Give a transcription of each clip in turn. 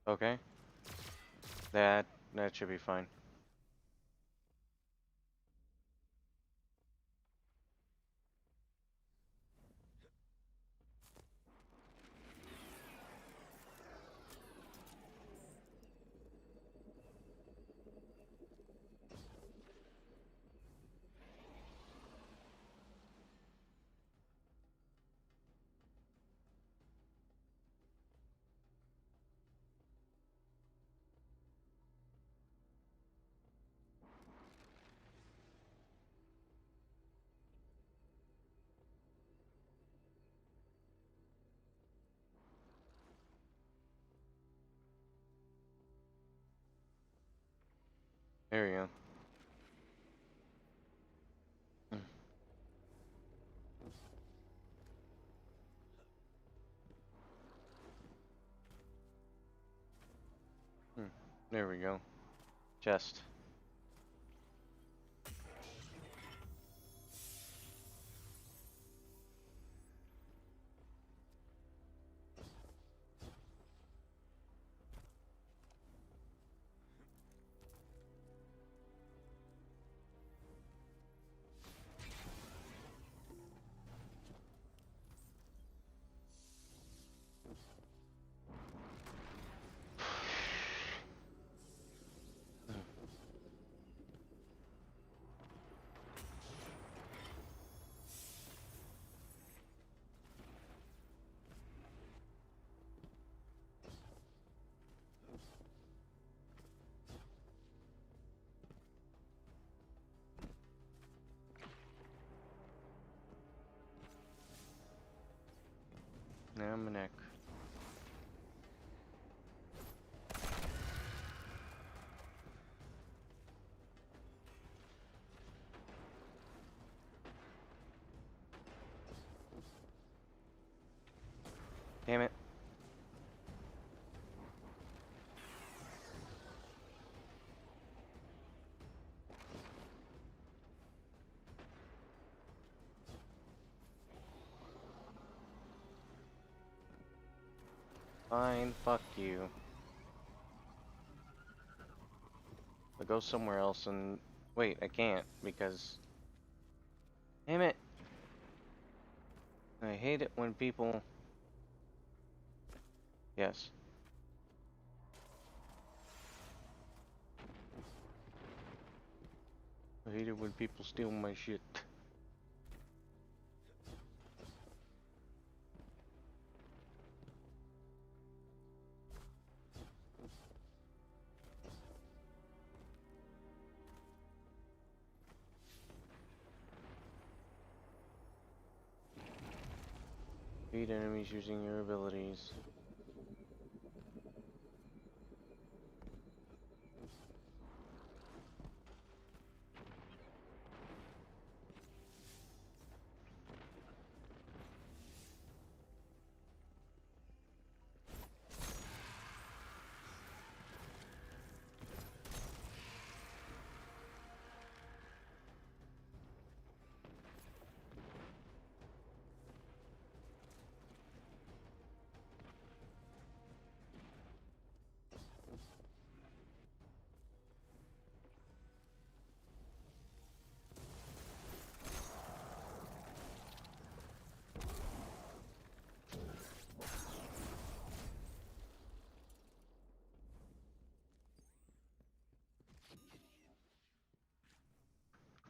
Okay. That should be fine. There we go. There we go. Chest. Now my neck. Damn it. Fine, fuck you. I'll go somewhere else and... Wait, I can't, because... Damn it! I hate it when people... Yes. I hate it when people steal my shit. Beat enemies using your abilities.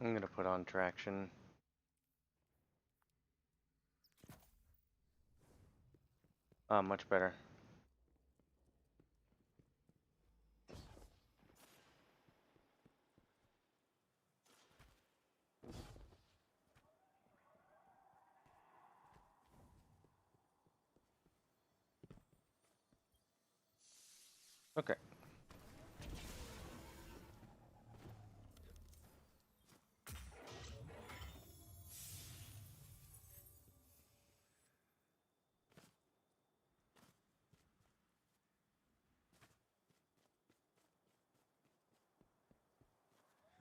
I'm gonna put on traction. Ah, much better. Okay.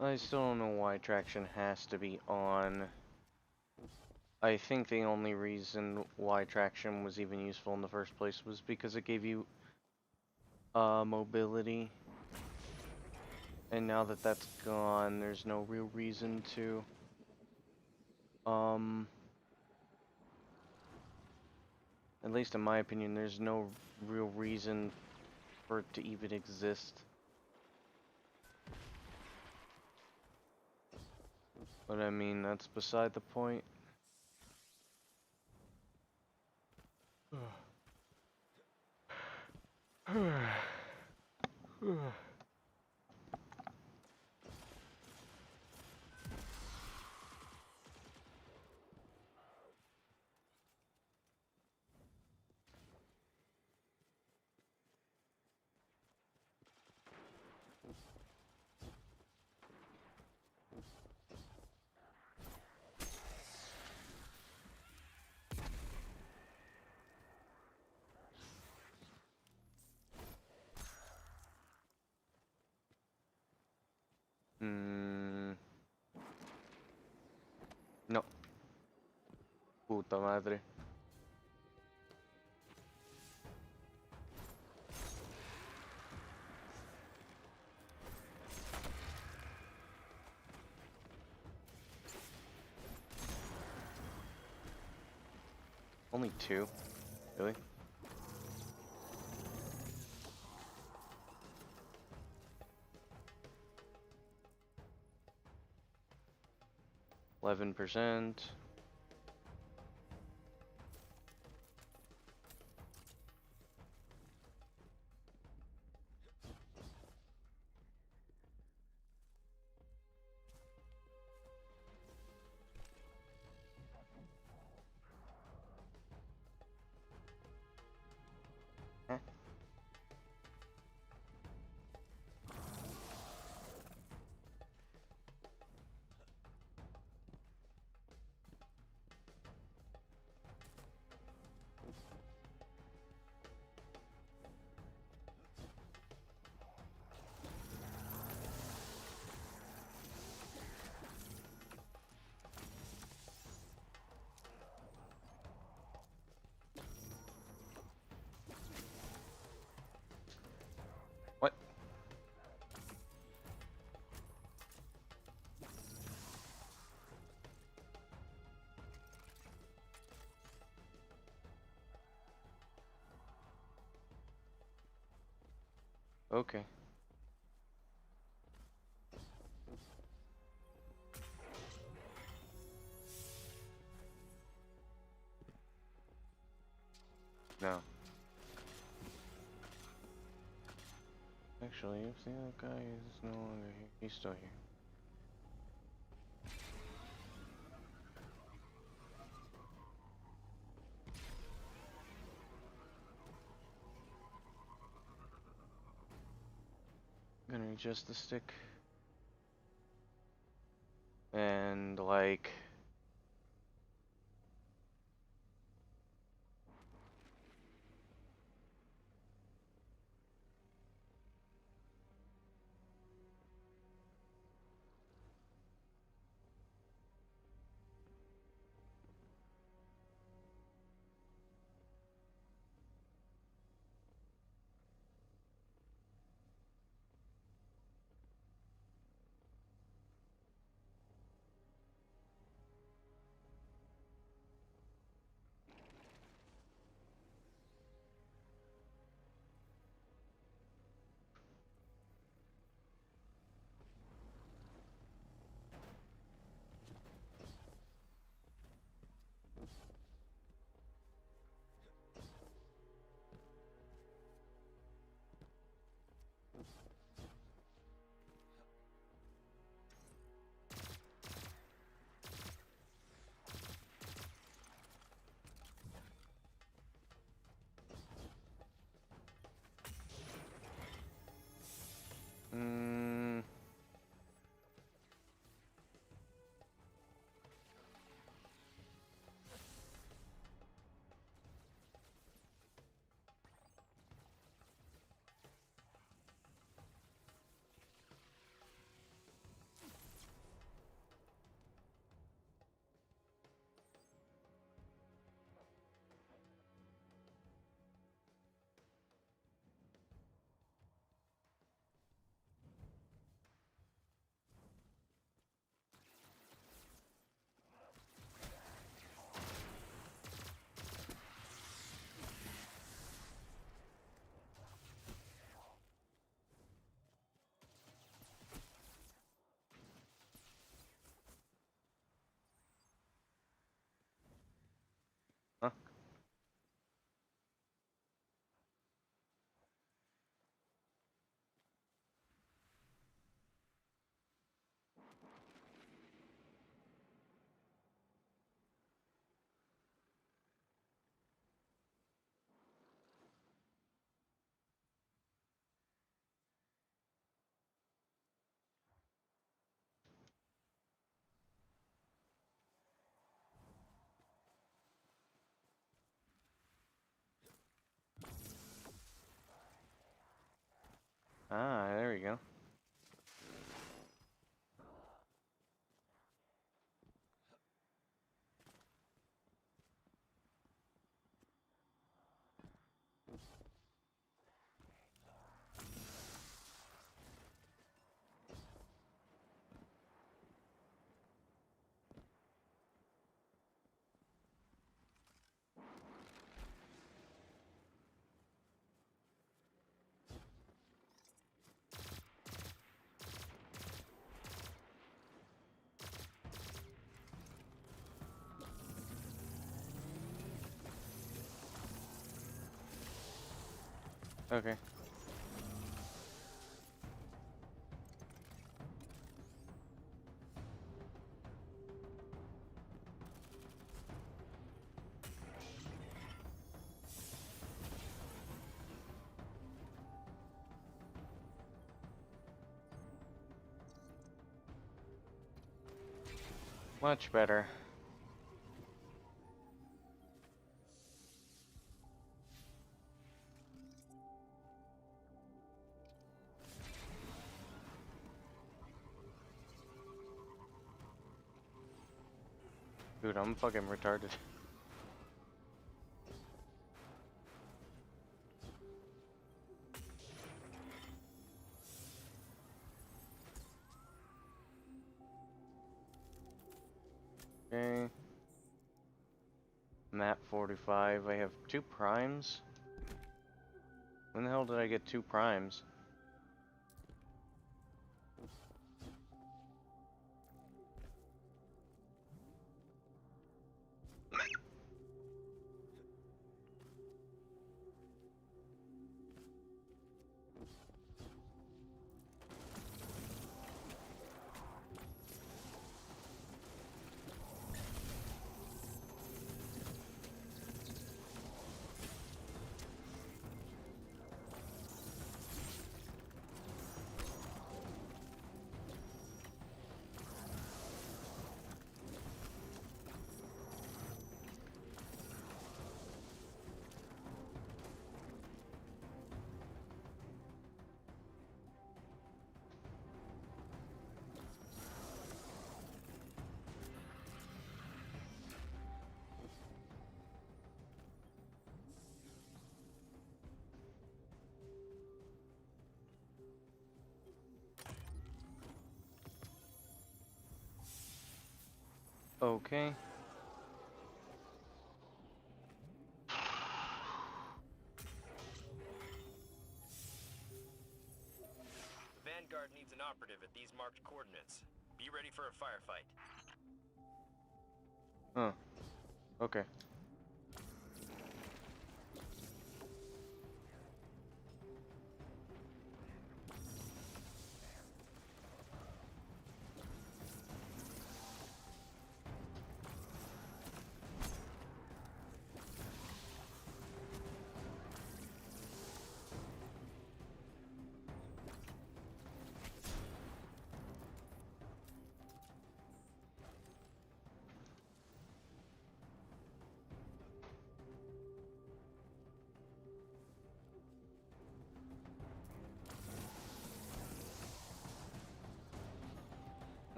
I still don't know why traction has to be on. I think the only reason why traction was even useful in the first place was because it gave you mobility. And now that that's gone, there's no real reason to, at least in my opinion, there's no real reason for it to even exist. But I mean, that's beside the point. No. Puta madre. Only two? Really? %. Eh. What? Okay. No. Actually, if the other guy is no longer here, he's still here. I'm gonna adjust the stick. And like... Ah, there we go. Okay. Much better. Dude, I'm fucking retarded. Okay. Map 45. I have 2 primes. When the hell did I get 2 primes? Okay. The Vanguard needs an operative at these marked coordinates. Be ready for a firefight. Huh. Okay.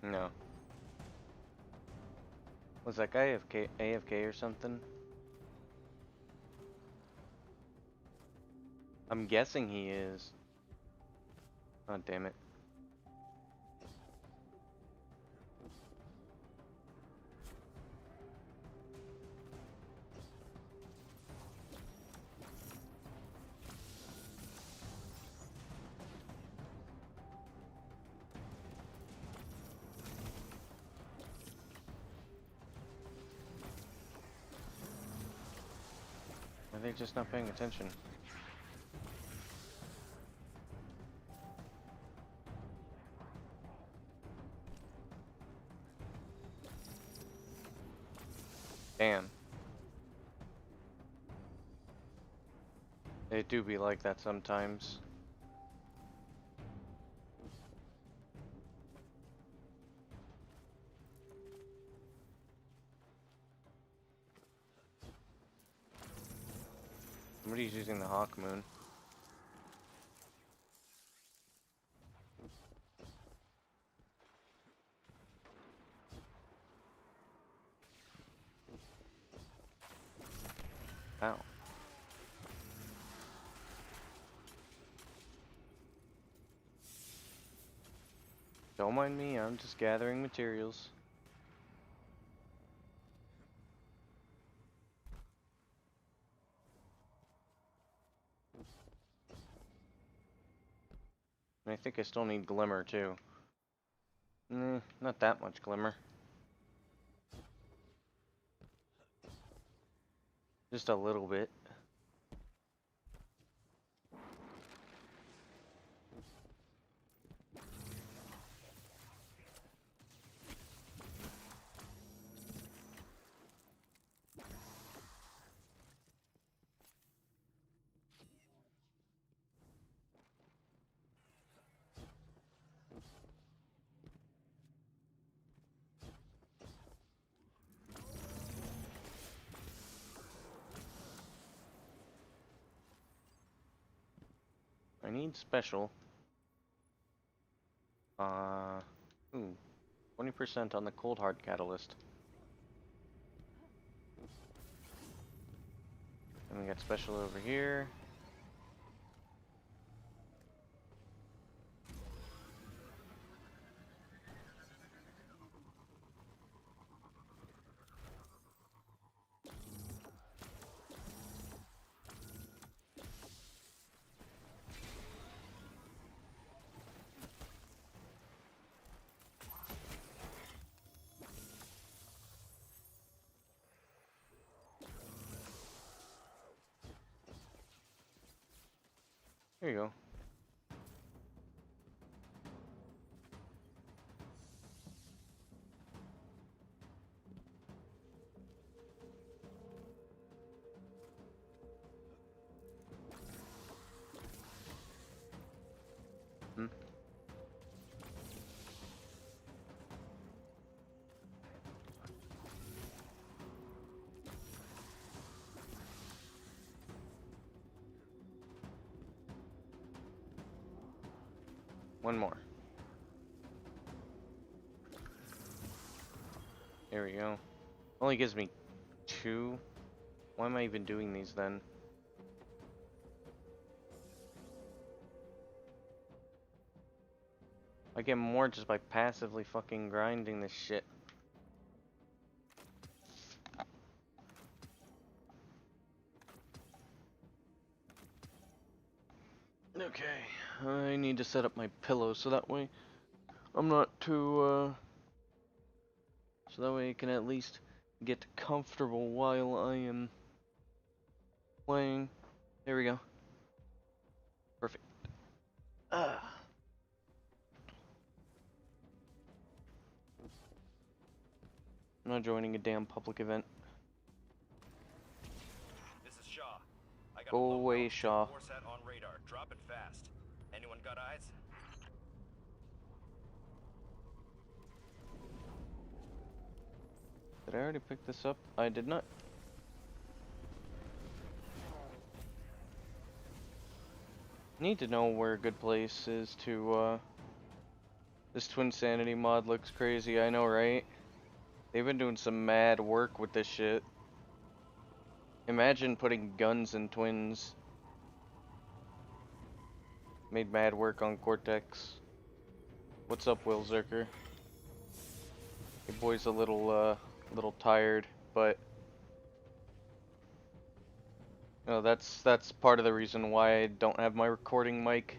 No. Was that guy AFK or something? I'm guessing he is. Oh, damn it. Are they just not paying attention? Damn. They do be like that sometimes. Somebody's using the Hawk Moon. Don't mind me, I'm just gathering materials. And I think I still need glimmer too. Not that much glimmer. Just a little bit. I need special. Ooh, 20% on the cold hard catalyst. And we got special over here. Here you go. Hmm. One more. There we go. Only gives me 2. Why am I even doing these then? I get more just by passively fucking grinding this shit. Okay, I need to set up my pillow so that way I'm not too, so that way I can at least get comfortable while I am playing. There we go. Perfect. I'm not joining a damn public event. This is Shaw. I got Go a low away, altitude Shaw. Warsat on radar. Dropping fast. Anyone got eyes? Did I already pick this up? I did not. Need to know where a good place is to, this Twin Sanity mod looks crazy, I know, right? They've been doing some mad work with this shit. Imagine putting guns in twins. Made mad work on Cortex. What's up, Will Zerker? Your boy's a little tired, but no, that's part of the reason why I don't have my recording mic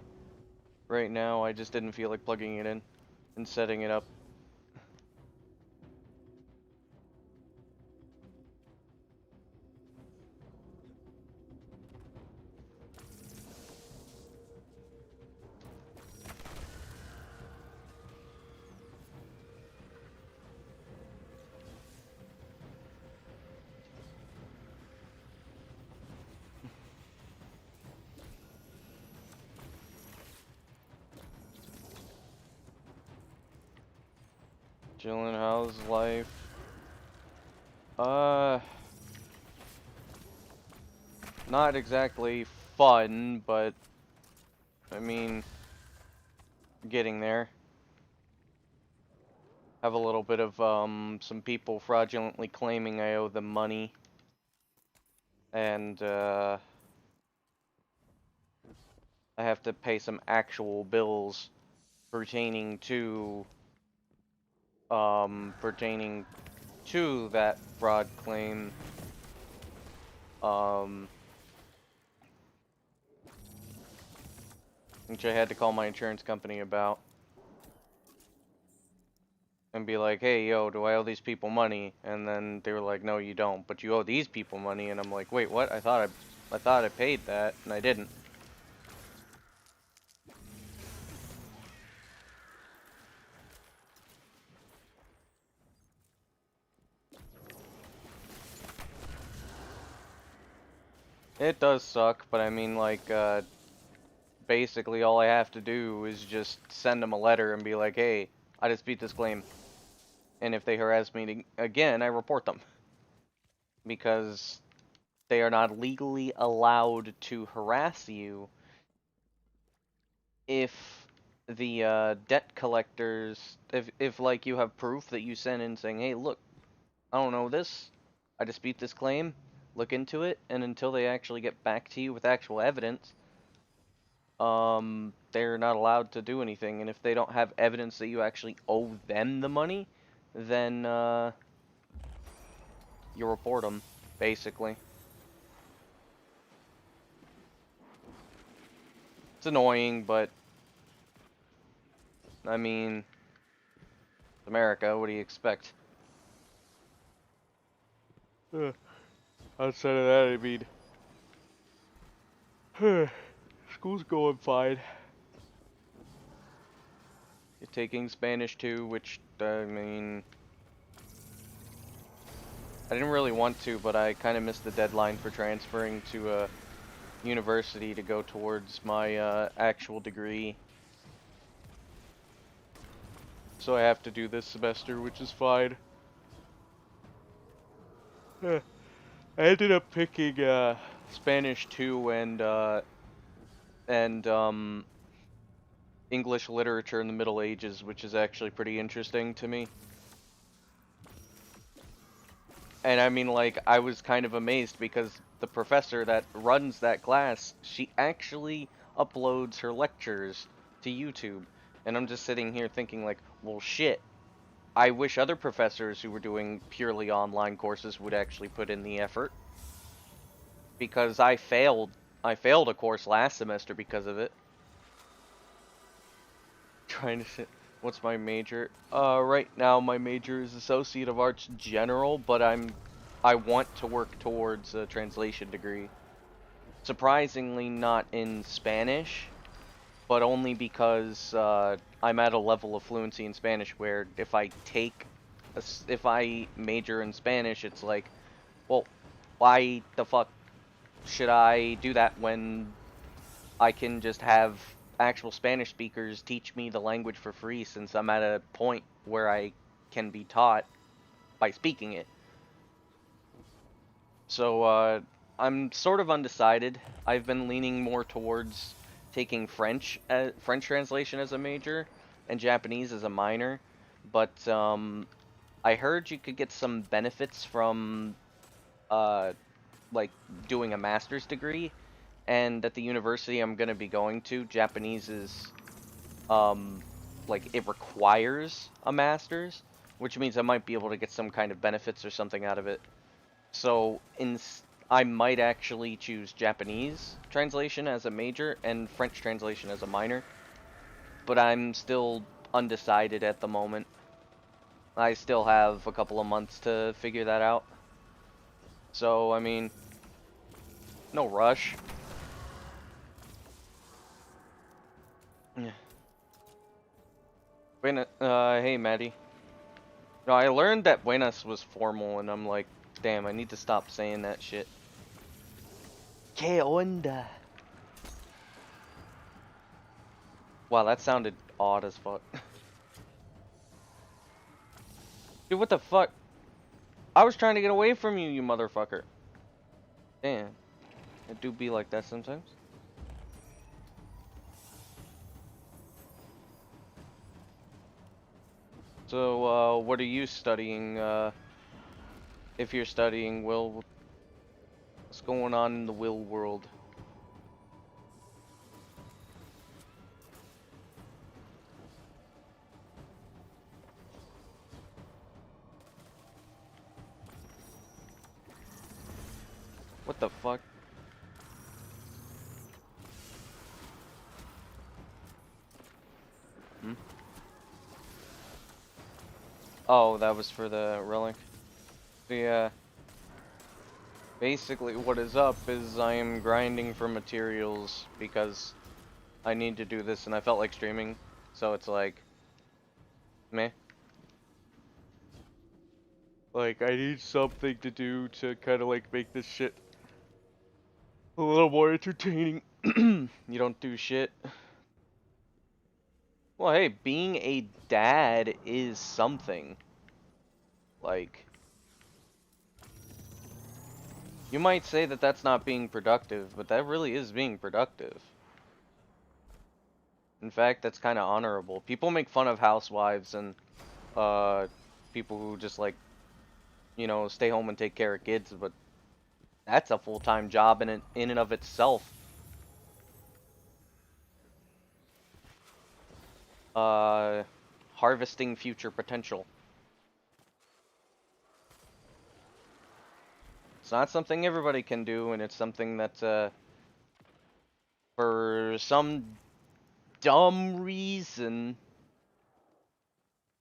right now. I just didn't feel like plugging it in and setting it up. Chillin, how's life? Not exactly fun, but I mean, getting there. Have a little bit of some people fraudulently claiming I owe them money, and I have to pay some actual bills pertaining to that fraud claim, which I had to call my insurance company about and be like, hey, yo, do I owe these people money? And then they were like, no, you don't, but you owe these people money. And I'm like, wait, what? I thought I paid that, and I didn't. It does suck, but I mean, like, basically all I have to do is just send them a letter and be like, hey, I dispute this claim. And if they harass me again, I report them. Because they are not legally allowed to harass you if the debt collectors, if like you have proof that you sent in saying, hey, look, I don't know this, I dispute this claim, look into it, and until they actually get back to you with actual evidence, they're not allowed to do anything. And if they don't have evidence that you actually owe them the money, then you report them, basically. It's annoying, but I mean, it's America, what do you expect? Outside of that, I mean, school's going fine. You're taking Spanish too, which, I mean, I didn't really want to, but I kind of missed the deadline for transferring to a university to go towards my actual degree. So I have to do this semester, which is fine. I ended up picking Spanish 2 and English literature in the Middle Ages, which is actually pretty interesting to me. And I mean, like, I was kind of amazed because the professor that runs that class, she actually uploads her lectures to YouTube. And I'm just sitting here thinking like, well, shit. I wish other professors who were doing purely online courses would actually put in the effort. Because I failed a course last semester because of it. Trying to sit. What's my major? Right now my major is Associate of Arts General, but I want to work towards a translation degree. Surprisingly not in Spanish, but only because I'm at a level of fluency in Spanish where if I major in Spanish, it's like, well, why the fuck should I do that when I can just have actual Spanish speakers teach me the language for free, since I'm at a point where I can be taught by speaking it. So, I'm sort of undecided. I've been leaning more towards taking French translation as a major and Japanese as a minor, but I heard you could get some benefits from uh, like doing a master's degree, and at the university I'm gonna be going to, Japanese is like it requires a master's, which means I might be able to get some kind of benefits or something out of it. So I might actually choose Japanese translation as a major and French translation as a minor, but I'm still undecided at the moment. I still have a couple of months to figure that out. So, I mean, no rush. Yeah. Hey, Maddie. No, I learned that buenas was formal, and I'm like, damn, I need to stop saying that shit. ¿Qué onda? Wow, that sounded odd as fuck. Dude, what the fuck? I was trying to get away from you, you motherfucker. Damn. It do be like that sometimes. So, what are you studying, if you're studying, Will? What's going on in the Will world? What the fuck? Hmm? Oh, that was for the relic. Yeah. Basically, what is up is I am grinding for materials because I need to do this, and I felt like streaming, so it's like, meh. Like, I need something to do to kind of like make this shit a little more entertaining. You don't do shit. Well, hey, being a dad is something. Like, you might say that that's not being productive, but that really is being productive. In fact, that's kind of honorable. People make fun of housewives and people who just like, you know, stay home and take care of kids, but that's a full-time job in and of itself. Harvesting future potential. It's not something everybody can do, and it's something that, for some dumb reason,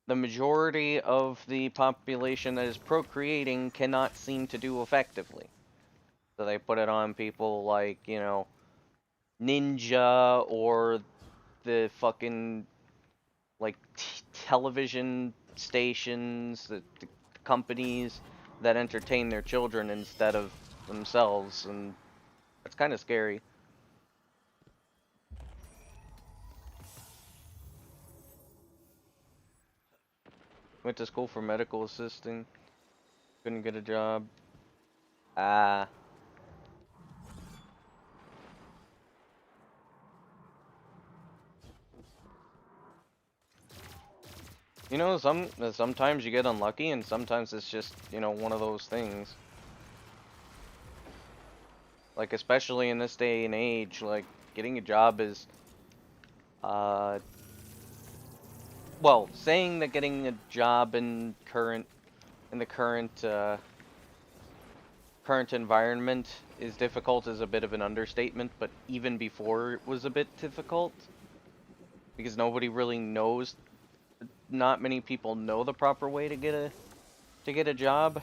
the majority of the population that is procreating cannot seem to do effectively. So they put it on people like, you know, Ninja or the fucking, like, television stations, the companies that entertain their children instead of themselves, and it's kind of scary. Went to school for medical assisting, couldn't get a job. Ah. You know, sometimes you get unlucky, and sometimes it's just, you know, one of those things. Like, especially in this day and age, like, getting a job is, well, saying that getting a job in the current environment is difficult is a bit of an understatement, but even before it was a bit difficult, because nobody really knows, not many people know the proper way to get a job,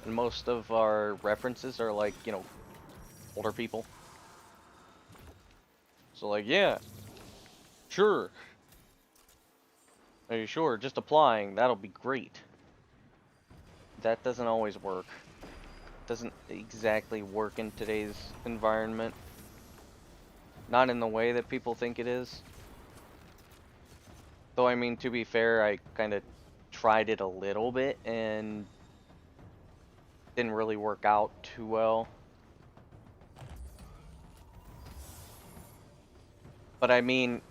and most of our references are like, you know, older people. So like, yeah, sure. Are you sure? Just applying, that'll be great. That doesn't always work. Doesn't exactly work in today's environment. Not in the way that people think it is. Though, I mean, to be fair, I kind of tried it a little bit and didn't really work out too well. But I mean,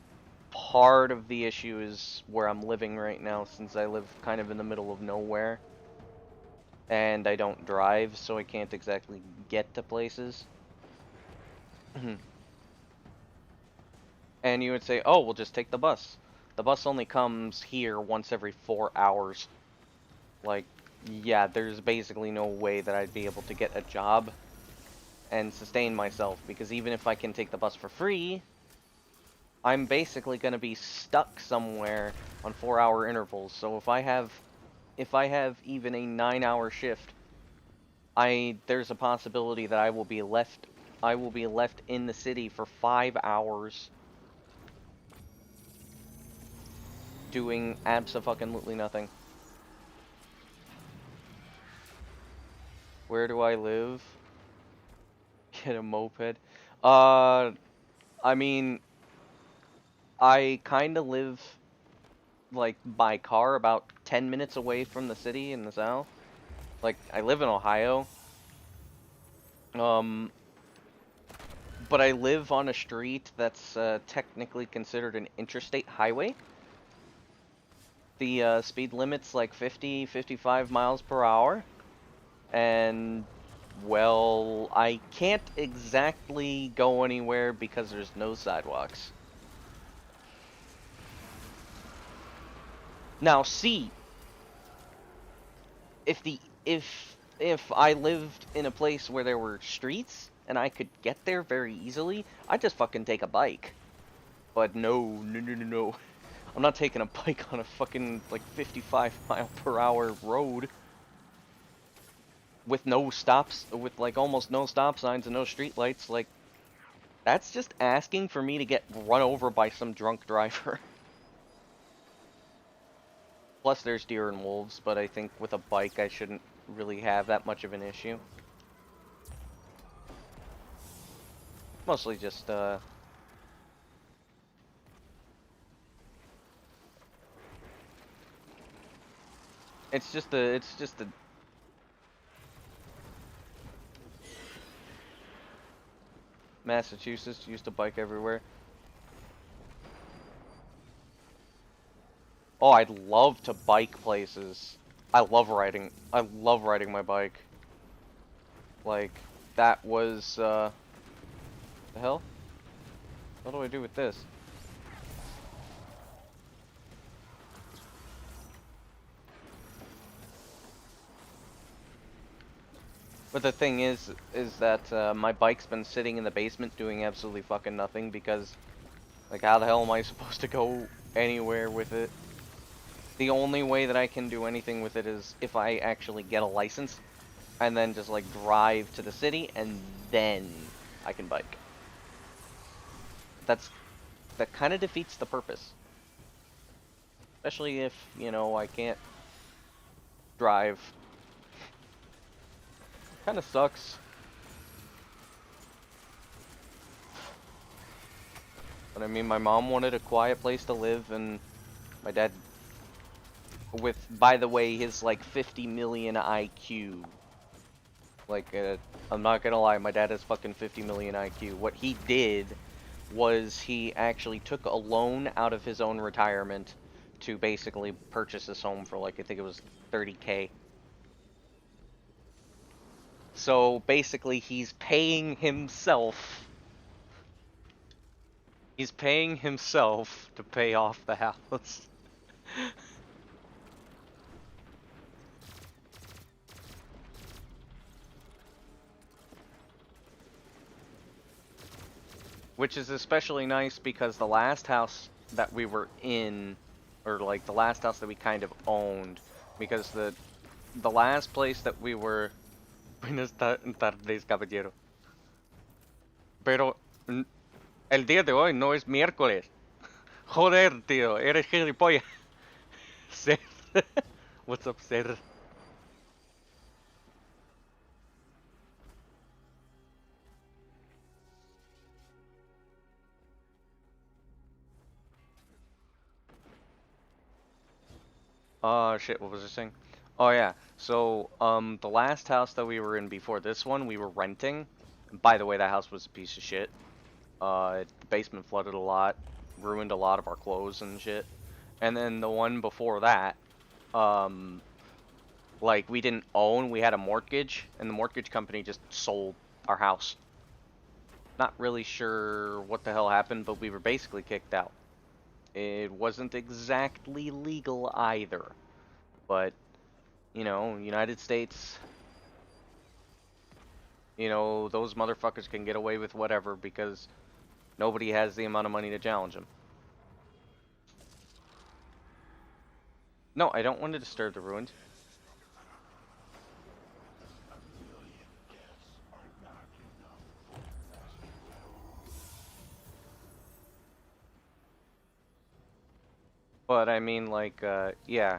part of the issue is where I'm living right now, since I live kind of in the middle of nowhere. And I don't drive, so I can't exactly get to places. And you would say, oh, we'll just take the bus. The bus only comes here once every 4 hours. Like, yeah, there's basically no way that I'd be able to get a job and sustain myself, because even if I can take the bus for free, I'm basically going to be stuck somewhere on 4-hour intervals. So if I have even a 9-hour shift, there's a possibility that I will be left in the city for 5 hours doing abso-fucking-lutely nothing. Where do I live? Get a moped. I mean, I kind of live, like, by car about 10 minutes away from the city in the south. Like, I live in Ohio. But I live on a street that's technically considered an interstate highway. The speed limit's like 50, 55 miles per hour. And, well, I can't exactly go anywhere because there's no sidewalks. Now, see, if if I lived in a place where there were streets and I could get there very easily, I'd just fucking take a bike. But no. I'm not taking a bike on a fucking, like, 55-mile-per-hour road with no stops, with, like, almost no stop signs and no street lights. Like, that's just asking for me to get run over by some drunk driver. Plus, there's deer and wolves, but I think with a bike I shouldn't really have that much of an issue. Mostly just, it's just a Massachusetts used to bike everywhere. Oh, I'd love to bike places. I love riding. I love riding my bike. Like, that was, the hell? What do I do with this? But the thing is that, my bike's been sitting in the basement doing absolutely fucking nothing because, like, how the hell am I supposed to go anywhere with it? The only way that I can do anything with it is if I actually get a license and then just, like, drive to the city and then I can bike. That kind of defeats the purpose. Especially if, you know, I can't drive. Kind of sucks. But I mean, my mom wanted a quiet place to live, and my dad, with, by the way, his, like, 50 million IQ. Like, I'm not gonna lie, my dad has fucking 50 million IQ. What he did was he actually took a loan out of his own retirement to basically purchase this home for, like, I think it was 30K. So basically he's paying himself. He's paying himself to pay off the house. Which is especially nice because the last house that we were in, or like the last house that we kind of owned, because the last place that we were... Buenas tardes, caballero. Pero el día de hoy no es miércoles. Joder, tío, eres gilipollas. Sir. What's up, sir? Shit, what was I saying? Oh yeah, so, the last house that we were in before this one, we were renting. By the way, that house was a piece of shit. The basement flooded a lot, ruined a lot of our clothes and shit. And then the one before that, um, like, we didn't own, we had a mortgage, and the mortgage company just sold our house. Not really sure what the hell happened, but we were basically kicked out. It wasn't exactly legal either, but, you know, United States, you know, those motherfuckers can get away with whatever because nobody has the amount of money to challenge them. No, I don't want to disturb the ruins. But I mean, like, yeah.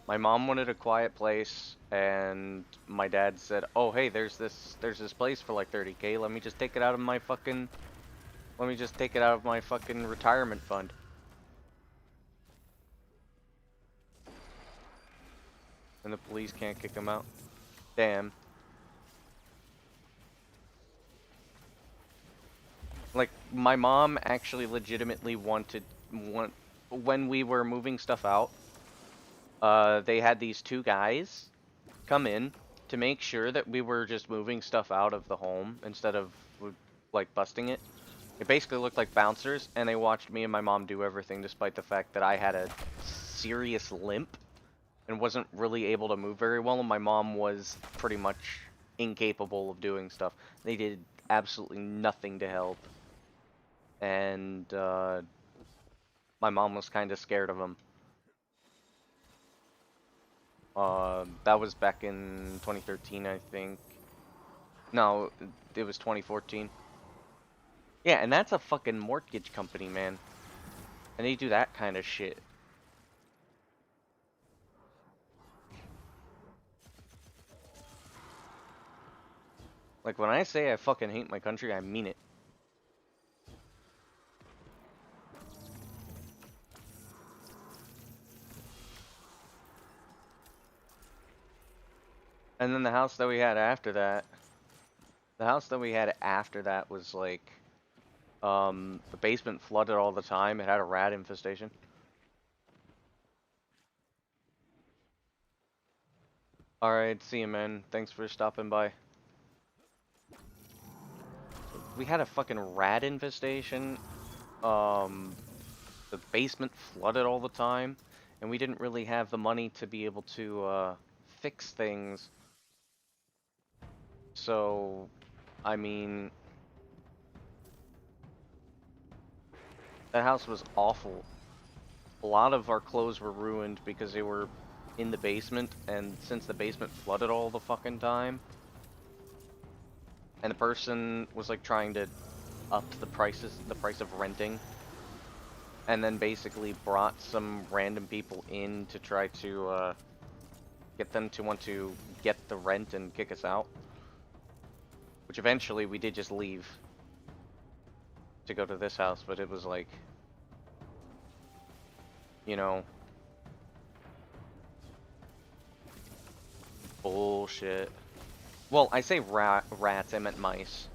My mom wanted a quiet place, and my dad said, "Oh, hey, there's this place for like 30K. Let me just take it out of my fucking, let me just take it out of my fucking retirement fund." And the police can't kick him out. Damn. Like, my mom actually legitimately when we were moving stuff out, they had these two guys come in to make sure that we were just moving stuff out of the home instead of, like, busting it. It basically looked like bouncers, and they watched me and my mom do everything despite the fact that I had a serious limp. and wasn't really able to move very well, and my mom was pretty much incapable of doing stuff. They did absolutely nothing to help, and my mom was kind of scared of him. That was back in 2013, I think. No, it was 2014. Yeah, and that's a fucking mortgage company, man. And they do that kind of shit. Like, when I say I fucking hate my country, I mean it. And then the house that we had after that, was like, the basement flooded all the time. It had a rat infestation. Alright, see you, man. Thanks for stopping by. We had a fucking rat infestation. The basement flooded all the time, and we didn't really have the money to be able to, fix things. So, I mean, that house was awful. A lot of our clothes were ruined because they were in the basement, and since the basement flooded all the fucking time, and the person was like trying to up the price of renting, and then basically brought some random people in to try to get them to want to get the rent and kick us out. Which eventually we did just leave to go to this house, but it was like, you know, bullshit. Well, I say rats, I meant mice.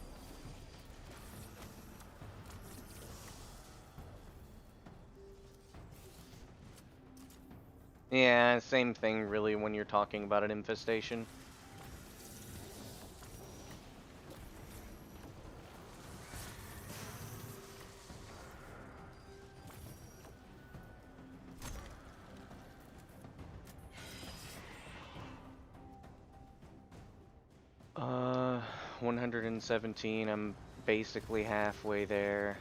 Yeah, same thing really when you're talking about an infestation. Uh, 117, I'm basically halfway there.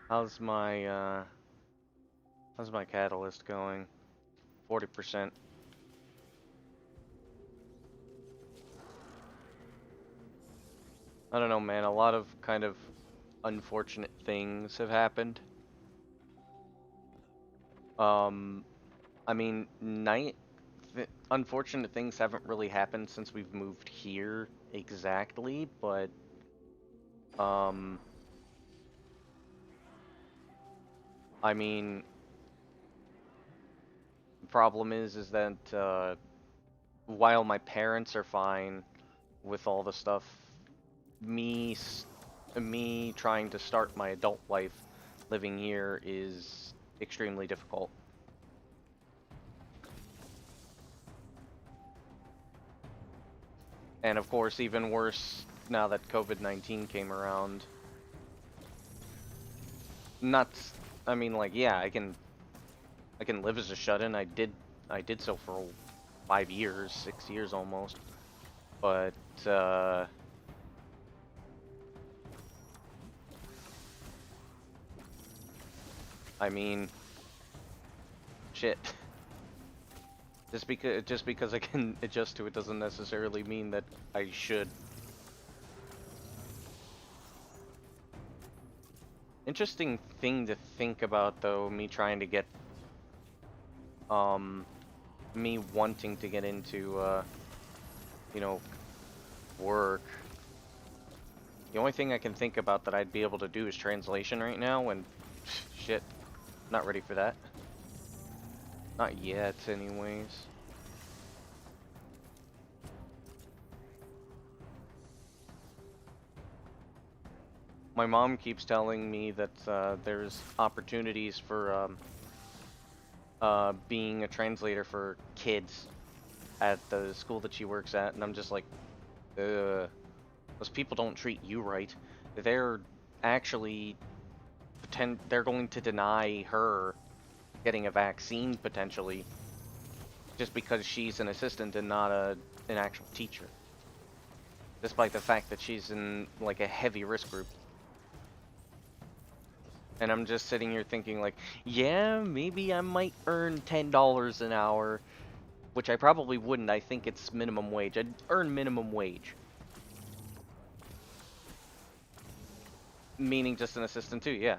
How's my catalyst going? 40%. I don't know, man. A lot of kind of unfortunate things have happened. I mean, unfortunate things haven't really happened since we've moved here exactly, but I mean, the problem is that while my parents are fine with all the stuff, me trying to start my adult life living here is extremely difficult. And of course, even worse now that COVID-19 came around. Not, I mean, like, yeah, I can live as a shut-in. I did so for 5 years, 6 years almost. But I mean, shit. Just because I can adjust to it doesn't necessarily mean that I should. Interesting thing to think about, though, me trying to get, me wanting to get into, you know, work. The only thing I can think about that I'd be able to do is translation right now, and shit, not ready for that. Not yet, anyways. My mom keeps telling me that there's opportunities for being a translator for kids at the school that she works at, and I'm just like, those people don't treat you right. They're actually they're going to deny her getting a vaccine potentially just because she's an assistant and not an actual teacher, despite the fact that she's in like a heavy risk group. And I'm just sitting here thinking like, yeah, maybe I might earn $10 an hour, which I probably wouldn't. I think it's minimum wage. I'd earn minimum wage, meaning just an assistant too, yeah.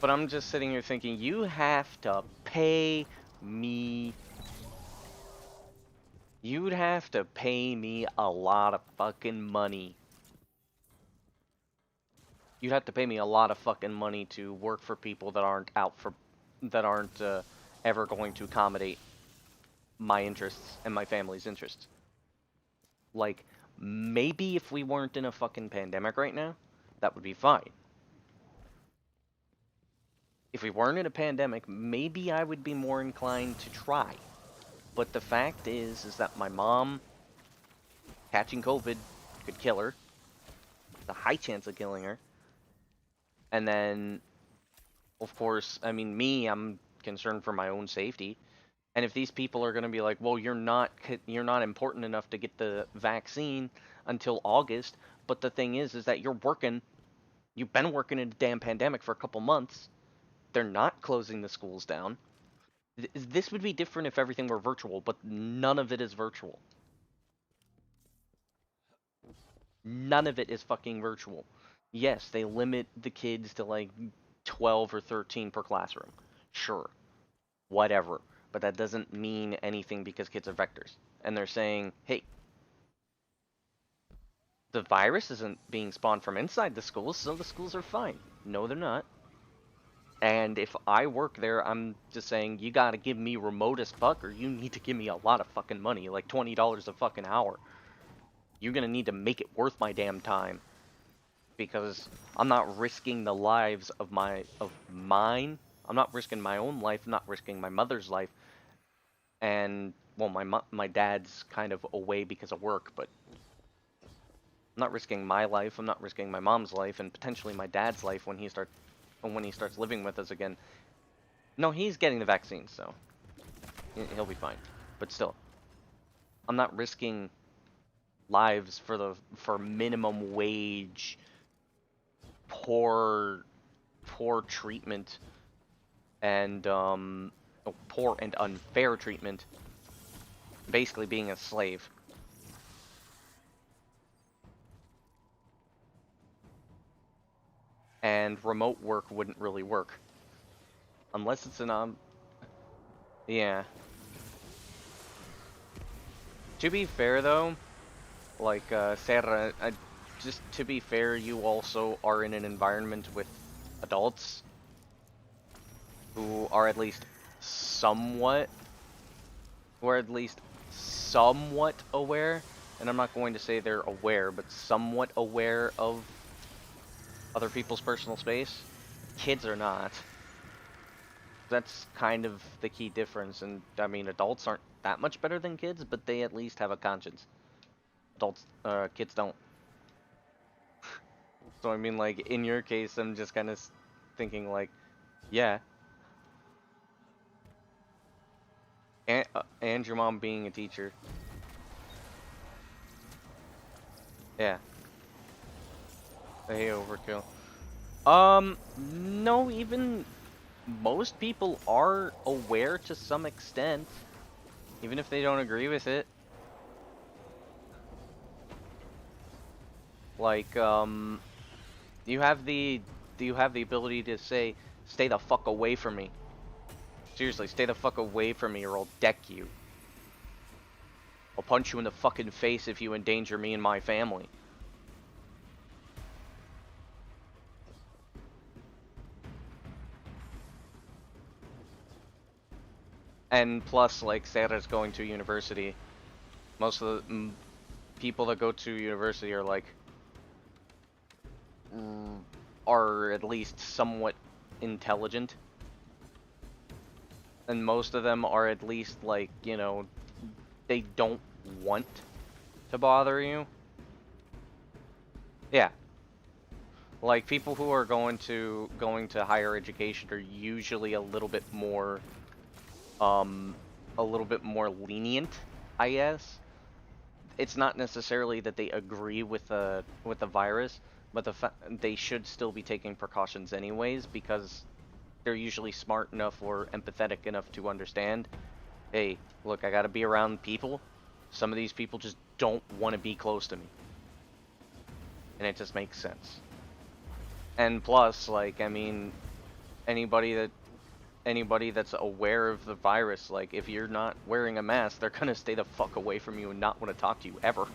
But I'm just sitting here thinking, you have to pay me. You'd have to pay me a lot of fucking money. You'd have to pay me a lot of fucking money to work for people that aren't ever going to accommodate my interests and my family's interests. Like, maybe if we weren't in a fucking pandemic right now, that would be fine. If we weren't in a pandemic, maybe I would be more inclined to try. But the fact is that my mom catching COVID could kill her. There's a high chance of killing her. And then, of course, I mean, I'm concerned for my own safety. And if these people are going to be like, well, you're not important enough to get the vaccine until August. But the thing is that you've been working in a damn pandemic for a couple months. They're not closing the schools down. This would be different if everything were virtual, but none of it is virtual. None of it is fucking virtual. Yes, they limit the kids to like 12 or 13 per classroom. Sure. Whatever. But that doesn't mean anything because kids are vectors. And they're saying, hey, the virus isn't being spawned from inside the schools, so the schools are fine. No, they're not. And if I work there, I'm just saying, you gotta give me remote as fuck, or you need to give me a lot of fucking money, like $20 a fucking hour. You're gonna need to make it worth my damn time. Because I'm not risking the lives of mine. I'm not risking my own life, I'm not risking my mother's life. And, well, my dad's kind of away because of work, but I'm not risking my life, I'm not risking my mom's life, and potentially my dad's life when he starts living with us again. No, he's getting the vaccine, so he'll be fine. But still, I'm not risking lives for minimum wage, poor treatment, and poor and unfair treatment, basically being a slave. And remote work wouldn't really work. Unless it's yeah. To be fair though, like, Sarah, just to be fair, you also are in an environment with adults who are at least somewhat aware, and I'm not going to say they're aware, but somewhat aware of other people's personal space. Kids are not. That's kind of the key difference, and I mean, adults aren't that much better than kids, but they at least have a conscience. Kids don't. So I mean, like, in your case, I'm just kind of thinking like, yeah. And your mom being a teacher. Yeah. Hey, overkill. No, even most people are aware to some extent, even if they don't agree with it. Like, you have the ability to say, stay the fuck away from me. Seriously, stay the fuck away from me or I'll deck you. I'll punch you in the fucking face if you endanger me and my family. And plus, like, Sarah's going to university. Most of the people that go to university are like, are at least somewhat intelligent. And most of them are at least, like, you know, they don't want to bother you. Yeah. Like, people who are going to higher education are usually a little bit more lenient, I guess. It's not necessarily that they agree with the virus, but they should still be taking precautions anyways, because they're usually smart enough or empathetic enough to understand, hey, look, I gotta be around people. Some of these people just don't want to be close to me. And it just makes sense. And plus, like, I mean, anybody that's aware of the virus, like, if you're not wearing a mask, they're gonna stay the fuck away from you and not want to talk to you ever.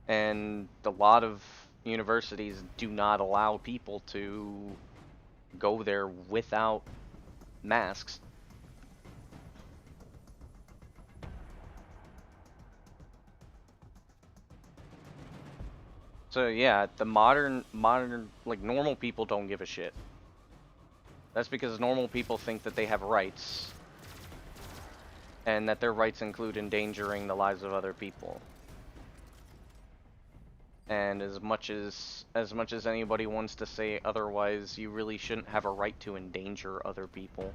And a lot of universities do not allow people to go there without masks. So yeah, the modern, like, normal people don't give a shit. That's because normal people think that they have rights, and that their rights include endangering the lives of other people. And as much as anybody wants to say otherwise, you really shouldn't have a right to endanger other people.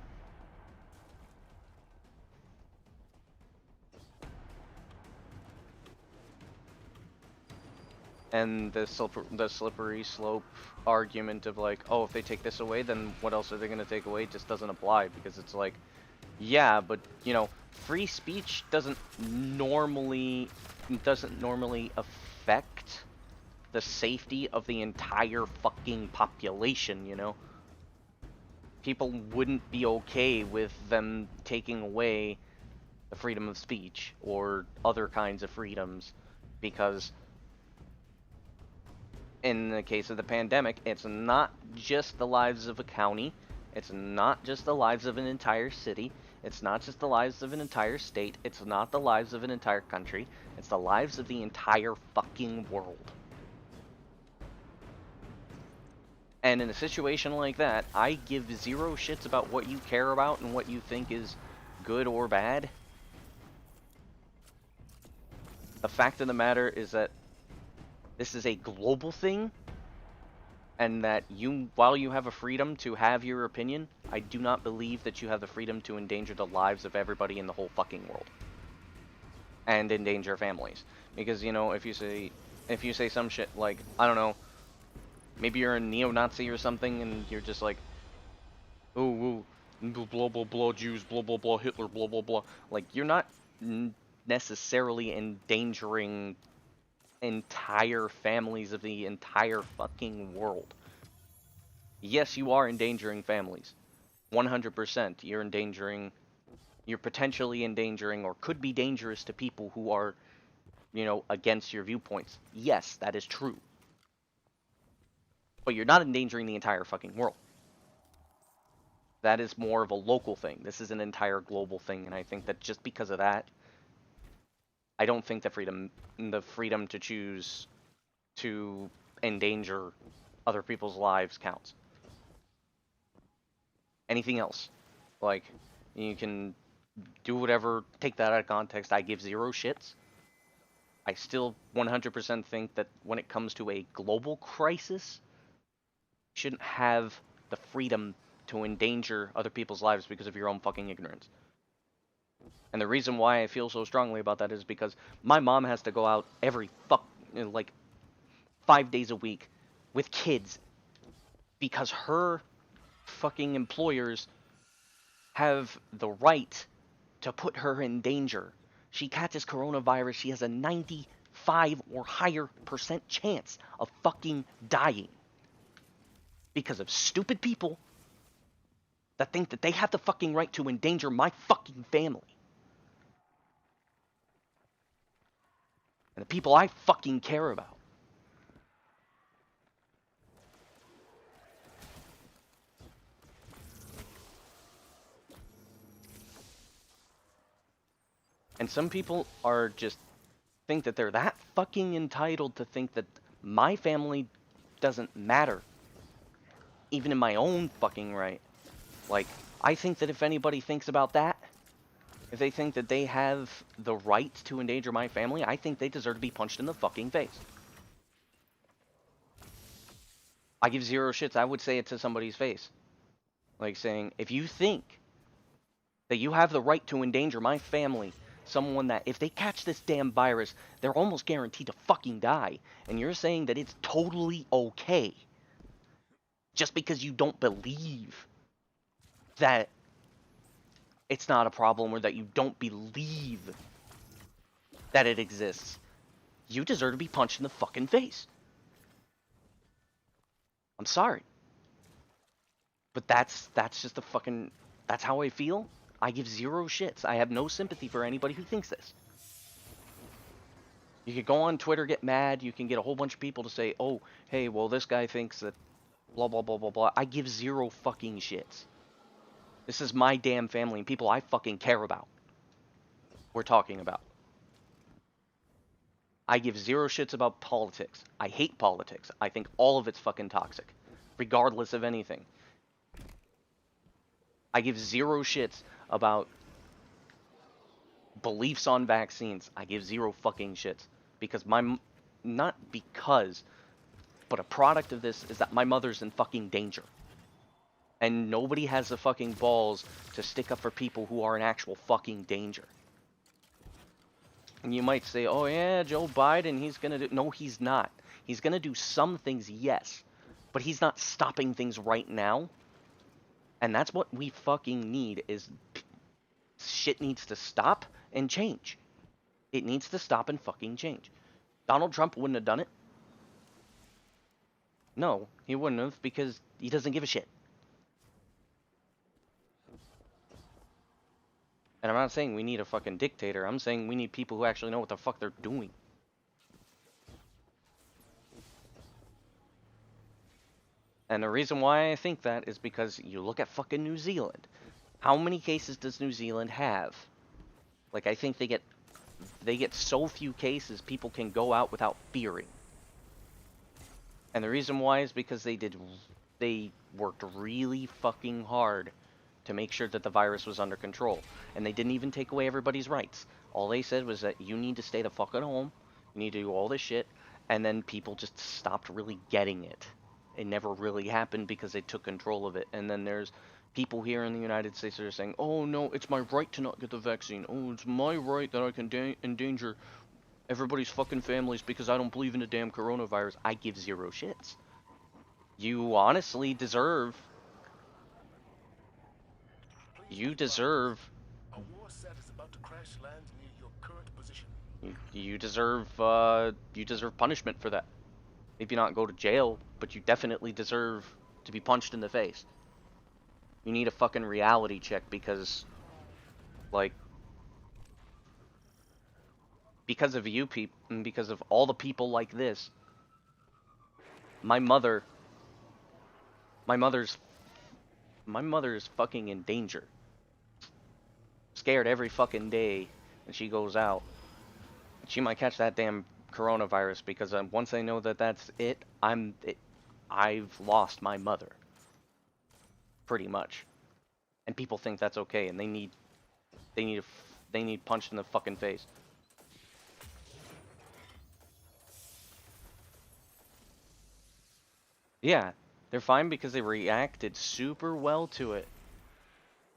And the slippery slope argument of like, oh, if they take this away, then what else are they going to take away, just doesn't apply, because it's like, yeah, but, you know, free speech doesn't normally affect the safety of the entire fucking population, you know? People wouldn't be okay with them taking away the freedom of speech or other kinds of freedoms, because in the case of the pandemic, it's not just the lives of a county, it's not just the lives of an entire city, it's not just the lives of an entire state, it's not the lives of an entire country, it's the lives of the entire fucking world. And in a situation like that, I give zero shits about what you care about and what you think is good or bad. The fact of the matter is that this is a global thing, and that while you have a freedom to have your opinion, I do not believe that you have the freedom to endanger the lives of everybody in the whole fucking world. And endanger families. Because, you know, if you say some shit like, I don't know, maybe you're a neo-Nazi or something, and you're just like, oh, blah, blah, blah, Jews, blah, blah, blah, Hitler, blah, blah, blah. Like, you're not necessarily endangering entire families of the entire fucking world. Yes, you are endangering families. 100%. You're potentially endangering or could be dangerous to people who are, you know, against your viewpoints. Yes, that is true. But you're not endangering the entire fucking world. That is more of a local thing. This is an entire global thing, and I think that just because of that, I don't think the freedom to choose to endanger other people's lives counts. Anything else, like, you can do whatever, take that out of context. I give zero shits. I still 100% think that when it comes to a global crisis, you shouldn't have the freedom to endanger other people's lives because of your own fucking ignorance. And the reason why I feel so strongly about that is because my mom has to go out every like 5 days a week with kids because her fucking employers have the right to put her in danger. She catches coronavirus, she has a 95 or higher % chance of fucking dying because of stupid people that think that they have the fucking right to endanger my fucking family. And the people I fucking care about. And some people are just think that they're that fucking entitled to think that my family doesn't matter. Even in my own fucking right. Like, I think that if anybody thinks about that, if they think that they have the right to endanger my family, I think they deserve to be punched in the fucking face. I give zero shits. I would say it to somebody's face. Like saying, if you think that you have the right to endanger my family, someone that if they catch this damn virus, they're almost guaranteed to fucking die, and you're saying that it's totally okay just because you don't believe that it's not a problem or that you don't believe that it exists, you deserve to be punched in the fucking face. I'm sorry. But that's just a fucking, that's how I feel. I give zero shits. I have no sympathy for anybody who thinks this. You could go on Twitter, get mad, you can get a whole bunch of people to say, oh, hey, well, this guy thinks that blah, blah, blah, blah, blah. I give zero fucking shits. This is my damn family and people I fucking care about. We're talking about. I give zero shits about politics. I hate politics. I think all of it's fucking toxic, regardless of anything. I give zero shits about beliefs on vaccines. I give zero fucking shits. Because not because, but a product of this is that my mother's in fucking danger. And nobody has the fucking balls to stick up for people who are in actual fucking danger. And you might say, oh yeah, Joe Biden, he's gonna do... No, he's not. He's gonna do some things, yes. But he's not stopping things right now. And that's what we fucking need, is... Shit needs to stop and change. It needs to stop and fucking change. Donald Trump wouldn't have done it. No, he wouldn't have, because he doesn't give a shit. And I'm not saying we need a fucking dictator. I'm saying we need people who actually know what the fuck they're doing. And the reason why I think that is because you look at fucking New Zealand. How many cases does New Zealand have? Like, I think they get so few cases people can go out without fearing. And the reason why is because they worked really fucking hard to make sure that the virus was under control. And they didn't even take away everybody's rights. All they said was that you need to stay the fuck at home, you need to do all this shit, and then people just stopped really getting it. It never really happened because they took control of it. And then there's people here in the United States that are saying, oh no, it's my right to not get the vaccine. Oh, it's my right that I can endanger everybody's fucking families because I don't believe in the damn coronavirus. I give zero shits. You honestly deserve... You deserve... A war set is about to crash land near your current position. You deserve punishment for that. Maybe not go to jail, but you definitely deserve to be punched in the face. You need a fucking reality check because, like, because of you people, and because of all the people like this, my mother's fucking in danger. Scared every fucking day when she goes out. She might catch that damn coronavirus because once I know that that's it, I've lost my mother. Pretty much. And people think that's okay, and they need punched in the fucking face. Yeah, they're fine because they reacted super well to it.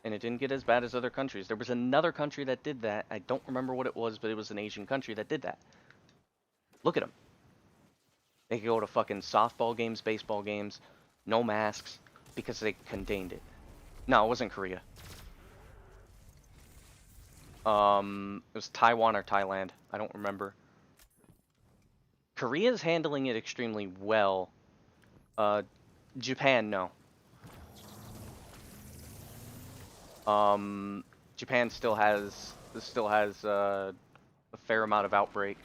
And it didn't get as bad as other countries. There was another country that did that. I don't remember what it was, but it was an Asian country that did that. Look at them. They could go to fucking softball games, baseball games, no masks, because they contained it. No, it wasn't Korea. It was Taiwan or Thailand. I don't remember. Korea's handling it extremely well. Japan, no. Japan still has a fair amount of outbreak.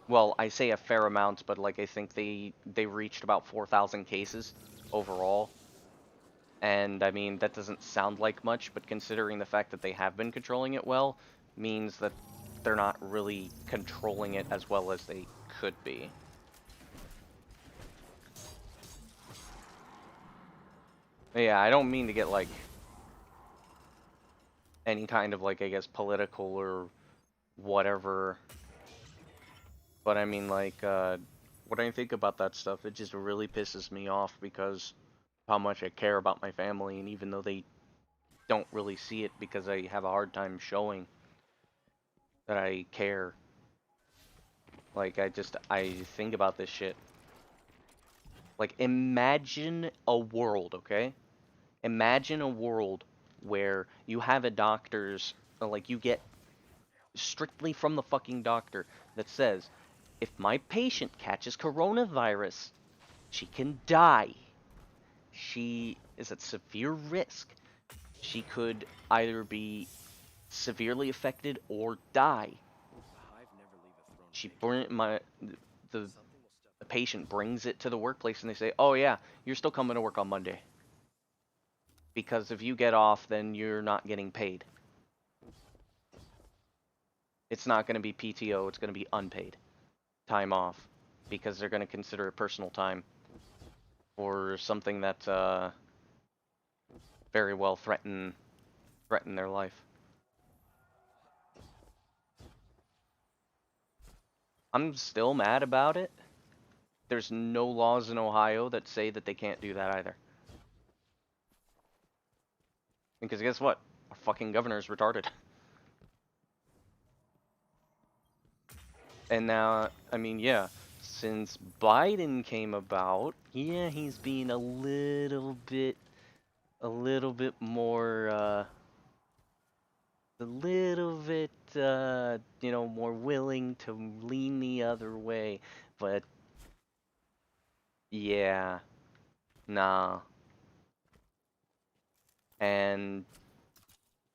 Well, I say a fair amount, but like I think they reached about 4,000 cases overall. And I mean, that doesn't sound like much, but considering the fact that they have been controlling it well, means that they're not really controlling it as well as they could be. But yeah, I don't mean to get like any kind of like, I guess, political or whatever. But I mean like, when I think about that stuff, it just really pisses me off because how much I care about my family, and even though they don't really see it because I have a hard time showing that I care. Like, I think about this shit. Like, imagine a world, okay? Imagine a world where you have a doctor's, like, you get strictly from the fucking doctor that says, if my patient catches coronavirus, she can die. She is at severe risk. She could either be severely affected or die. She bring the patient brings it to the workplace and they say, "Oh yeah, you're still coming to work on Monday. Because if you get off, then you're not getting paid. It's not going to be PTO, it's going to be unpaid time off because they're going to consider it personal time or something that very well threaten their life." I'm still mad about it. There's no laws in Ohio that say that they can't do that either. Because guess what? Our fucking governor's retarded. And now, I mean, yeah, since Biden came about, yeah, he's being a little bit more, you know, more willing to lean the other way. But, yeah, nah. And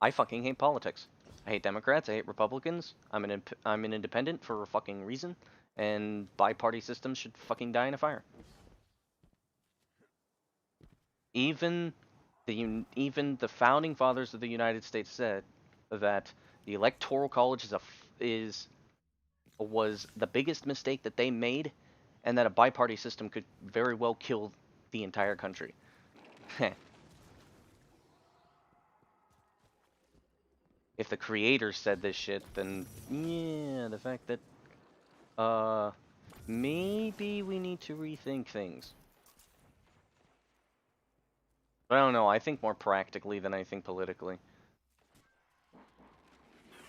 I fucking hate politics. I hate Democrats, I hate Republicans. I'm an independent for a fucking reason. And bi-party systems should fucking die in a fire. Even the founding fathers of the United States said that the Electoral College was the biggest mistake that they made, and that a bi-party system could very well kill the entire country. If the creators said this shit, then yeah, the fact that maybe we need to rethink things. But I don't know, I think more practically than I think politically.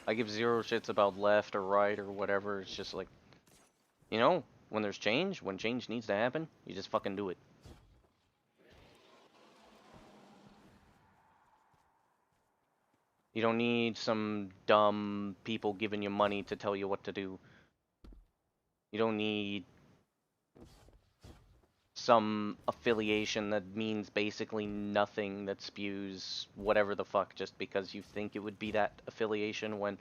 I give zero shits about left or right or whatever. It's just like, you know, when there's change, when change needs to happen, you just fucking do it. You don't need some dumb people giving you money to tell you what to do. You don't need some affiliation that means basically nothing, that spews whatever the fuck just because you think it would be that affiliation, when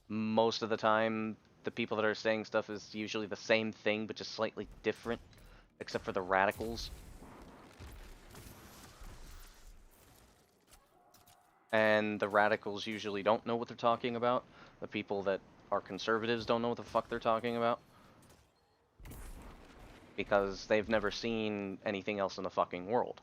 most of the time the people that are saying stuff is usually the same thing but just slightly different, except for the radicals. And the radicals usually don't know what they're talking about. The people that are conservatives don't know what the fuck they're talking about. Because they've never seen anything else in the fucking world.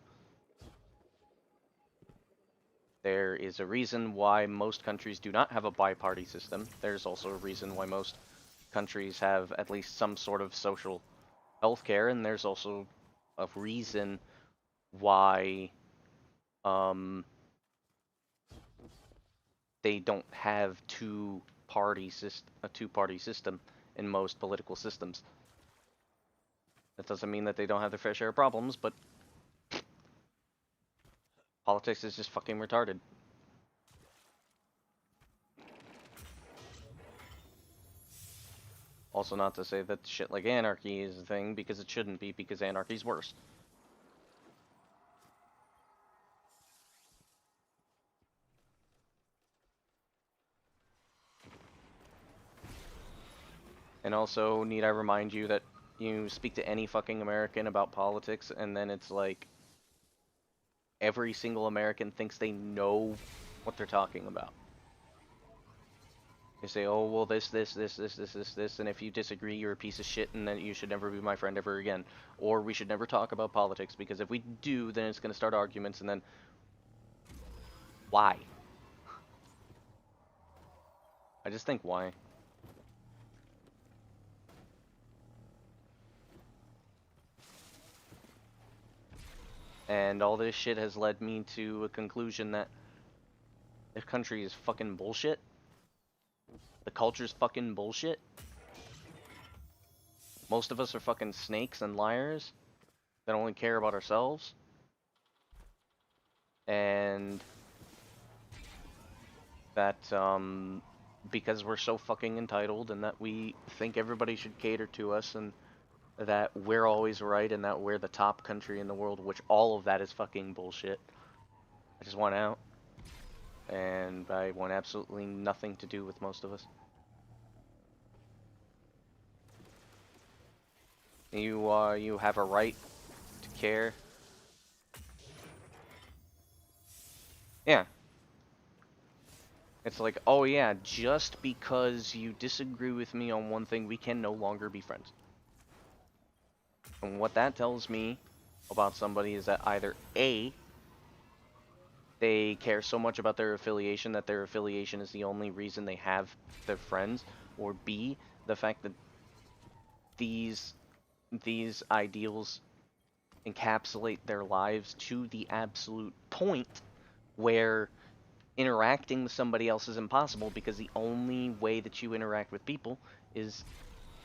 There is a reason why most countries do not have a bi-party system. There's also a reason why most countries have at least some sort of social health care, and there's also a reason why they don't have a two-party system in most political systems. That doesn't mean that they don't have their fair share of problems, but politics is just fucking retarded. Also, not to say that shit like anarchy is a thing, because it shouldn't be, because anarchy's worse. And also, need I remind you that you speak to any fucking American about politics, and then it's like every single American thinks they know what they're talking about. They say, oh, well, this, and if you disagree, you're a piece of shit, and then you should never be my friend ever again. Or we should never talk about politics, because if we do, then it's going to start arguments, and then... Why? I just think, why? And all this shit has led me to a conclusion that this country is fucking bullshit. The culture's fucking bullshit. Most of us are fucking snakes and liars that only care about ourselves. And that, because we're so fucking entitled and that we think everybody should cater to us and that we're always right and that we're the top country in the world, which all of that is fucking bullshit. I just want out. And I want absolutely nothing to do with most of us. You have a right to care. Yeah. It's like, oh yeah, just because you disagree with me on one thing, we can no longer be friends. And what that tells me about somebody is that either A, they care so much about their affiliation that their affiliation is the only reason they have their friends, or B, the fact that these ideals encapsulate their lives to the absolute point where interacting with somebody else is impossible because the only way that you interact with people is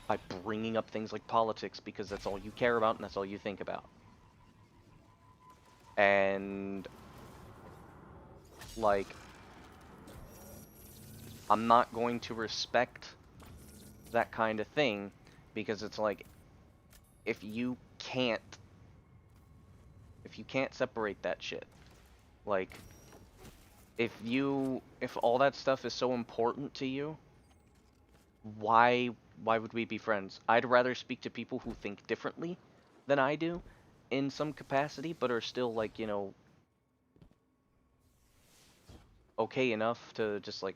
by bringing up things like politics because that's all you care about and that's all you think about. And like, I'm not going to respect that kind of thing because it's like, if you can't separate that shit, like, if all that stuff is so important to you, why would we be friends? I'd rather speak to people who think differently than I do in some capacity, but are still, like, you know, okay enough to just, like,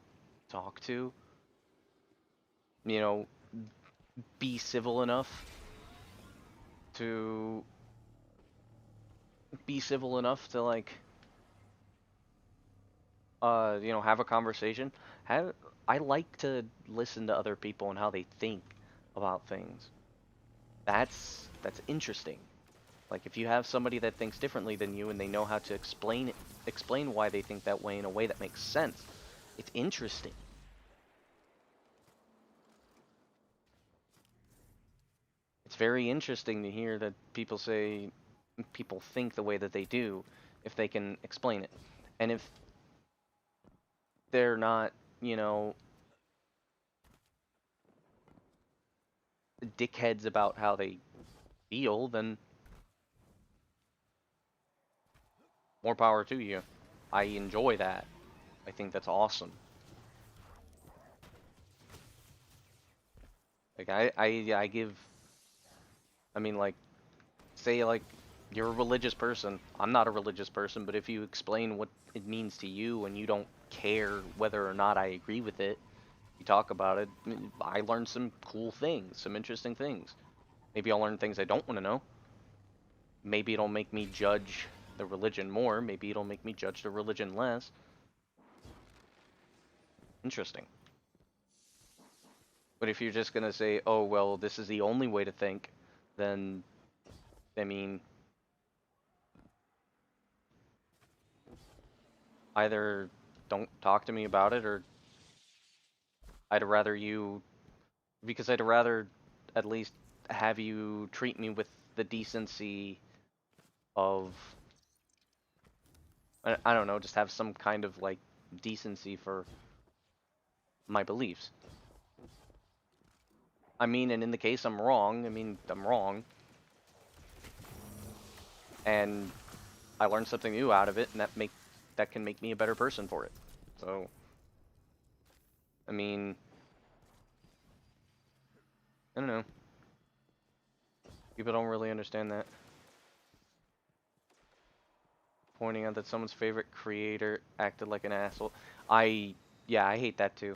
talk to. You know, be civil enough to like, you know, have a conversation. I like to listen to other people and how they think about things. That's interesting. Like, if you have somebody that thinks differently than you and they know how to explain why they think that way in a way that makes sense, it's interesting. It's very interesting to hear that people think the way that they do if they can explain it. And if they're not, you know, dickheads about how they feel, then more power to you. I enjoy that. I think that's awesome. Like, I give, I mean, like, say, like, you're a religious person. I'm not a religious person, but if you explain what it means to you and you don't care whether or not I agree with it, you talk about it, I learned some cool things, some interesting things. Maybe I'll learn things I don't want to know. Maybe it'll make me judge the religion more. Maybe it'll make me judge the religion less. Interesting. But if you're just gonna say, oh, well, this is the only way to think, then, I mean, either don't talk to me about it, or I'd rather at least have you treat me with the decency of, I don't know, just have some kind of, like, decency for my beliefs. I mean, and in the case I'm wrong, I'm wrong. And I learned something new out of it, and that can make me a better person for it. So, I mean, I don't know. People don't really understand that. Pointing out that someone's favorite creator acted like an asshole. Yeah, I hate that too.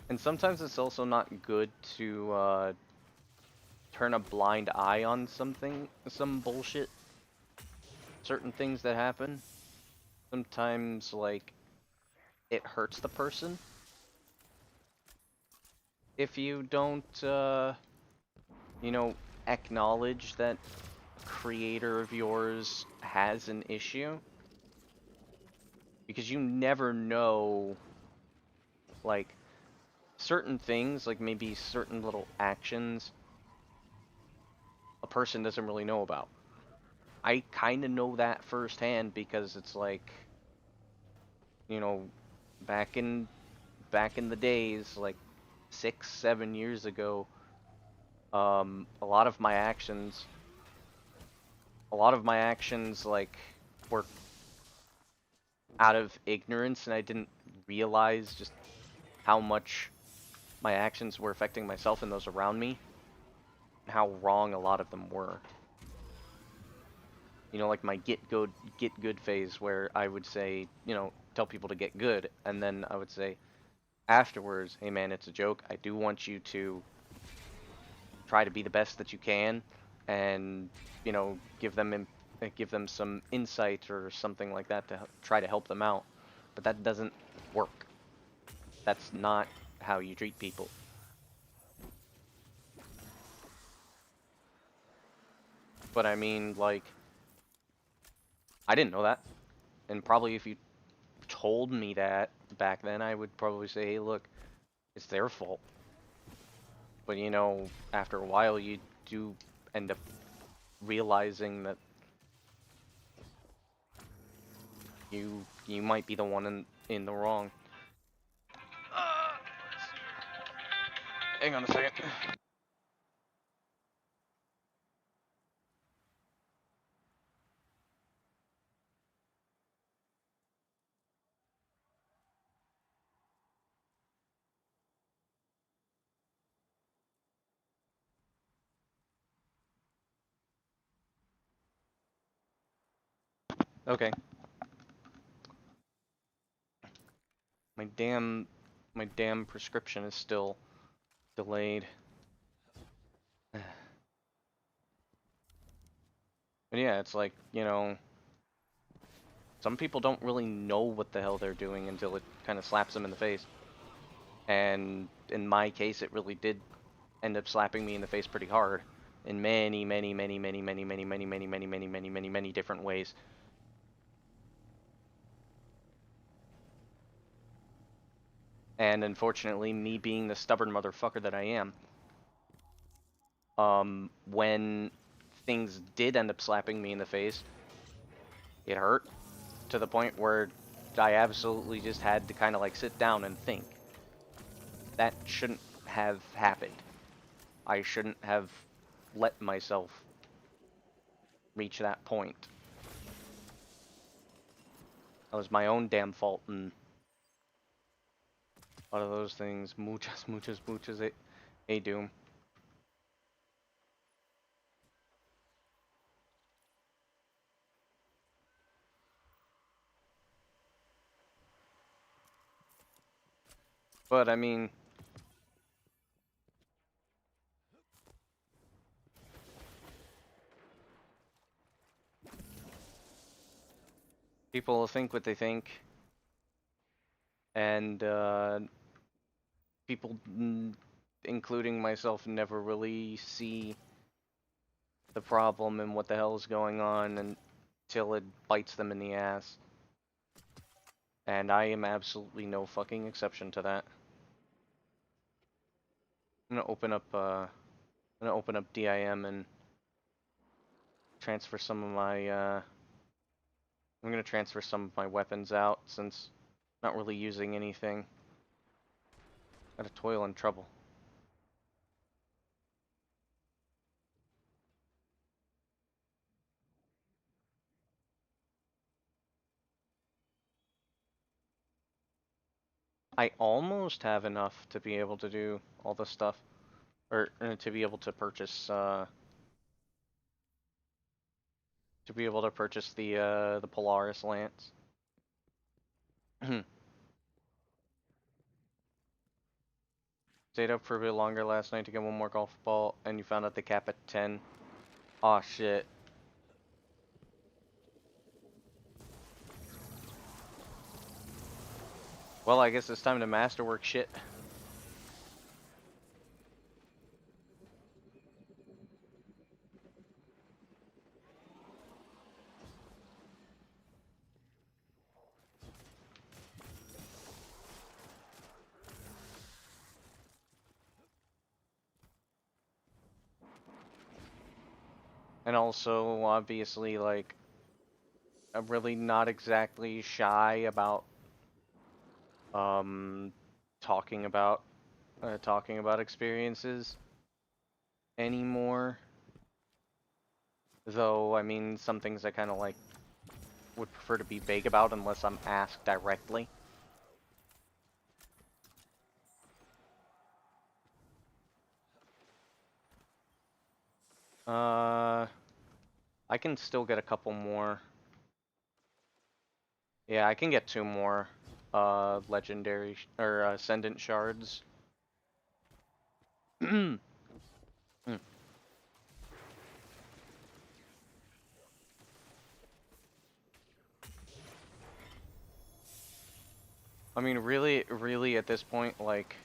And sometimes it's also not good to turn a blind eye on some bullshit. Certain things that happen. Sometimes, like, it hurts the person. if you don't, you know, acknowledge that creator of yours has an issue, because you never know, like, certain things, like maybe certain little actions a person doesn't really know about. I kind of know that firsthand because it's like, you know, back in the days, like 6, 7 years ago, a lot of my actions, like were out of ignorance, and I didn't realize just how much my actions were affecting myself and those around me, and how wrong a lot of them were. You know, like my get good phase, where I would say, you know, tell people to get good, and then I would say afterwards, hey man, it's a joke. I do want you to try to be the best that you can, and, you know, give them some insight or something like that to try to help them out. But that doesn't work. That's not how you treat people. But I mean, like, I didn't know that. And probably if you told me that back then, I would probably say, hey, look, it's their fault. But, you know, after a while, you do end up realizing that you might be the one in the wrong. Hang on a second. Okay. My damn prescription is still delayed. But yeah, it's like, you know, some people don't really know what the hell they're doing until it kind of slaps them in the face. And in my case, it really did end up slapping me in the face pretty hard in many, many, many, many, many, many, many, many, many, many, many, many, many different ways. And unfortunately, me being the stubborn motherfucker that I am, when things did end up slapping me in the face, it hurt to the point where I absolutely just had to kind of like sit down and think. That shouldn't have happened. I shouldn't have let myself reach that point. That was my own damn fault, and a lot of those things, muchas, a doom. But I mean, people think what they think, and people, including myself, never really see the problem and what the hell is going on until it bites them in the ass. And I am absolutely no fucking exception to that. I'm gonna open up DIM and transfer some of my I'm gonna transfer some of my weapons out since I'm not really using anything. Got a toil and trouble. I almost have enough to be able to do all this stuff, or to be able to purchase the Polaris Lance. Stayed up for a bit longer last night to get one more golf ball, and you found out the cap at 10. Aw, shit. Well, I guess it's time to masterwork shit. And also, obviously, like, I'm really not exactly shy about um talking about experiences anymore. Though, I mean, some things I kind of like would prefer to be vague about unless I'm asked directly. I can still get a couple more. Yeah, I can get 2 more legendary or ascendant shards. I mean, really at this point, like,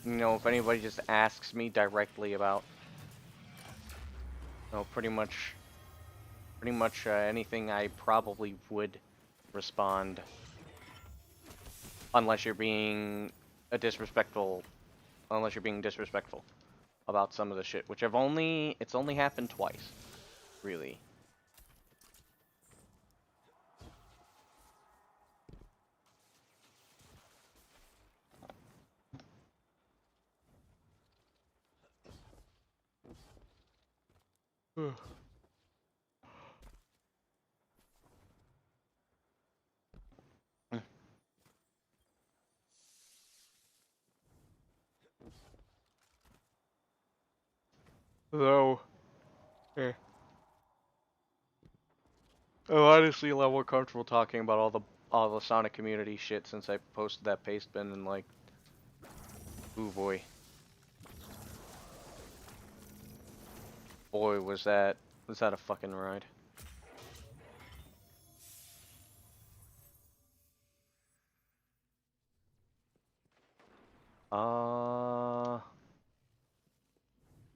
you know, if anybody just asks me directly about, you know, pretty much anything, I probably would respond, unless you're being unless you're being disrespectful about some of the shit, which it's only happened twice, really. Though, eh. I'm honestly a lot more comfortable talking about all the Sonic community shit since I posted that paste bin and like, ooh boy, was that a fucking ride.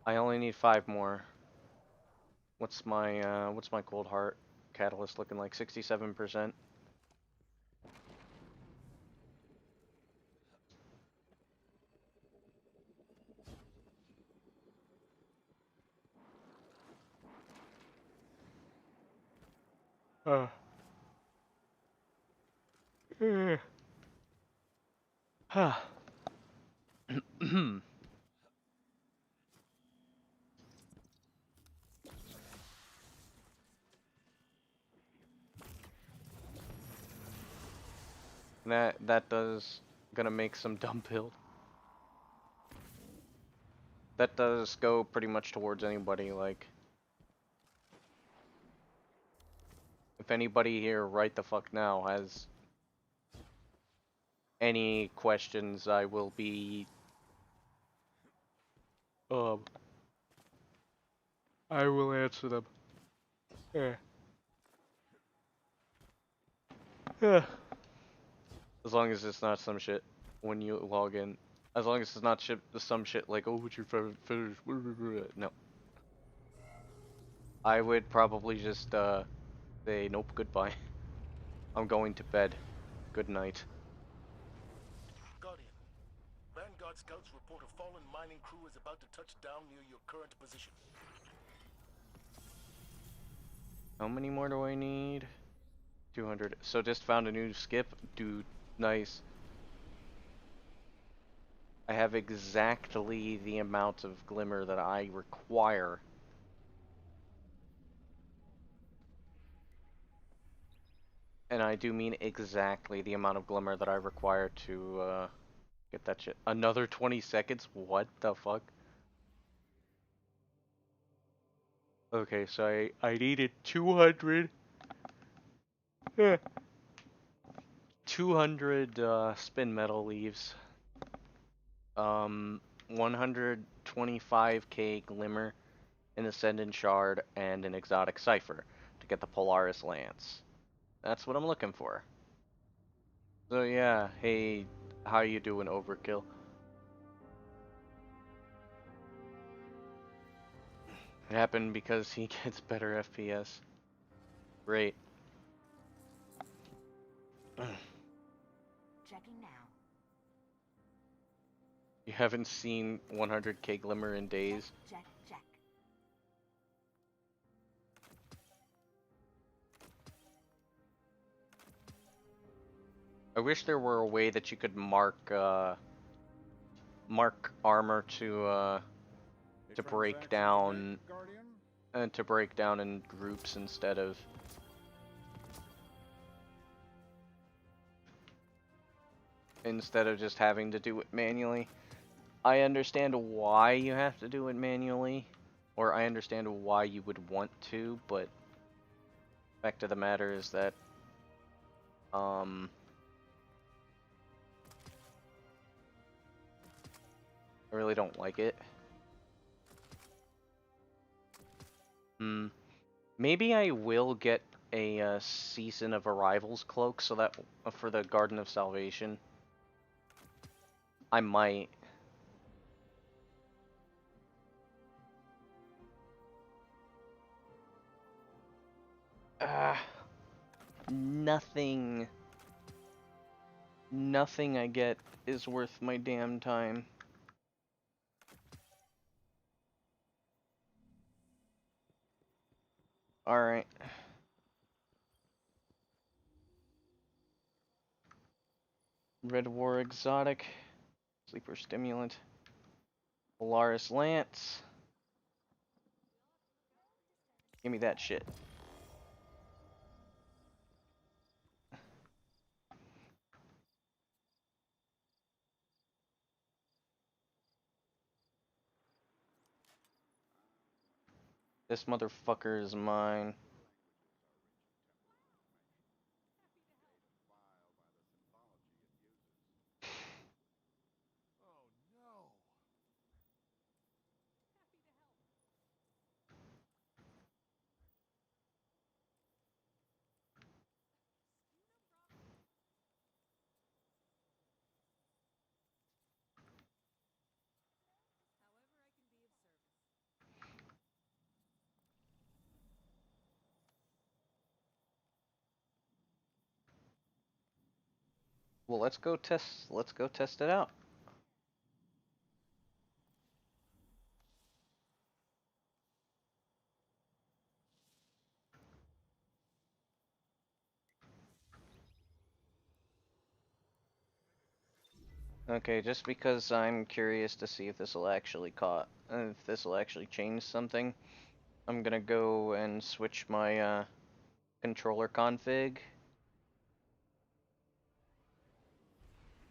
I only need 5 more. What's my cold heart catalyst looking like? 67%. Uh. Huh. That does gonna make some dumb build. That does go pretty much towards anybody, like, if anybody here right the fuck now has any questions, I will be um I will answer them. Yeah. Yeah. As long as it's not some shit when you log in. As long as it's not some shit like, oh, what's your favorite finish? No. I would probably just say nope, goodbye. I'm going to bed. Good night. Guardian, Vanguard scouts report a fallen mining crew is about to touch down near your current position. How many more do I need? 200. So just found a new skip. Dude, nice. I have exactly the amount of glimmer that I require. And I do mean exactly the amount of glimmer that I require to get that shit. Another 20 seconds? What the fuck? Okay, so I needed 200. 200 spin metal leaves. 125k glimmer, an ascendant shard, and an exotic cipher to get the Polaris Lance. That's what I'm looking for. So yeah, hey, how you doing, Overkill? It happened because he gets better FPS. Great. Checking now. haven't seen 100k Glimmer in days. Check, check. I wish there were a way that you could mark armor to break down in groups instead of just having to do it manually. I understand why you have to do it manually, or I understand why you would want to, but fact of the matter is that I really don't like it. Maybe I will get a Season of Arrivals cloak, so that for the Garden of Salvation. I might. Nothing I get is worth my damn time. Alright. Red War Exotic. Sleeper Stimulant. Polaris Lance. Give me that shit. This motherfucker is mine. Well, let's go test it out. Okay, just because I'm curious to see if this will actually change something, I'm gonna go and switch my controller config.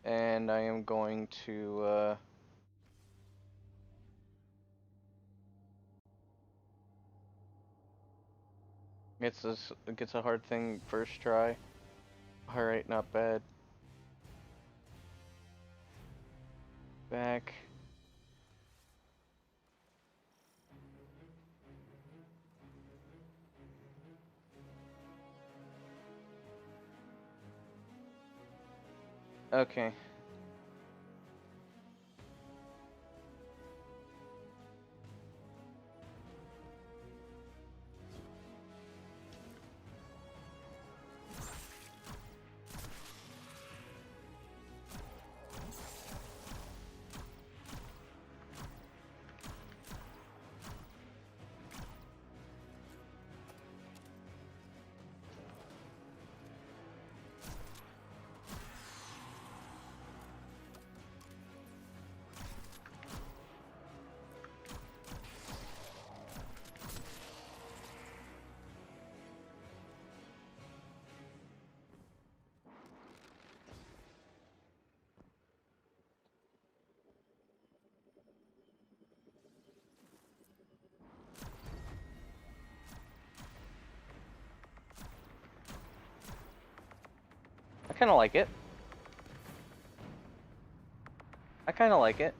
And I am going to gets a hard thing first try. Alright, not bad. Back. Okay. I kind of like it. I kind of like it.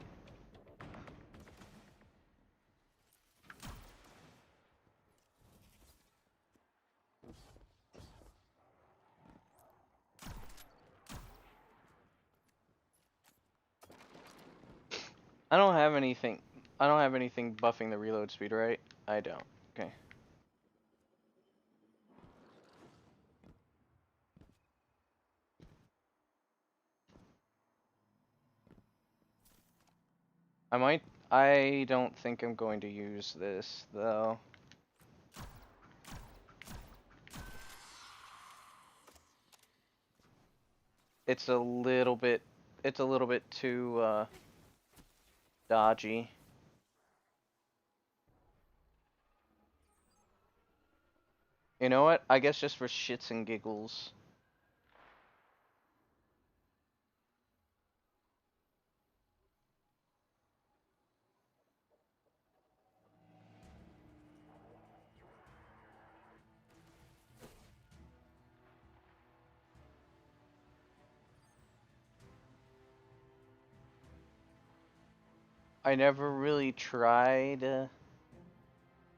I don't have anything buffing the reload speed, right? I don't. Okay. I don't think I'm going to use this, though. It's a little bit too, dodgy. You know what? I guess just for shits and giggles. I never really tried, I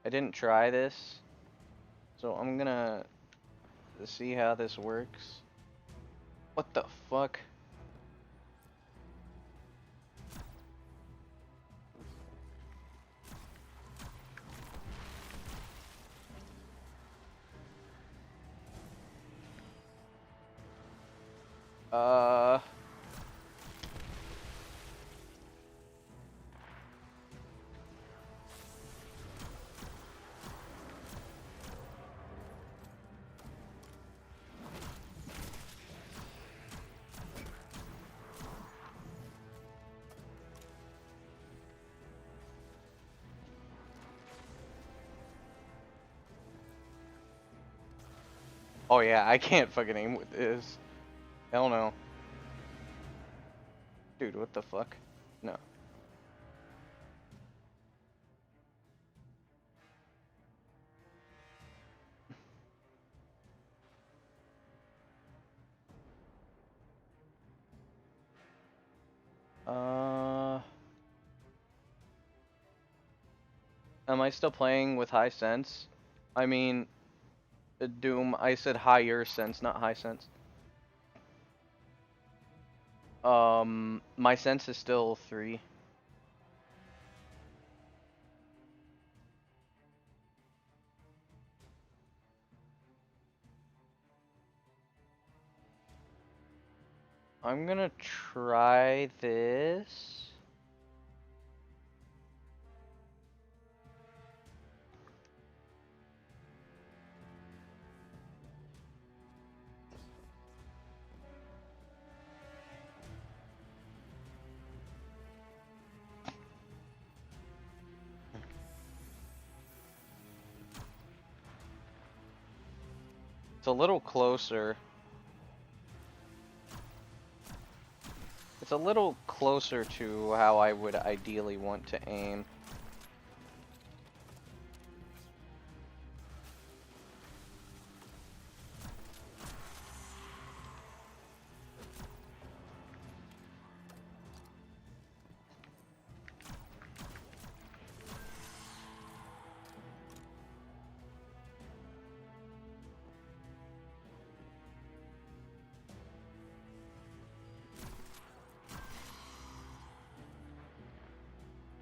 didn't try this, so I'm gonna see how this works. What the fuck? Uh... Oh yeah, I can't fucking aim with this. Hell no. Dude, what the fuck? No. Am I still playing with high sense? I mean, Doom, I said higher sense, not high sense. My sense is still 3. I'm gonna try this. It's a little closer. It's a little closer to how I would ideally want to aim.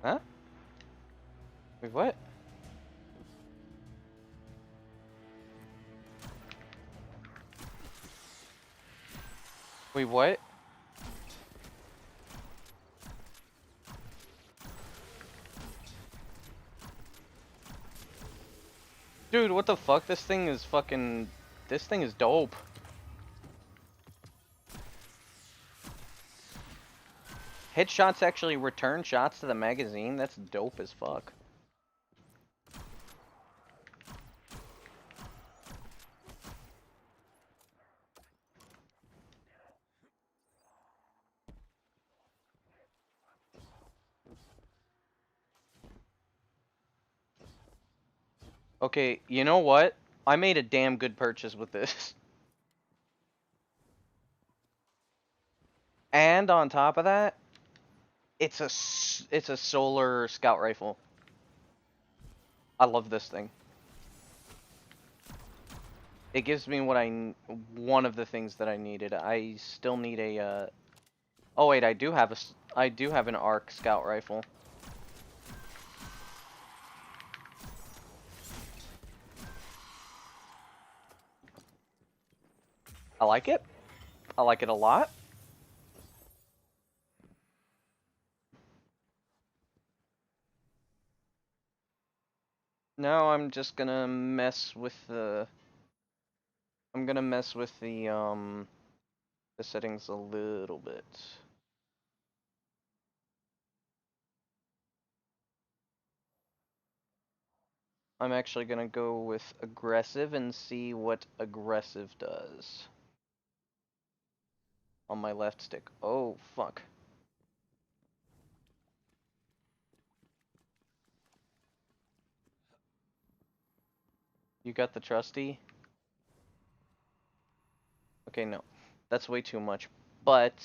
Huh? Wait, what? Wait, what? Dude, what the fuck? This thing is fucking... This thing is dope. Headshots actually return shots to the magazine? That's dope as fuck. Okay, you know what? I made a damn good purchase with this. And on top of that, it's a solar scout rifle. I love this thing. It gives me one of the things that I needed. I still need a oh wait, I do have an arc scout rifle. I like it. I like it a lot. Now I'm just gonna mess with the... I'm gonna mess with the settings a little bit. I'm actually gonna go with aggressive and see what aggressive does. On my left stick. Oh, fuck. You got the trusty? Okay, no. That's way too much. But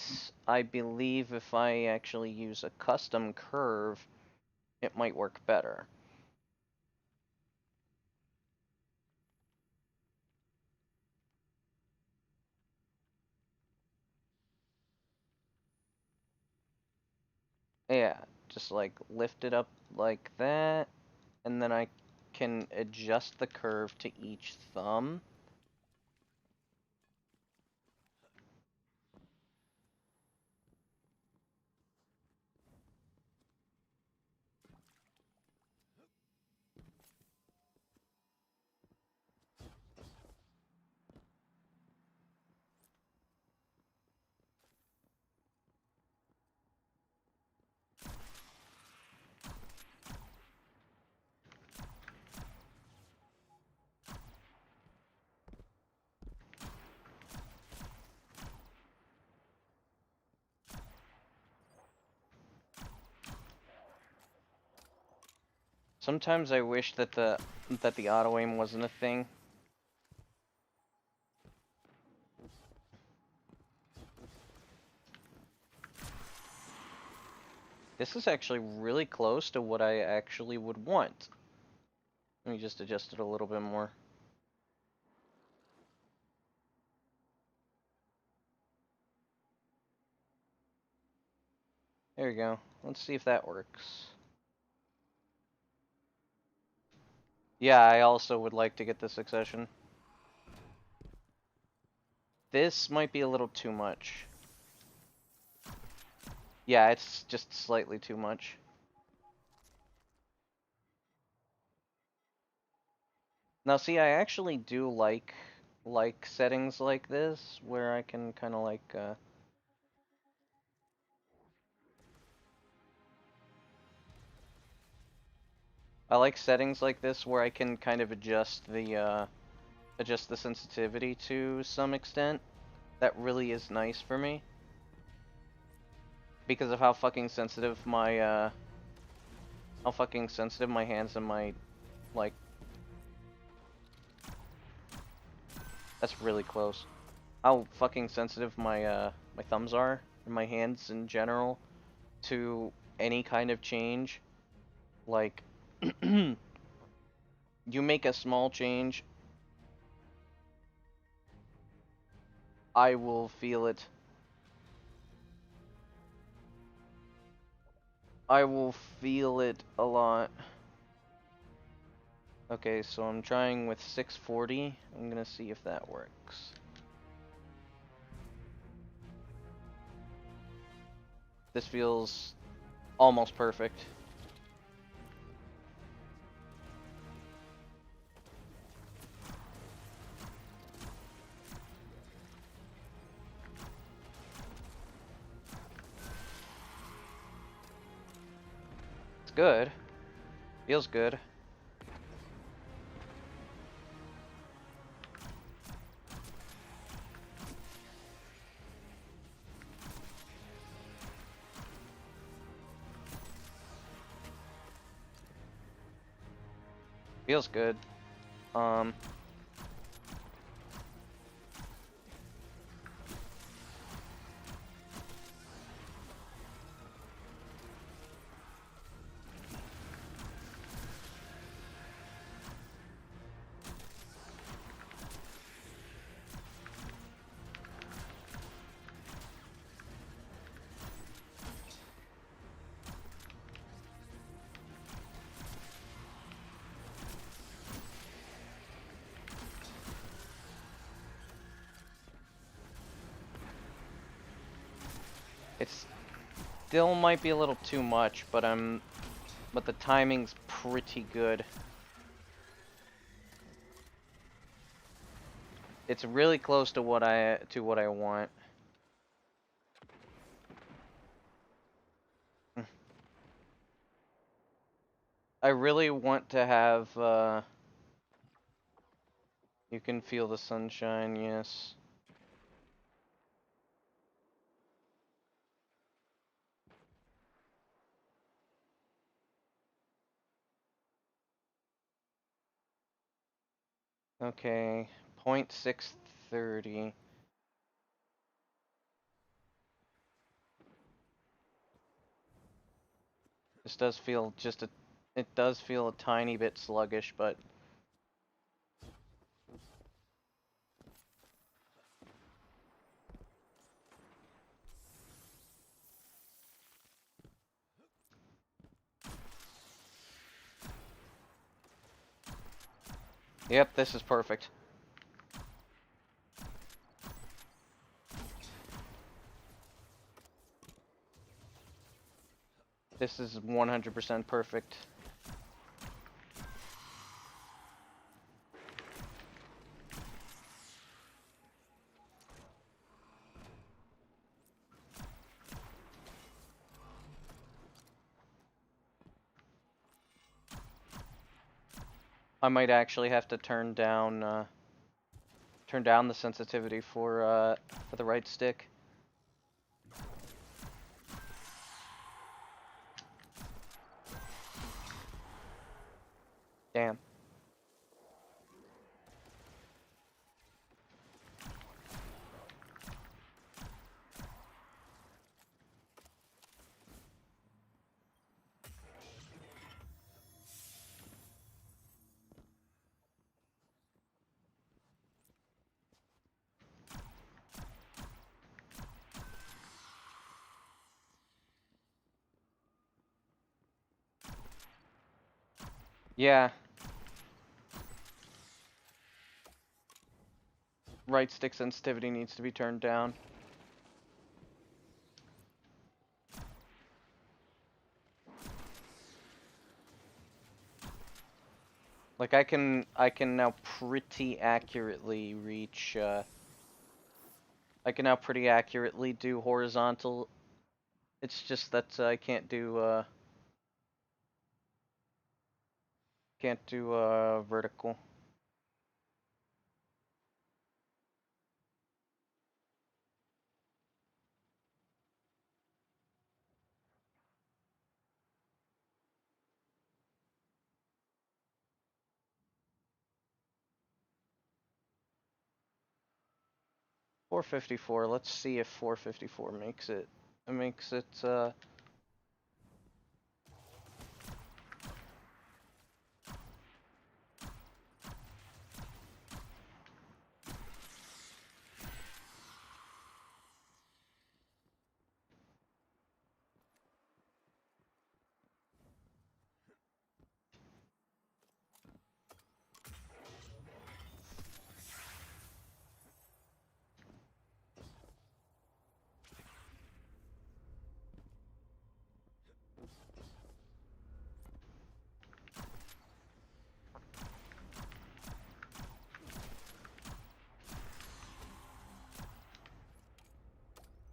I believe if I actually use a custom curve, it might work better. Yeah, just like lift it up like that, and then I can adjust the curve to each thumb. Sometimes I wish that the auto aim wasn't a thing. This is actually really close to what I actually would want. Let me just adjust it a little bit more. There we go. Let's see if that works. Yeah, I also would like to get the succession. This might be a little too much. Yeah, it's just slightly too much. Now see, I actually do like settings like this, where I can kind of like, I like settings like this where I can kind of adjust the sensitivity to some extent. That really is nice for me. Because of how fucking sensitive my, hands and my, like... That's really close. How fucking sensitive my, my thumbs are, and my hands in general, to any kind of change. Like, you make a small change, I will feel it. I will feel it a lot. Okay, so I'm trying with 640. I'm gonna see if that works. This feels almost perfect. It's good. Feels good. Feels good. It's still might be a little too much, but the timing's pretty good. it's really close to what I want. I really want to have you can feel the sunshine, yes. Okay, 0.630. This does feel it does feel a tiny bit sluggish, but yep, this is perfect. This is 100% perfect. I might actually have to turn down the sensitivity for the right stick. Damn. Yeah. Right stick sensitivity needs to be turned down. Like I can now pretty accurately reach I can now pretty accurately do horizontal. It's just that I can't do vertical. .454. Let's see if 454 makes it. It makes it.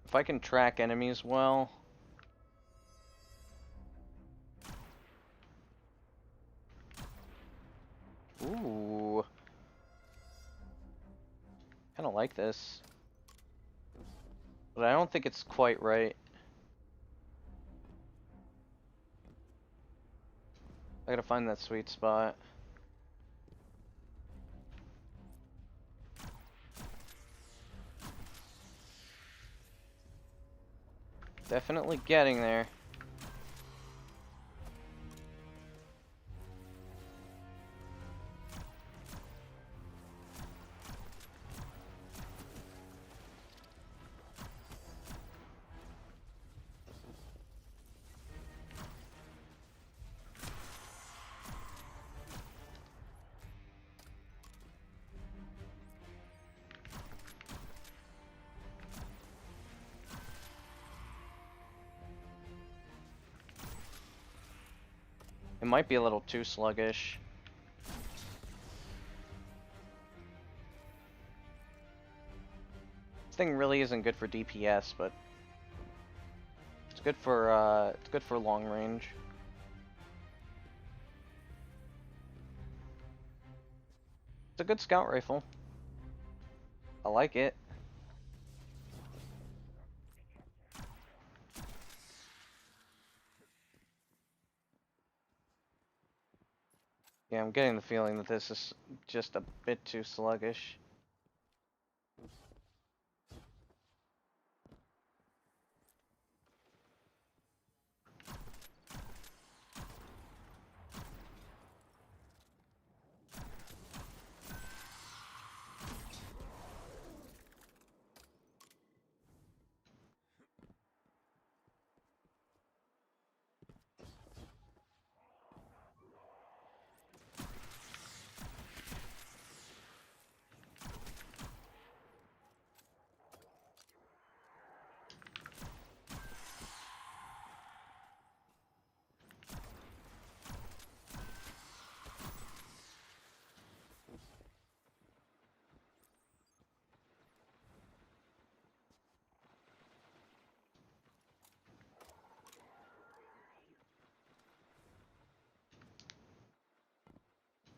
If I can track enemies well. Ooh. Kinda like this. But I don't think it's quite right. I gotta find that sweet spot. Definitely getting there. It might be a little too sluggish. thing really isn't good for DPS, but it's good for long range. It's a good scout rifle. I like it. Yeah, I'm getting the feeling that this is just a bit too sluggish.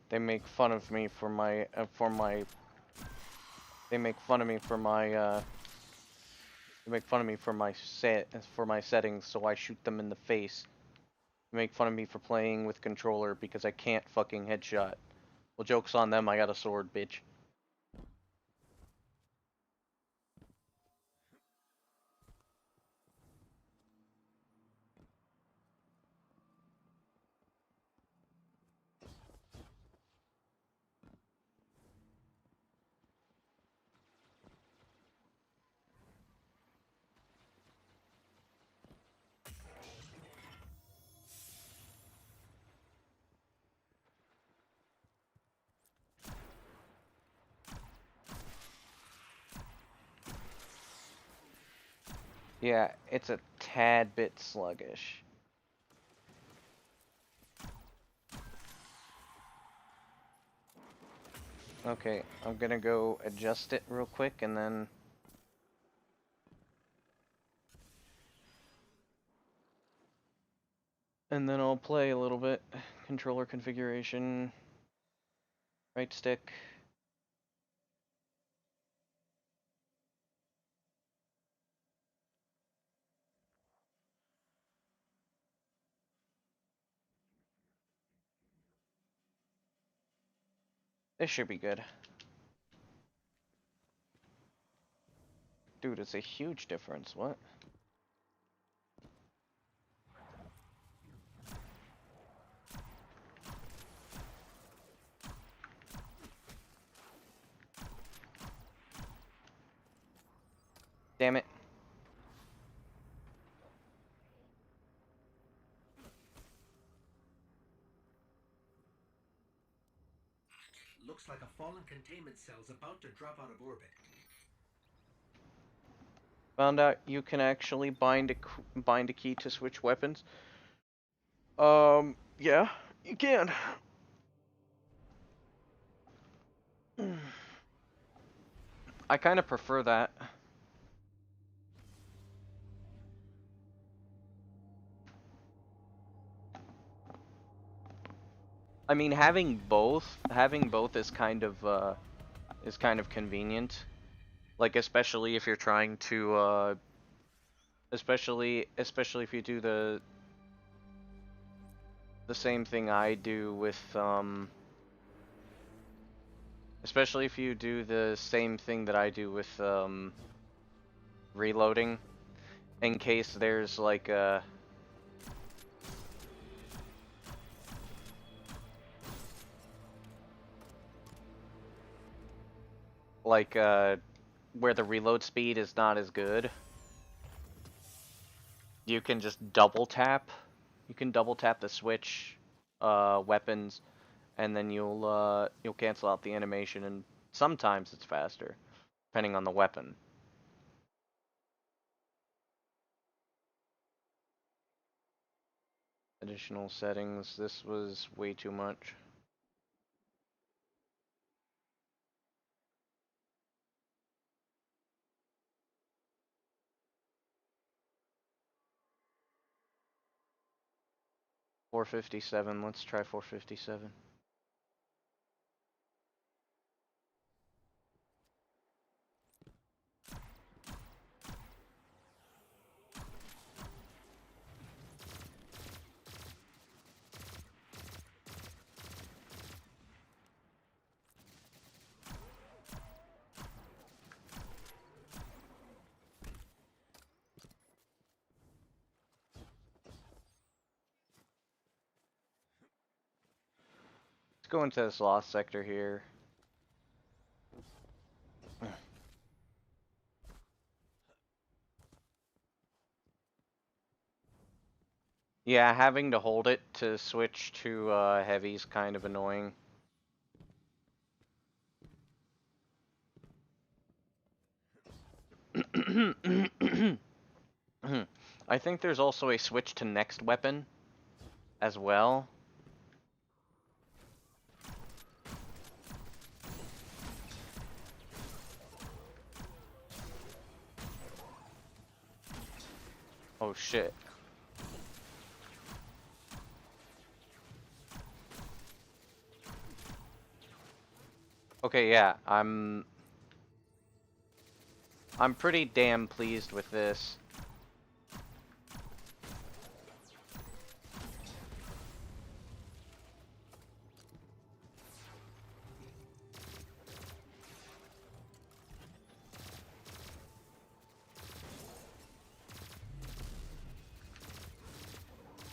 They make fun of me for my they make fun of me for my they make fun of me for my settings, so I shoot them in the face. They make fun of me for playing with controller because I can't fucking headshot. Well, joke's on them, I got a sword, bitch. Yeah, it's a tad bit sluggish. Okay, I'm gonna go adjust it real quick and then... And then I'll play a little bit. Controller configuration. Right stick. This should be good. Dude, it's a huge difference. What? Damn it. Looks like a fallen containment cell's about to drop out of orbit. Found out you can actually bind a key to switch weapons. Yeah, you can. I kind of prefer that. I mean, having both is kind of convenient. Like, especially if you're trying to, especially if you do the same thing I do with, especially if you do the same thing that I do with, reloading, in case there's like a like where the reload speed is not as good. You can just double tap. You can double tap the switch weapons, and then you'll cancel out the animation, and sometimes it's faster, depending on the weapon. Additional settings. This was way too much. 457. Let's try 457. Let's go into this lost sector here. Yeah, having to hold it to switch to heavy's kind of annoying. I think there's also a switch to next weapon as well. Oh shit. Okay, yeah, I'm pretty damn pleased with this.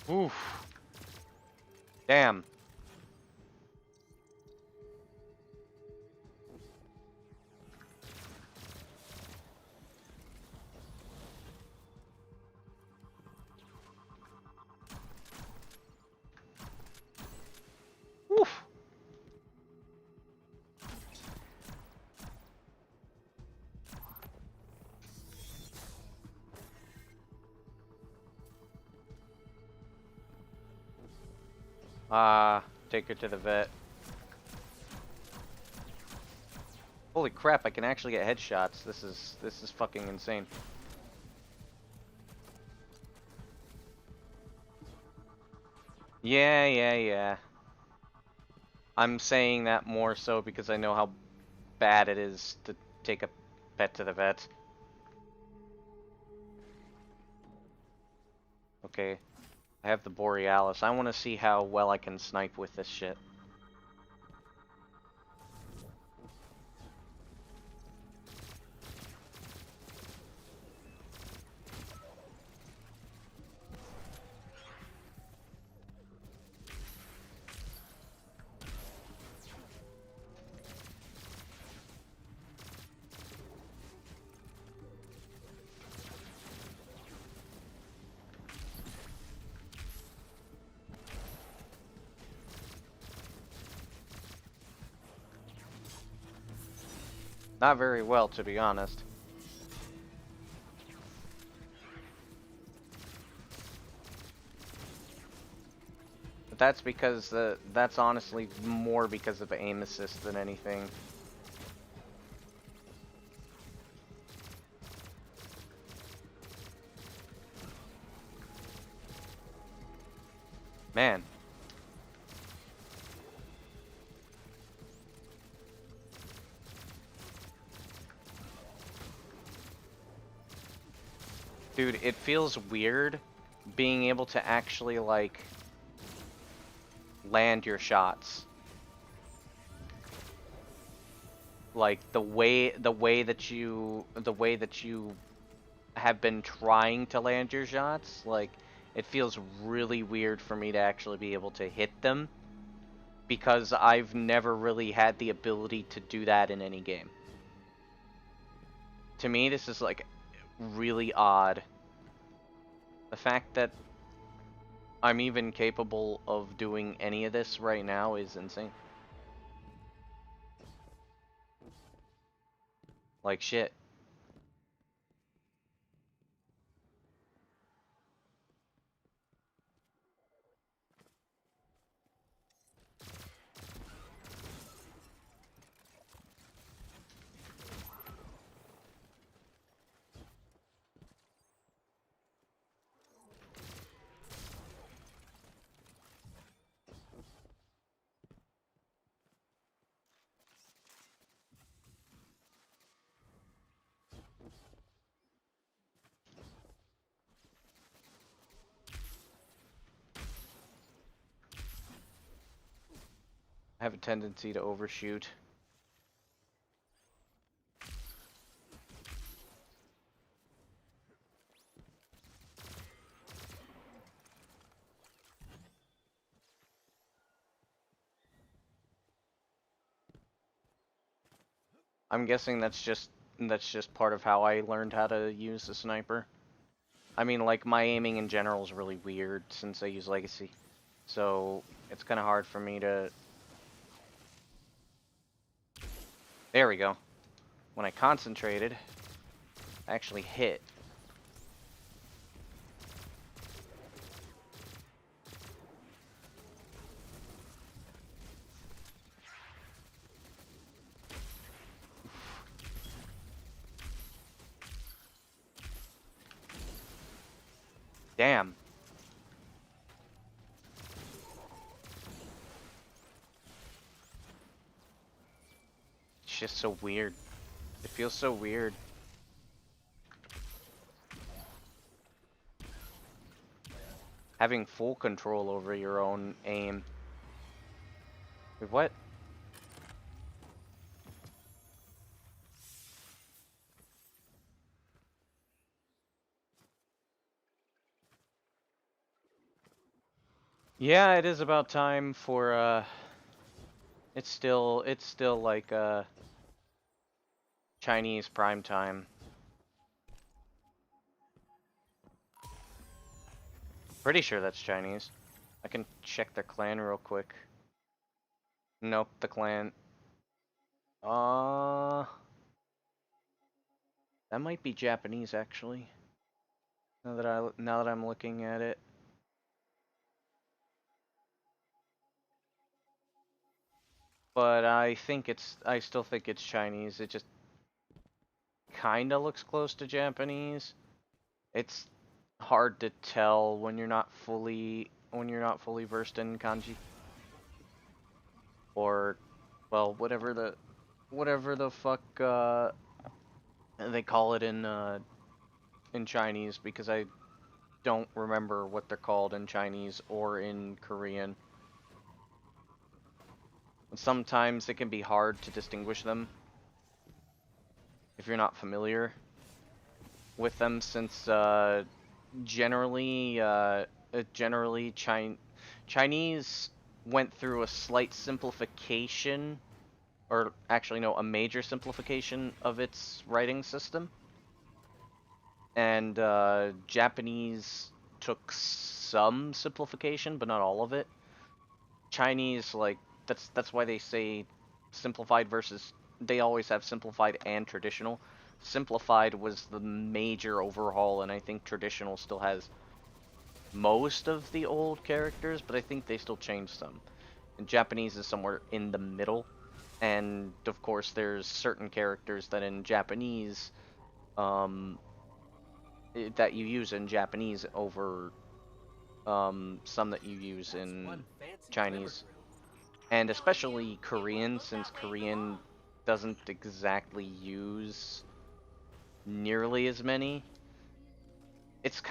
Oof. Damn. Oof. Take her to the vet. Holy crap, I can actually get headshots. This is fucking insane. Yeah. I'm saying that more so because I know how bad it is to take a pet to the vet. Okay. I have the Borealis. I want to see how well I can snipe with this shit. Not very well, to be honest. But that's because that's honestly more because of aim assist than anything. Man. Dude, it feels weird being able to actually, like, land your shots. Like, the way that you have been trying to land your shots, like, it feels really weird for me to actually be able to hit them, because I've never really had the ability to do that in any game. To me, this is, like, really odd. The fact that I'm even capable of doing any of this right now is insane. Like shit. have a tendency to overshoot. I'm guessing that's just part of how I learned how to use the sniper. I mean, like, my aiming in general is really weird since I use Legacy. So, it's kind of hard for me to... There we go. When I concentrated, I actually hit. Damn. It's just so weird. It feels so weird. Having full control over your own aim. Wait, what? Yeah, it is about time for, it's still like, Chinese prime time. Pretty sure that's Chinese. I can check their clan real quick. Nope, the clan. That might be Japanese actually. Now that I'm looking at it. But I still think it's Chinese. It just kind of looks close to Japanese. It's hard to tell when you're not fully versed in kanji. Or, well, whatever the fuck they call it in Chinese, because I don't remember what they're called in Chinese or in Korean. And sometimes it can be hard to distinguish them if you're not familiar with them, since generally Chinese went through a slight simplification, or actually no, a major simplification of its writing system. And Japanese took some simplification, but not all of it. Chinese, like, that's why they say simplified versus, they always have simplified and traditional. Simplified was the major overhaul, and I think traditional still has most of the old characters, but I think they still changed some. And Japanese is somewhere in the middle, and of course there's certain characters that in Japanese, that you use in Japanese over some that you use in Chinese. And especially Korean, since Korean doesn't exactly use nearly as many. It's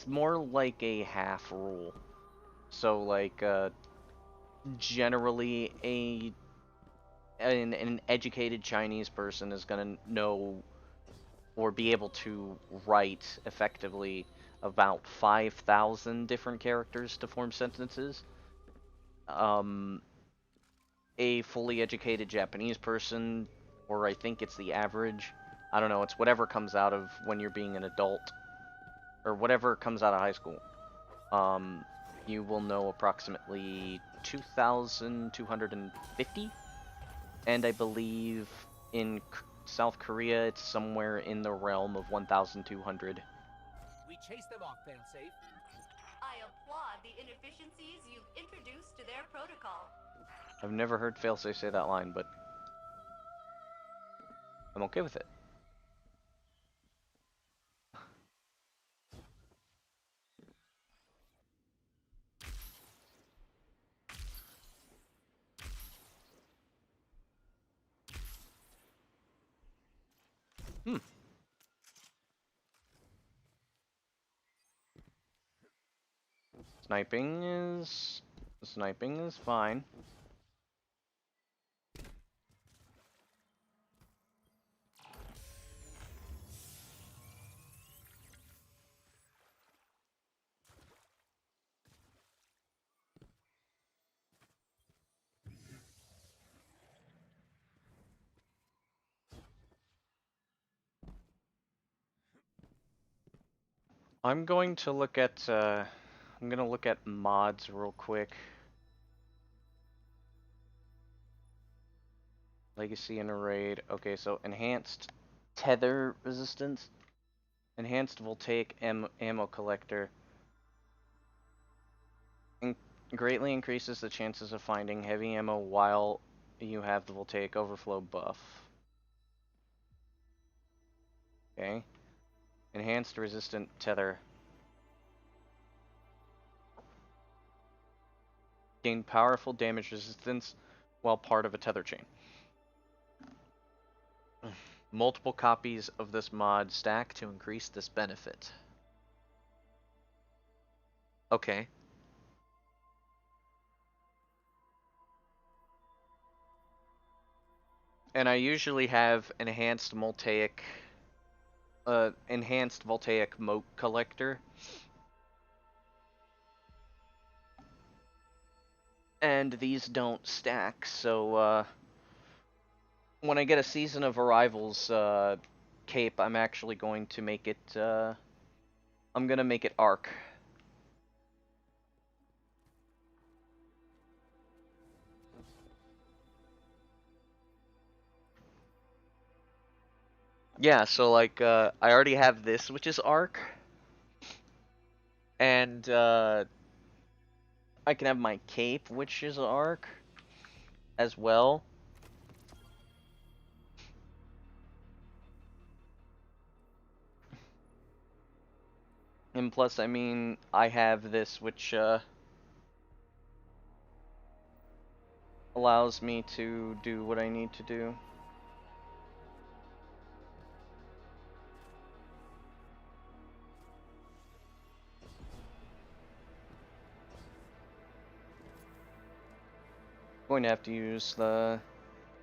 more like a half rule. So like, generally an educated Chinese person is gonna know or be able to write effectively about 5,000 different characters to form sentences. A fully educated Japanese person, or I think it's the average, I don't know, it's whatever comes out of when you're being an adult, or whatever comes out of high school. You will know approximately 2,250, and I believe in South Korea it's somewhere in the realm of 1,200. We chase them off, failsafe. I applaud the inefficiencies you've introduced to their protocol. I've never heard Failsafe say that line, but I'm okay with it. Sniping is fine. I'm going to look at mods real quick. Legacy and raid. Okay, so enhanced tether resistance, enhanced voltaic ammo collector. Greatly increases the chances of finding heavy ammo while you have the voltaic overflow buff. Okay. Enhanced resistant tether. Gain powerful damage resistance while part of a tether chain. Multiple copies of this mod Stack to increase this benefit. Okay. and I usually have enhanced voltaic moat collector. And these don't stack, so when I get a Season of Arrivals cape, I'm actually going to make it, I'm gonna make it arc. Yeah, so like, I already have this, which is arc. And, I can have my cape, which is arc, as well. And plus, I mean, I have this, which, allows me to do what I need to do. Going to have to use the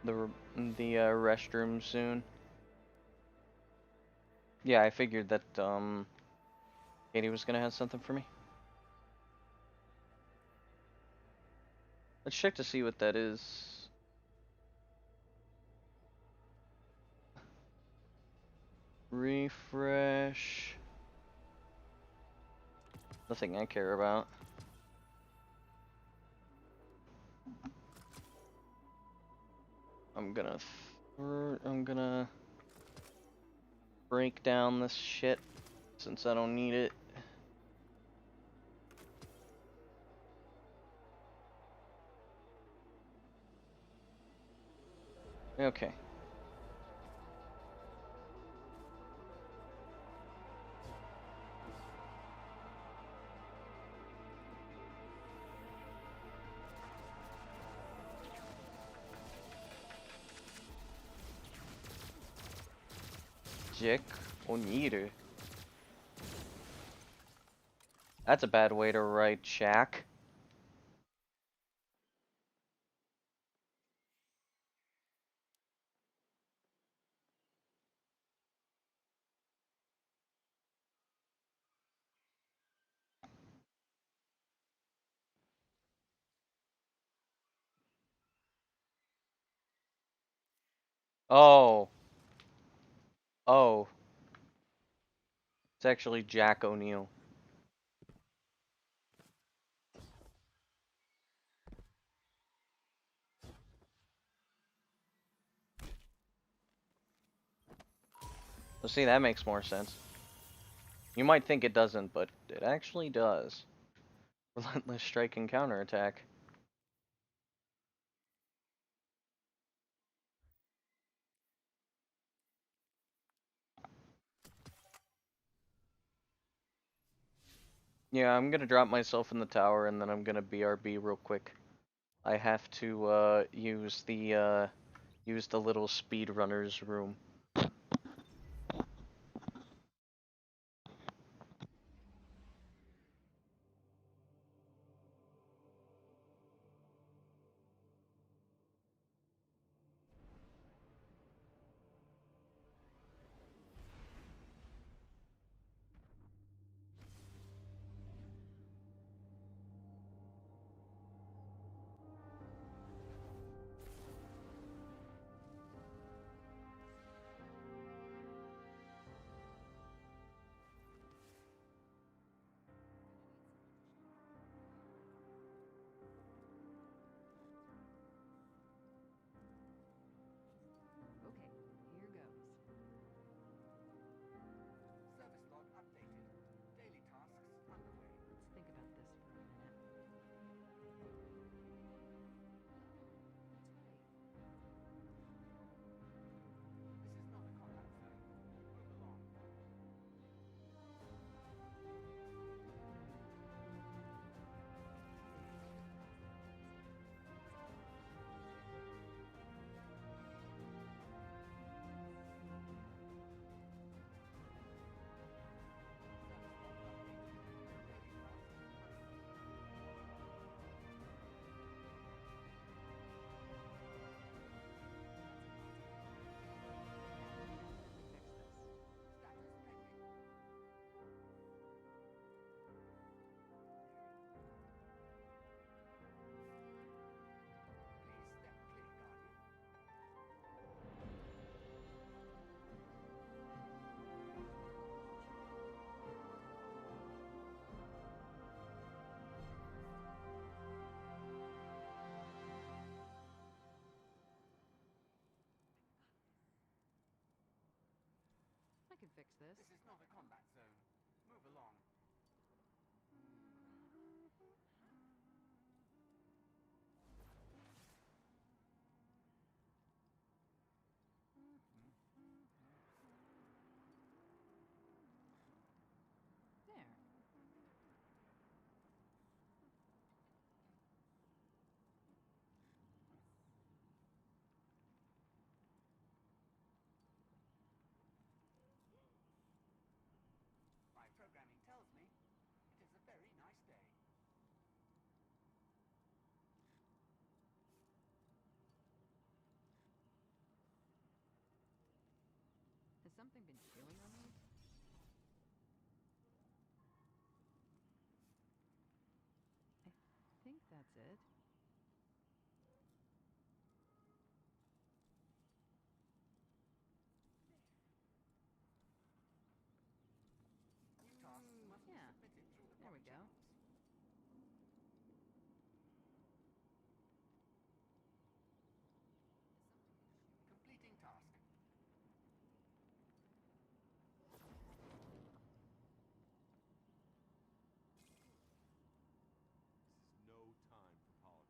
restroom soon. Yeah, I figured that Katie was gonna have something for me. Let's check to see what that is. Refresh. Nothing I care about. I'm gonna break down this shit since I don't need it. Okay. Jack Oniru. That's a bad way to write Jack. Oh. Oh. It's actually Jack O'Neill. So see, that makes more sense. You might think it doesn't, but it actually does. Relentless strike and counterattack. Yeah, I'm gonna drop myself in the tower and then I'm gonna BRB real quick. I have to use the little speedrunners room. fix this. This is not a combat zone. Move along. There. My programming tells me it is a very nice day. Has something been chewing on me? I think that's it. New tasks must be Yeah. submitted through the There we proper go. channels. Completing task. This is no time for politics.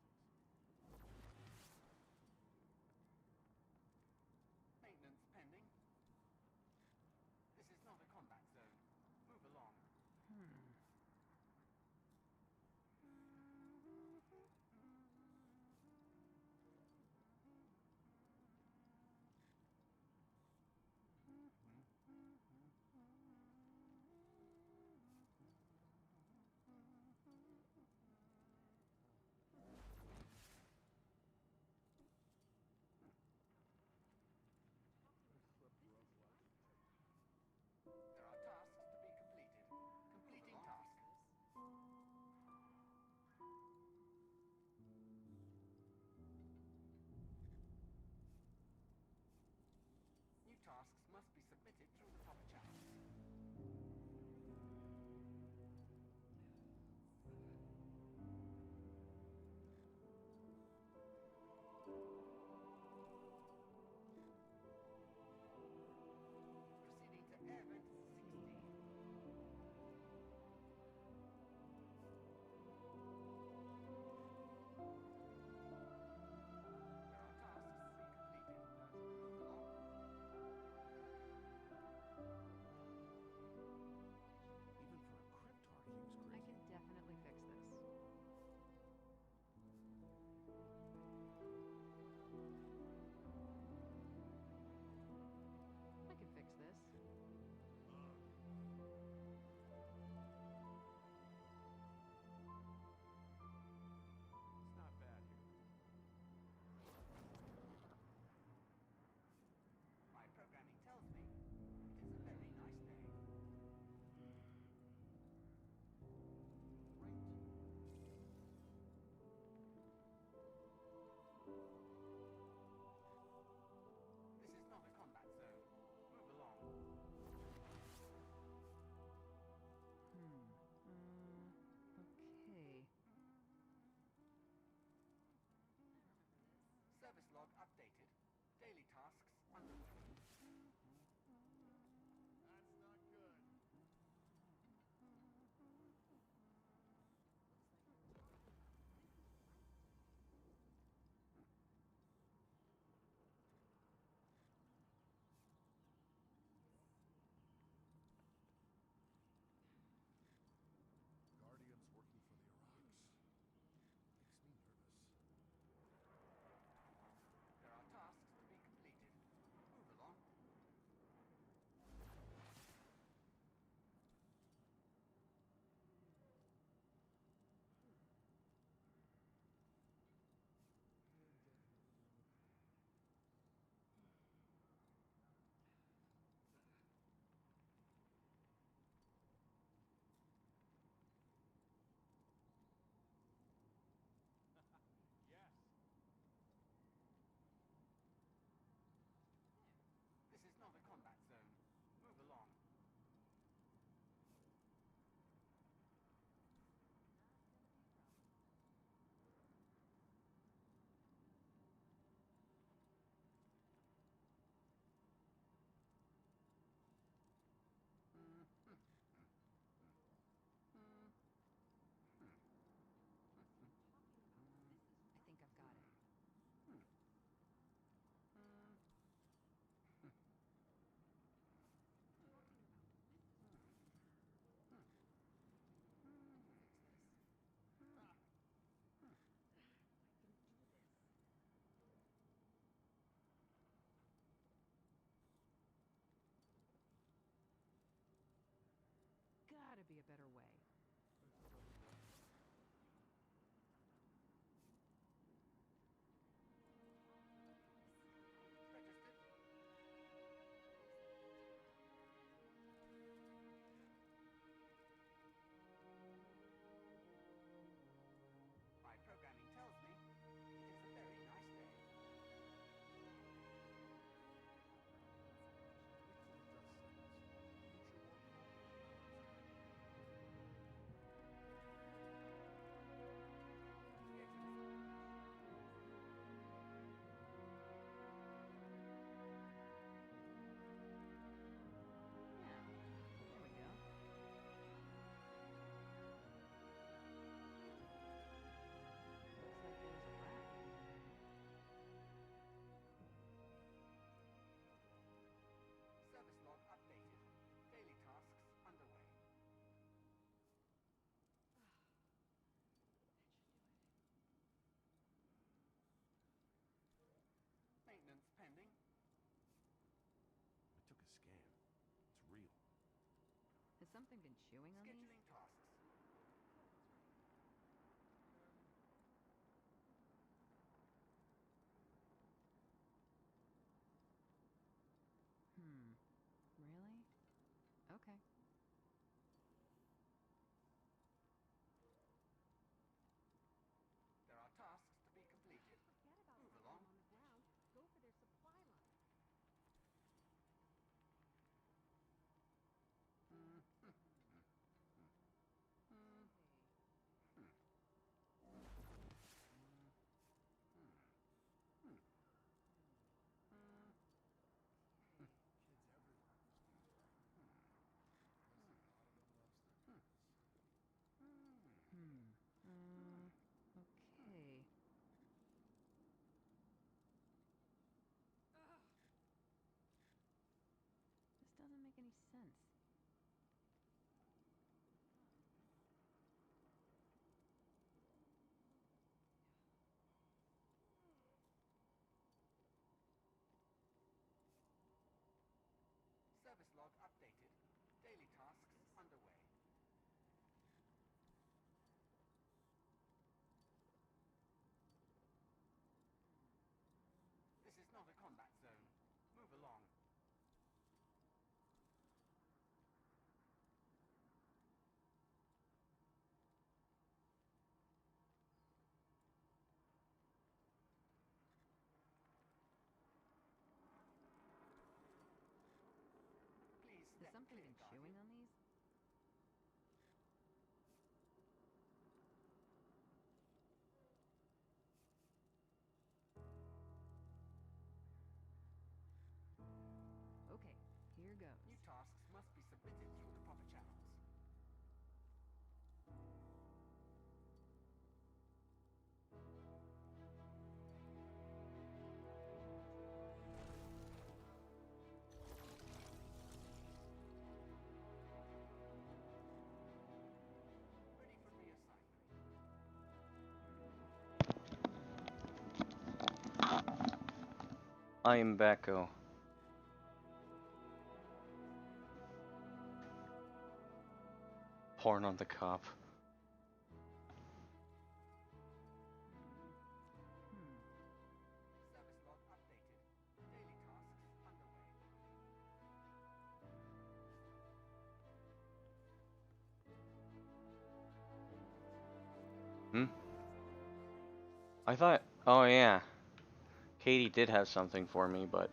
better way. Registered. My programming tells me it is a very nice day. Scheduling. Yeah, there we go. Looks like there's a wrap. Service log updated. Daily tasks underway. Maintenance pending. I took a scan. It's real. Has something been chewing on these? Scheduling tasks. Really? Okay. There are tasks to be completed. Forget about Move finding along. them on the ground. Go for their supply line. Okay. This doesn't make any sense. Service log updated. Daily tasks underway. This is not a combat zone. Move along. Please Has step something clear, been Guardian. chewing on these? Okay, here goes. New tasks must be submitted through the proper channels. Ready for reassignment. I am Backo. Porn on the cop. Service log updated. Daily tasks underway. I thought, oh yeah, Katie did have something for me, but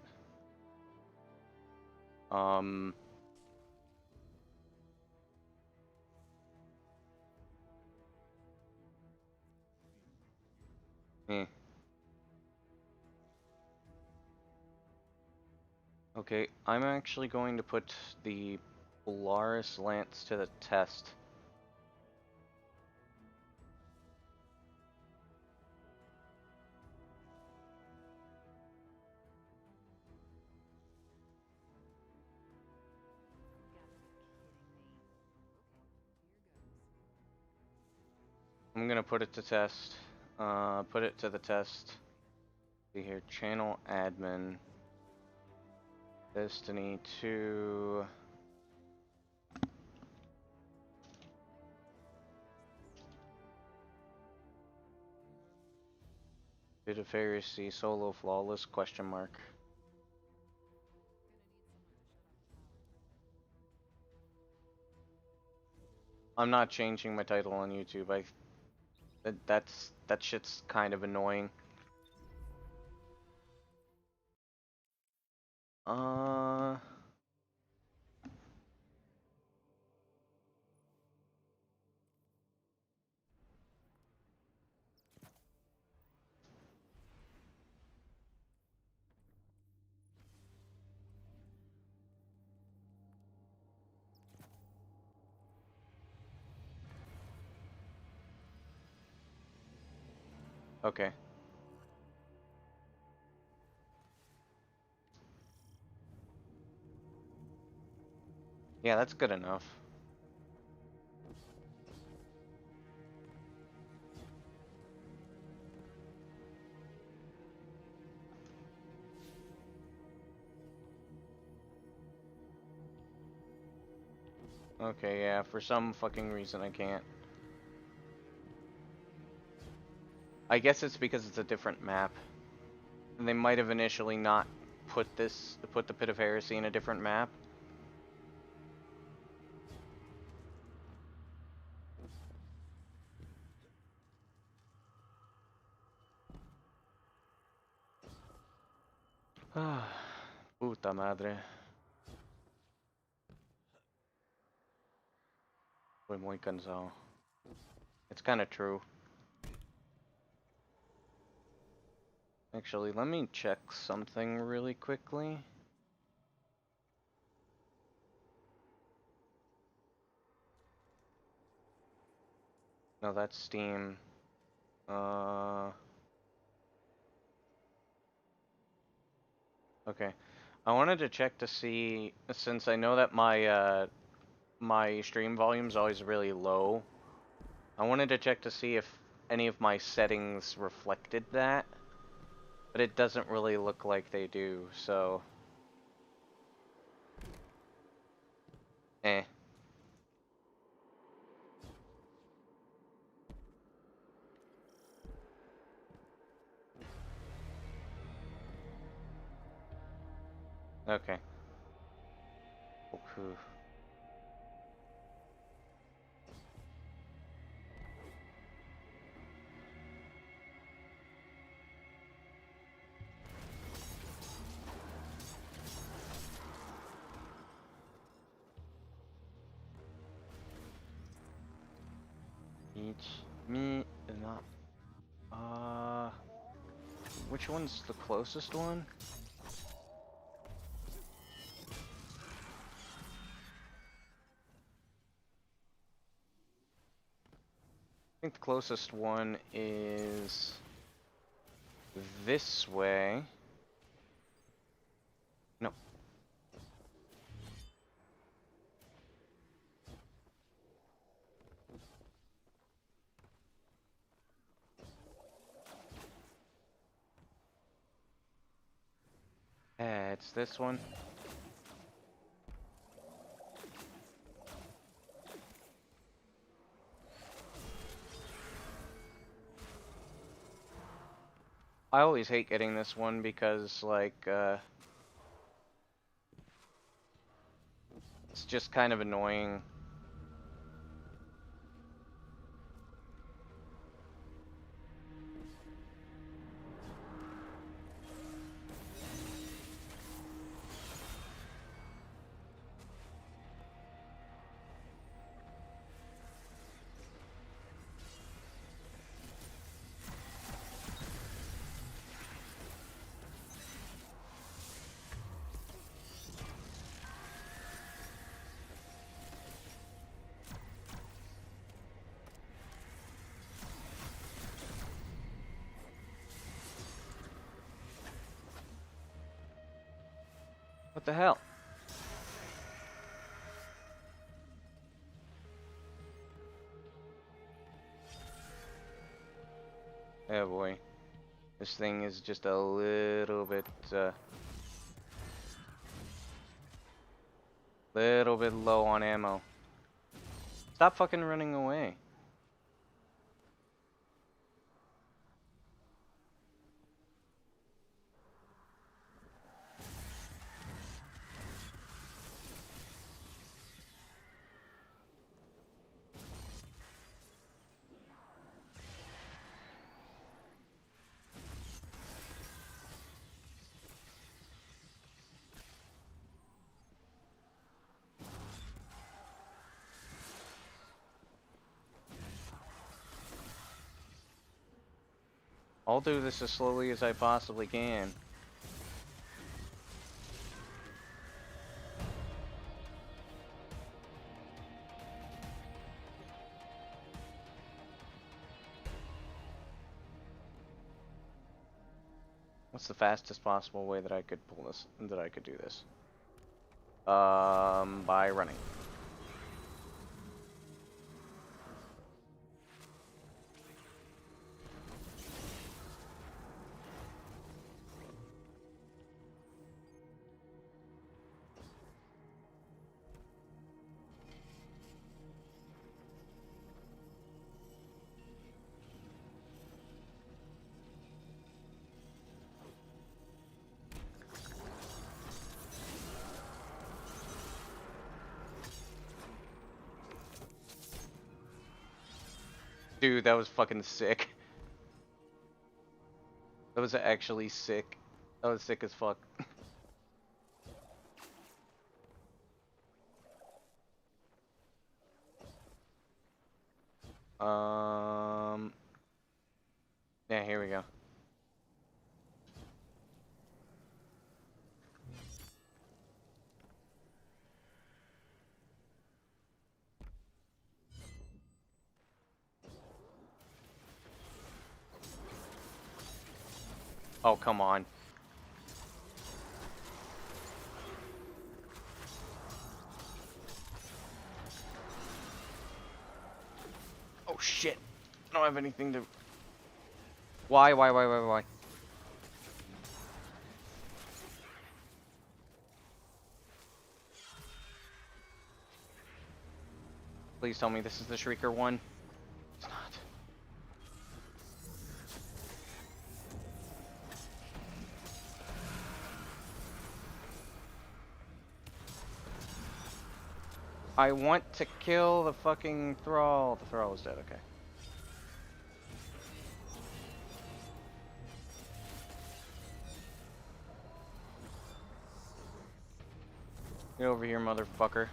eh. Okay, I'm actually going to put the Polaris Lance to the test. You gotta be kidding me. Okay, here goes. I'm gonna put it to test. Put it to the test. See here, channel admin. Destiny 2. Bit of heresy, solo flawless, question mark. I'm not changing my title on YouTube. That shit's kind of annoying. Okay. Yeah, that's good enough. Okay, yeah, for some fucking reason I can't. I guess it's because it's a different map. And they might have initially not put the Pit of Heresy in a different map. Puta madre. Estoy muy cansado. It's kind of true. Actually, let me check something really quickly. No, that's Steam. Okay. I wanted to check to see, since I know that my stream volume's always really low, I wanted to check to see if any of my settings reflected that, but it doesn't really look like they do, so... Eh. Okay. Okay. Each me not. Which one's the closest one? I think the closest one is this way. No. It's this one. I always hate getting this one because, like, it's just kind of annoying. What the hell? Oh boy. This thing is just a little bit low on ammo. Stop fucking running away. I'll do this as slowly as I possibly can. What's the fastest possible way that I could pull this, that I could do this? By running. Dude, that was fucking sick. That was actually sick. That was sick as fuck. Yeah, here we go. Oh, come on. Oh shit. I don't have anything to... Why? Please tell me this is the Shrieker one. It's not. I want to kill the fucking Thrall. The Thrall is dead, okay. Get over here, motherfucker.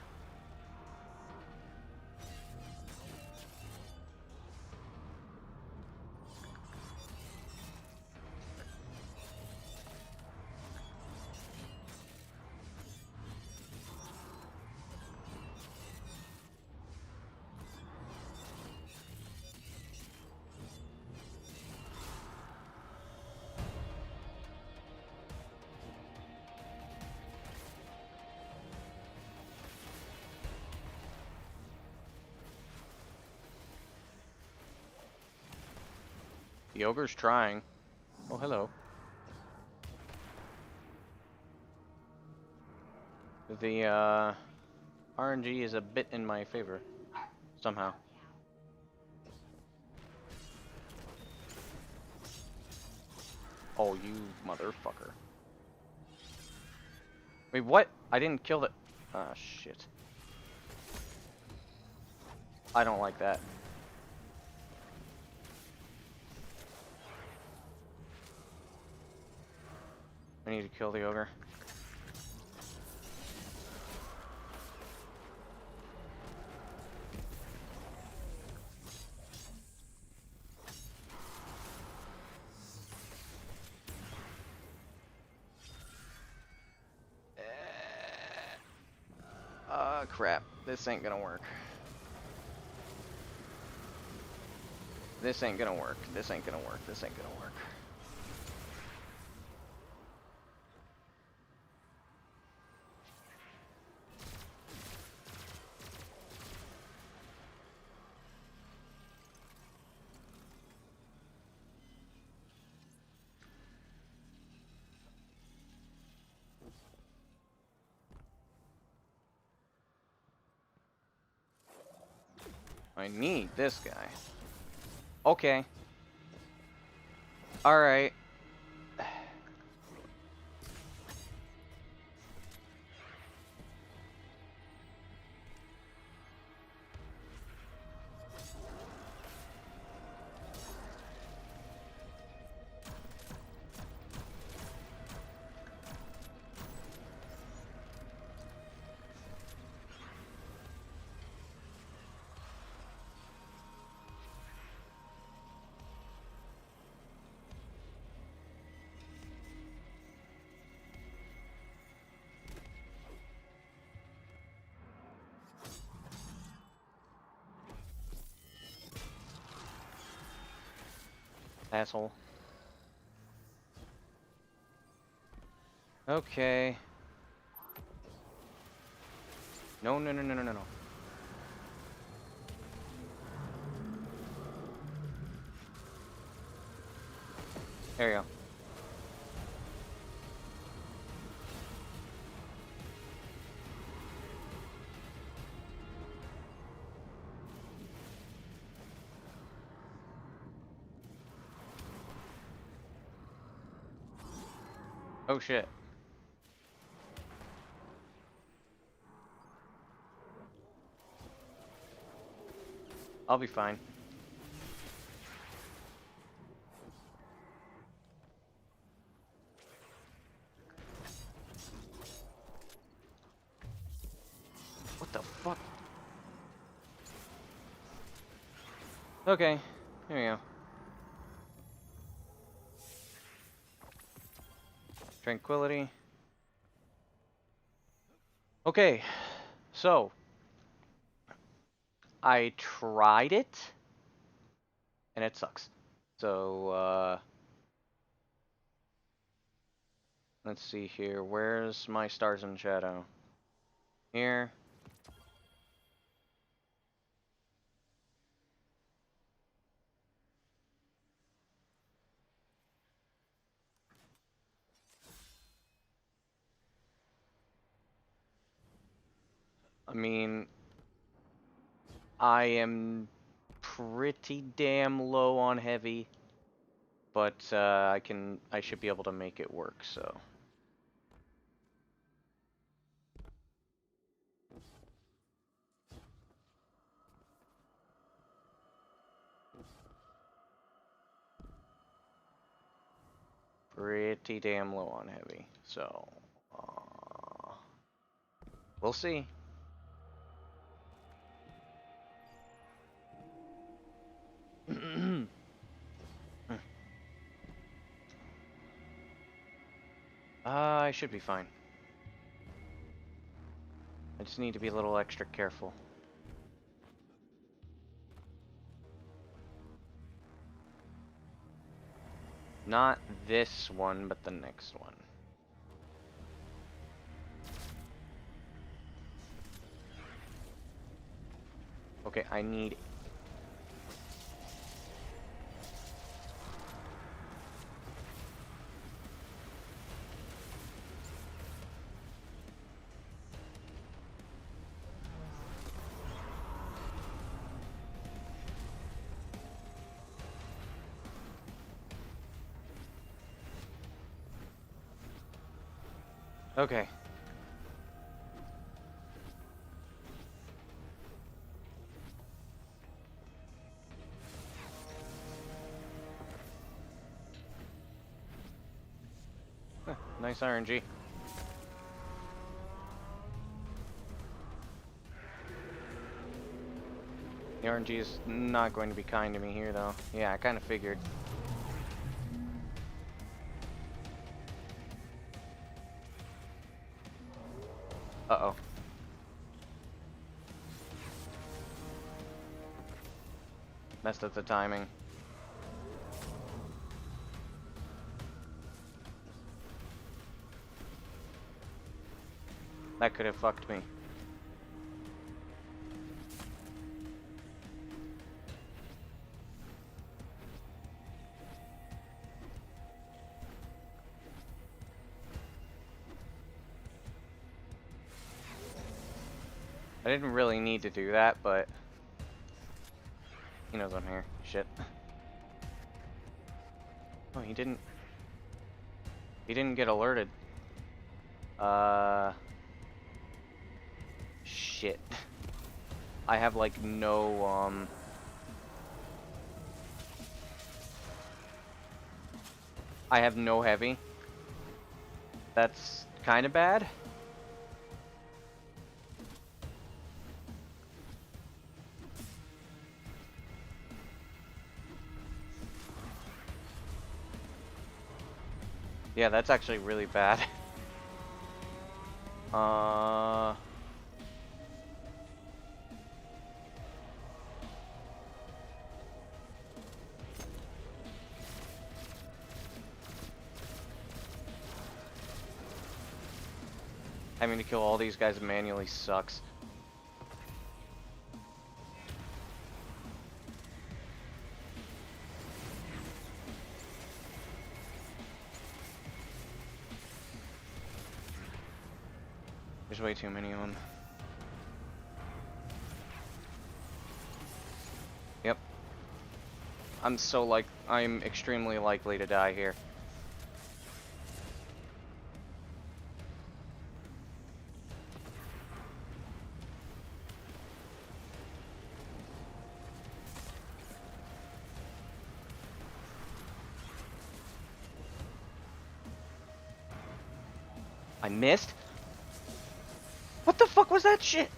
The ogre's trying. Oh, hello. The RNG is a bit in my favor somehow. Oh, you motherfucker. Wait, what? I didn't kill the... Ah, shit. I don't like that. I need to kill the ogre. Crap. This ain't gonna work. This ain't gonna work. This ain't gonna work. This ain't gonna work. I need this guy. Okay. Alright. asshole. Okay. No, no, no, no, no, no, no. There you go. Oh shit. I'll be fine. What the fuck? Okay, here we go. Tranquility. Okay, so I tried it, and it sucks. So, let's see here. Where's my stars and shadow? Here. I mean, I am pretty damn low on heavy, but I should be able to make it work, so. Pretty damn low on heavy, so we'll see. I should be fine. I just need to be a little extra careful. Not this one, but the next one. Okay, I need... Okay. Nice RNG. The RNG is not going to be kind to me here, though. Yeah, I kind of figured. Uh-oh. Messed up the timing. That could have fucked me. I didn't really need to do that, but he knows I'm here. Shit. Oh, he didn't get alerted. Shit. I have like no I have no heavy. That's kind of bad. Yeah, that's actually really bad. having to kill all these guys manually sucks. There's way too many of them. Yep. I'm extremely likely to die here. I missed? What the fuck was that shit?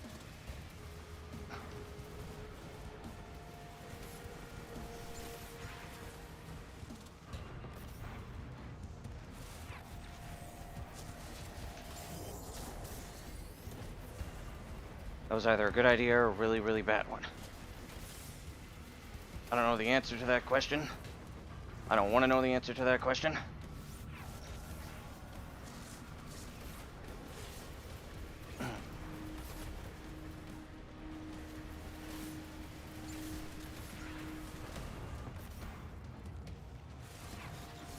That was either a good idea or a really, really bad one. I don't know the answer to that question. I don't want to know the answer to that question.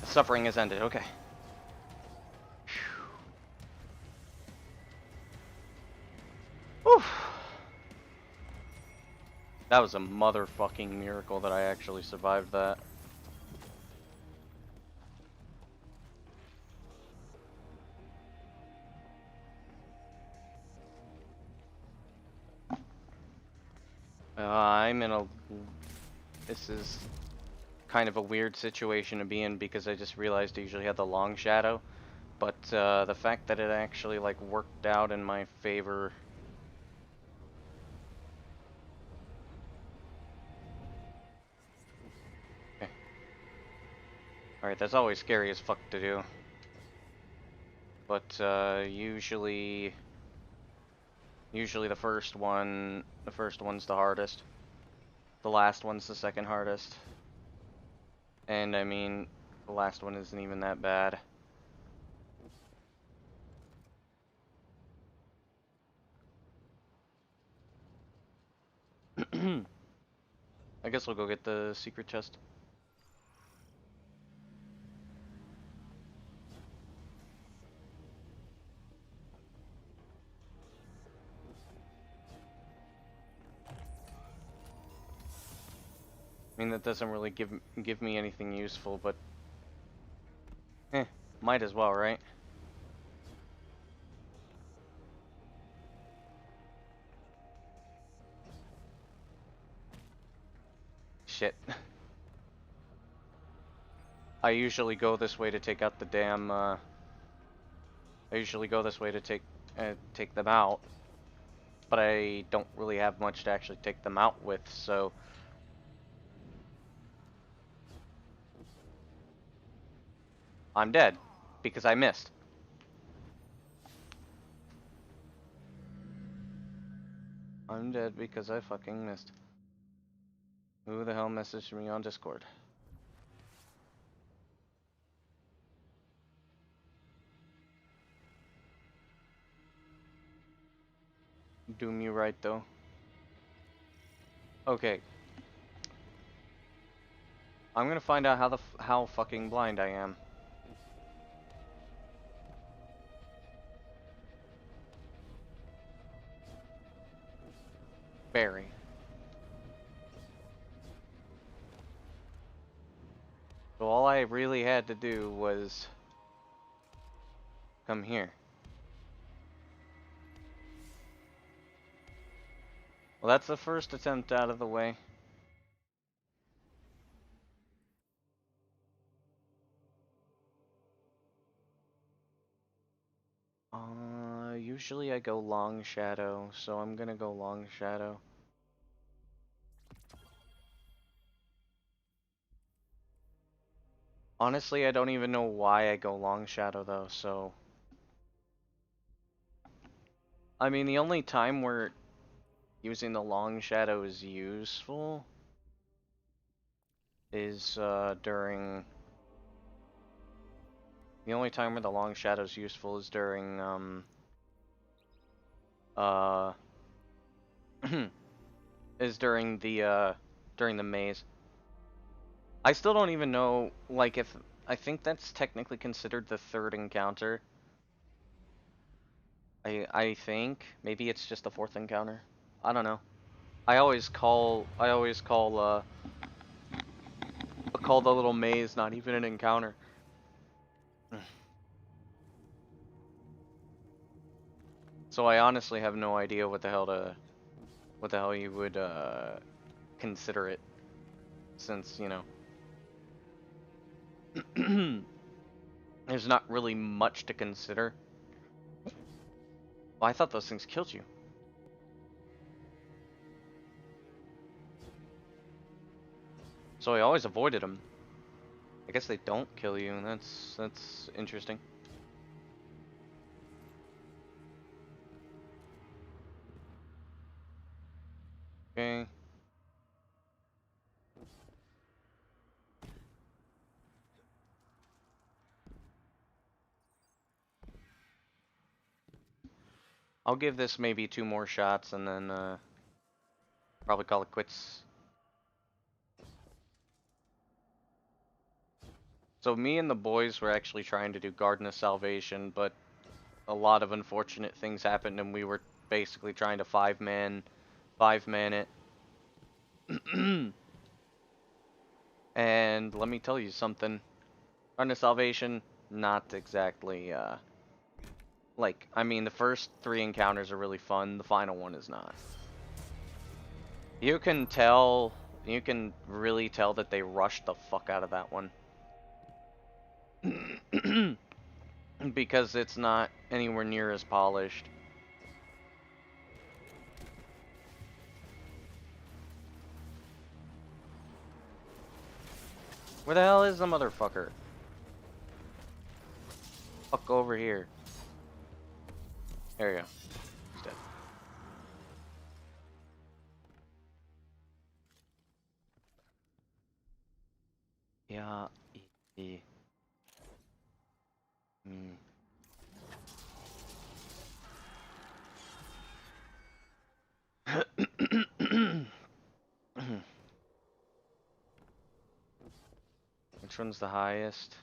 Suffering has ended, okay. Whew. That was a motherfucking miracle that I actually survived that. I'm in a... This is kind of a weird situation to be in because I just realized I usually had the long shadow. But the fact that it actually like worked out in my favor... Okay. Alright, that's always scary as fuck to do. But usually the first one's the hardest. The last one's the second hardest. And I mean, the last one isn't even that bad. I guess we'll go get the secret chest. I mean, that doesn't really give me anything useful, but might as well, right? Shit. I usually go this way to take out the damn, I usually go this way to take them out, but I don't really have much to actually take them out with, so... I'm dead, because I missed. I'm dead because I fucking missed. Who the hell messaged me on Discord? Do me right, though. Okay. I'm gonna find out how fucking blind I am. Barry. So all I really had to do was come here. Well, that's the first attempt out of the way. Usually I go long shadow, so I'm gonna go long shadow. Honestly, I don't even know why I go long shadow though, so... I mean, the only time where using the long shadow is useful is during... The only time where the long shadow is useful is during uh, is during the maze. I still don't even know, like, if I think that's technically considered the third encounter. I think maybe it's just the fourth encounter. I don't know. I always call the little maze not even an encounter. So I honestly have no idea what the hell you would consider it, since, you know, there's not really much to consider. Well, I thought those things killed you. So I always avoided them. I guess they don't kill you, and that's interesting. Okay. I'll give this maybe 2 more shots and then probably call it quits. So me and the boys were actually trying to do Garden of Salvation, but a lot of unfortunate things happened and we were basically trying to 5-man it. And let me tell you something. Garden of Salvation, not exactly, like, I mean, the first 3 encounters are really fun, the final one is not. You can really tell that they rushed the fuck out of that one. Because it's not anywhere near as polished. Where the hell is the motherfucker? Fuck over here. There you go. He's dead. Yeah. Which one's the highest?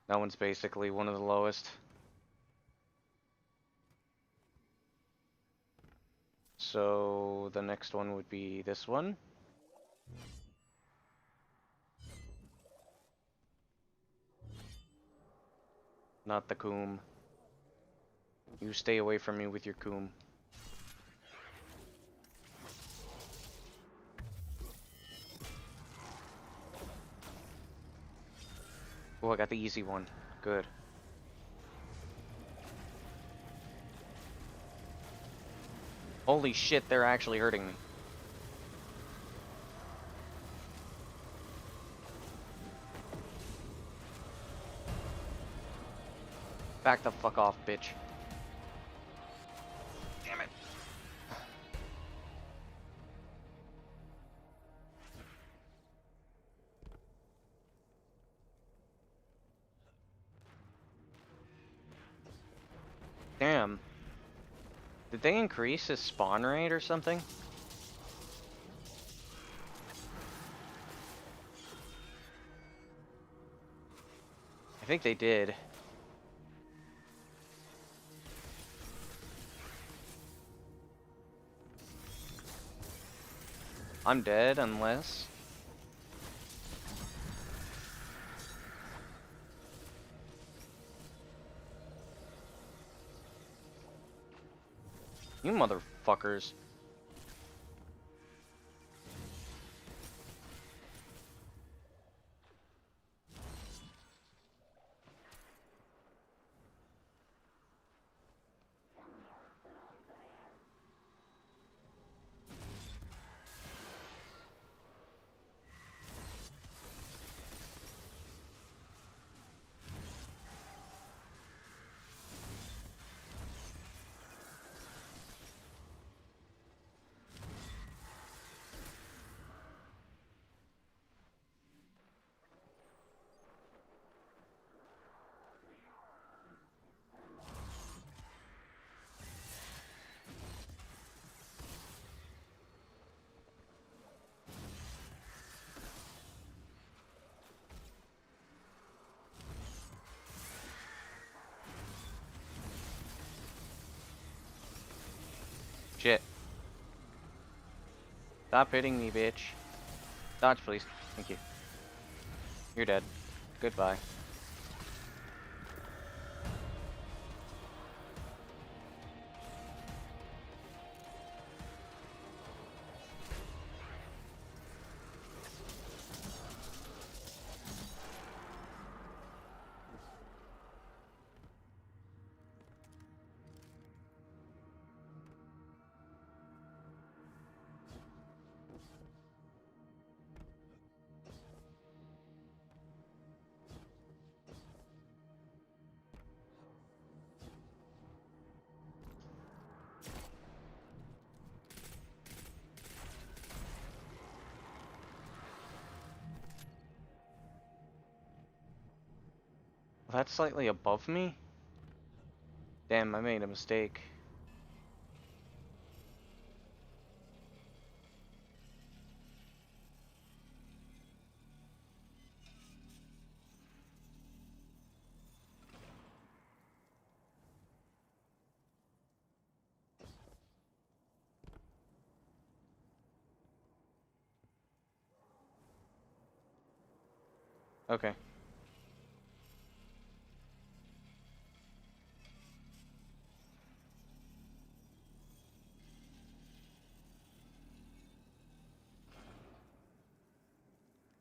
That one's basically one of the lowest. So the next one would be this one. Not the coom. You stay away from me with your coom. Oh, I got the easy one. Good. Holy shit, they're actually hurting me. Back the fuck off, bitch. Damn it. Damn. Did they increase his spawn rate or something? I think they did. I'm dead unless... You motherfuckers. Shit. Stop hitting me, bitch. Dodge, please. Thank you. You're dead. Goodbye. That's slightly above me? Damn, I made a mistake. Okay.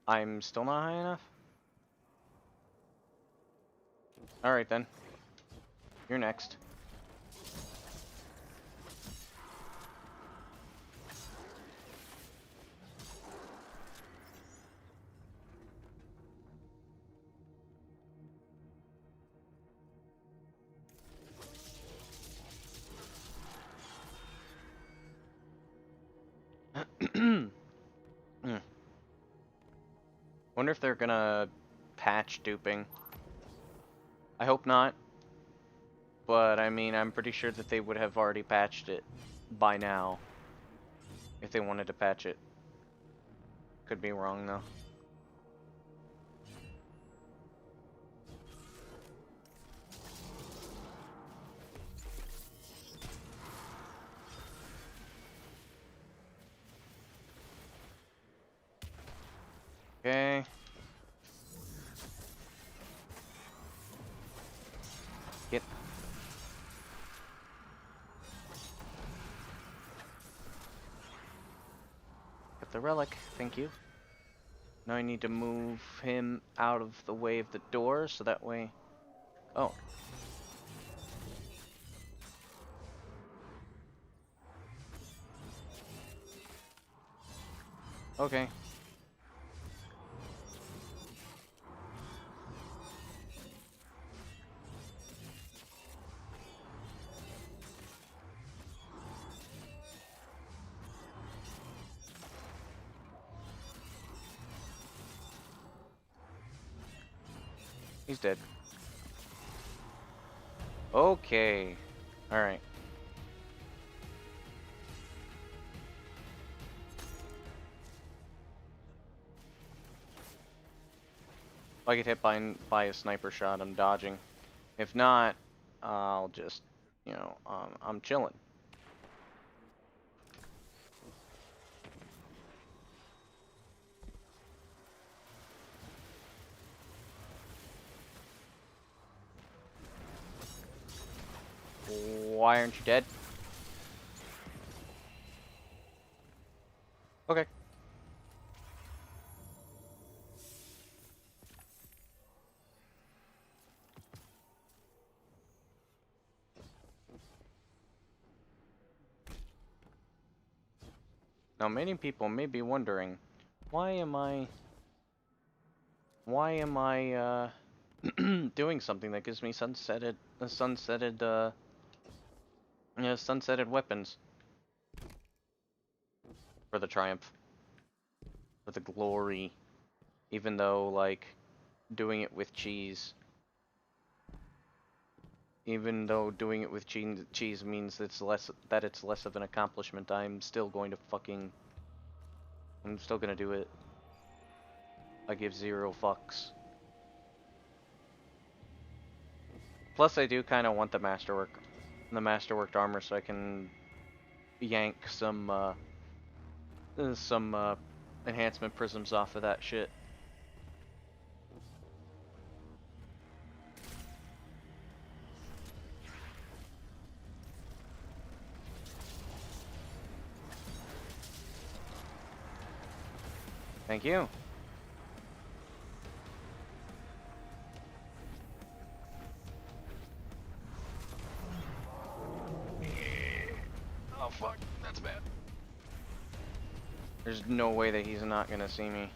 I'm still not high enough? Alright then. You're next. Wonder if they're gonna patch duping. I hope not. But I mean, I'm pretty sure that they would have already patched it by now. If they wanted to patch it. Could be wrong though. Okay. Get. Get the relic, thank you. Now I need to move him out of the way of the door, so that way... Oh. Okay. He's dead. Okay. Alright. If I get hit by a sniper shot, I'm dodging. If not, I'll just, you know, I'm chilling. Why aren't you dead? Okay. Now, many people may be wondering, why am I doing something that gives me sunsetted weapons for the triumph, for the glory, even though like doing it with cheese. Even though doing it with cheese means it's less of an accomplishment, I'm still going to I'm still gonna do it. I give zero fucks. Plus, I do kind of want the masterworked armor so I can yank some enhancement prisms off of that shit. Thank you. Oh fuck, that's bad. There's no way that he's not gonna see me.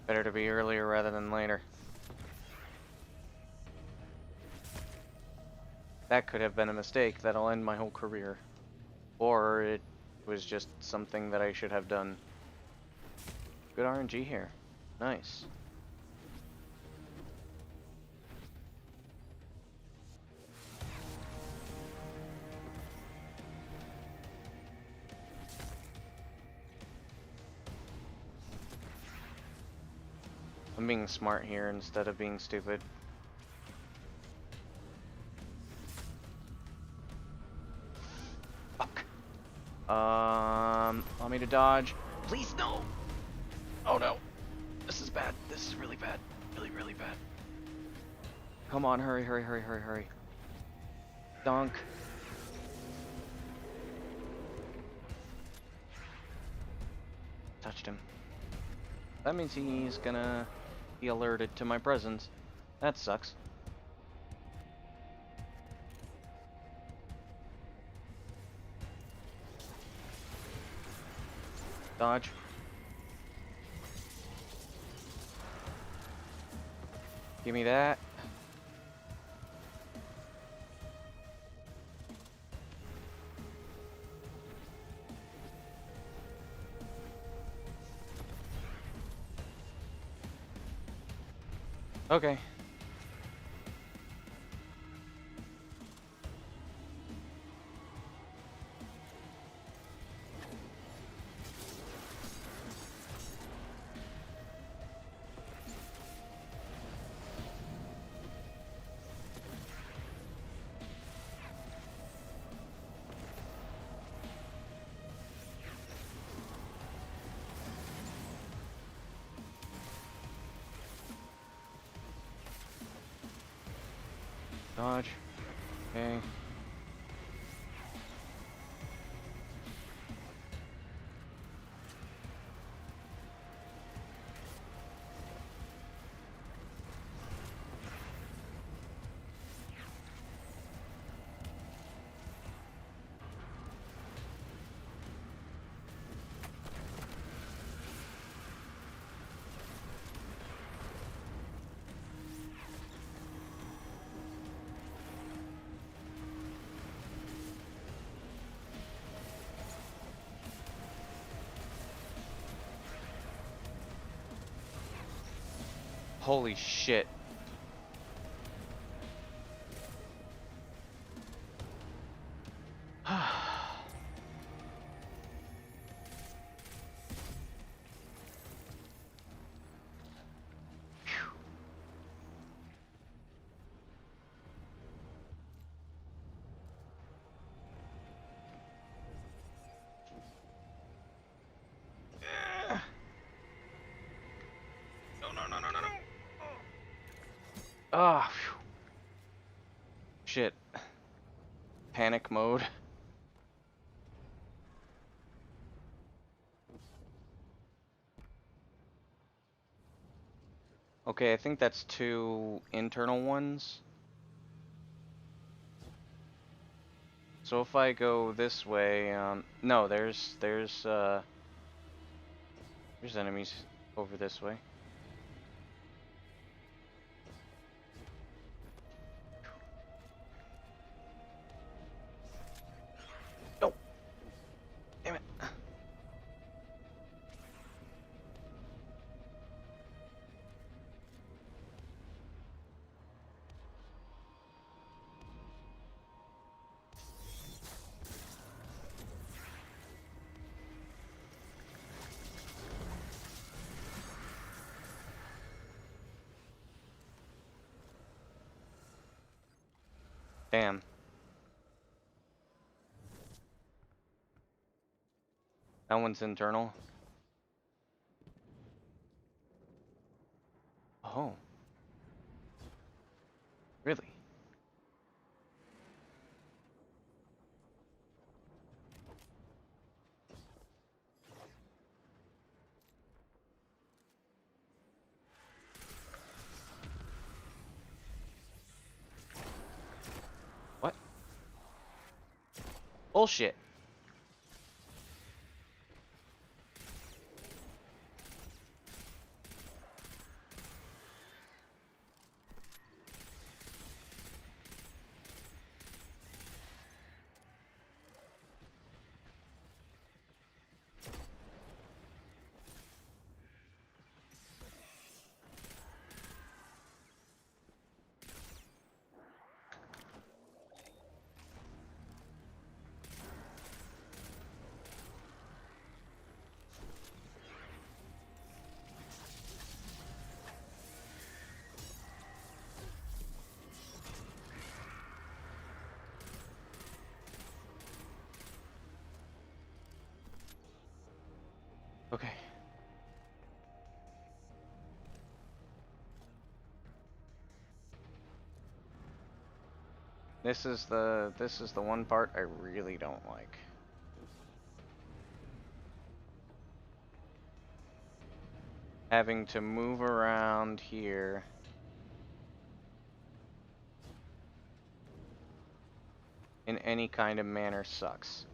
Better to be earlier rather than later. That could have been a mistake that'll end my whole career. Or it was just something that I should have done. Good RNG here. Nice. I'm being smart here instead of being stupid. Fuck. Want me to dodge? Please no! Oh no. This is bad. This is really bad. Really, really bad. Come on, hurry, hurry, hurry, hurry, hurry. Donk. Touched him. That means he's gonna be alerted to my presence. That sucks. Dodge. Give me that. Okay. Dodge. Okay. Holy shit. Ah, phew. Shit. Panic mode. Okay, I think that's 2 internal ones. So if I go this way, no, there's enemies over this way. No! Damn it. Damn. That one's internal. Oh. Really? What? Bullshit. Okay. This is the one part I really don't like. Having to move around here. In any kind of manner sucks.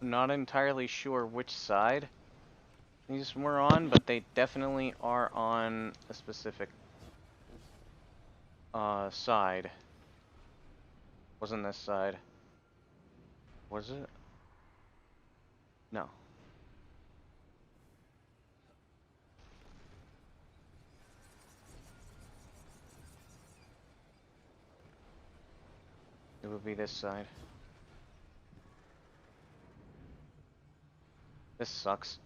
I'm not entirely sure which side these were on, but they definitely are on a specific side. Wasn't this side? Was it? No. It would be this side. This sucks.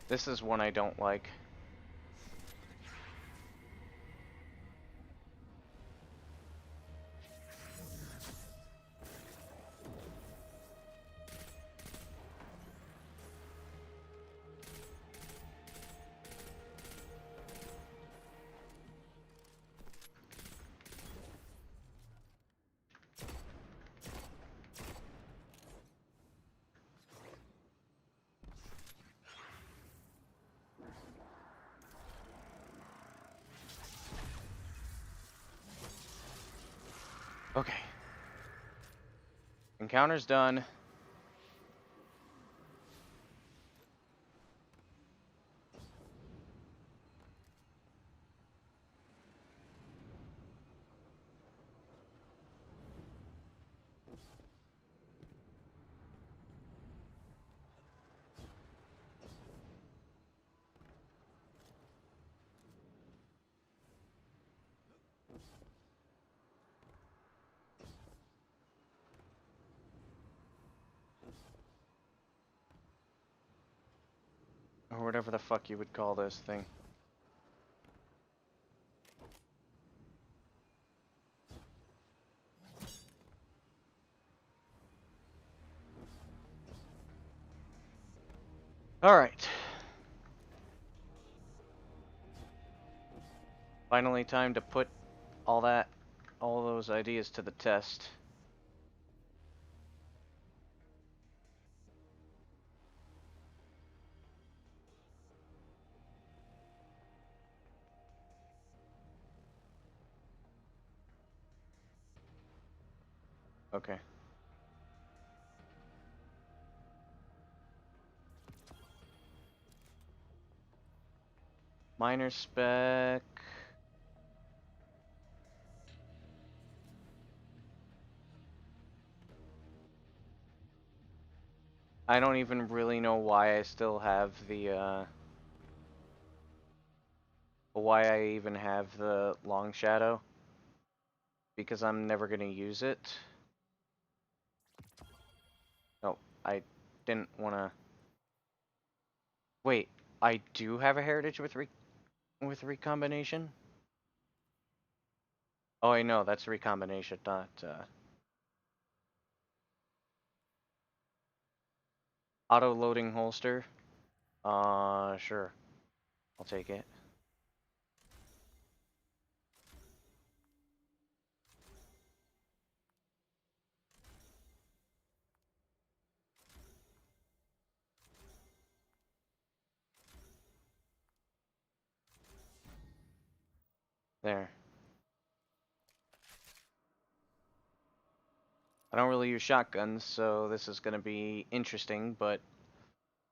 This is one I don't like. Okay. Encounter's done. Or whatever the fuck you would call this thing. Alright. Finally time to put all those ideas to the test. Okay. Minor spec. I don't even really know why I still have the, why I even have the long shadow. Because I'm never gonna use it. No, I didn't wanna... Wait, I do have a heritage with recombination? Oh, I know, that's recombination, not, auto-loading holster? Sure. I'll take it. There. I don't really use shotguns, so this is gonna be interesting, but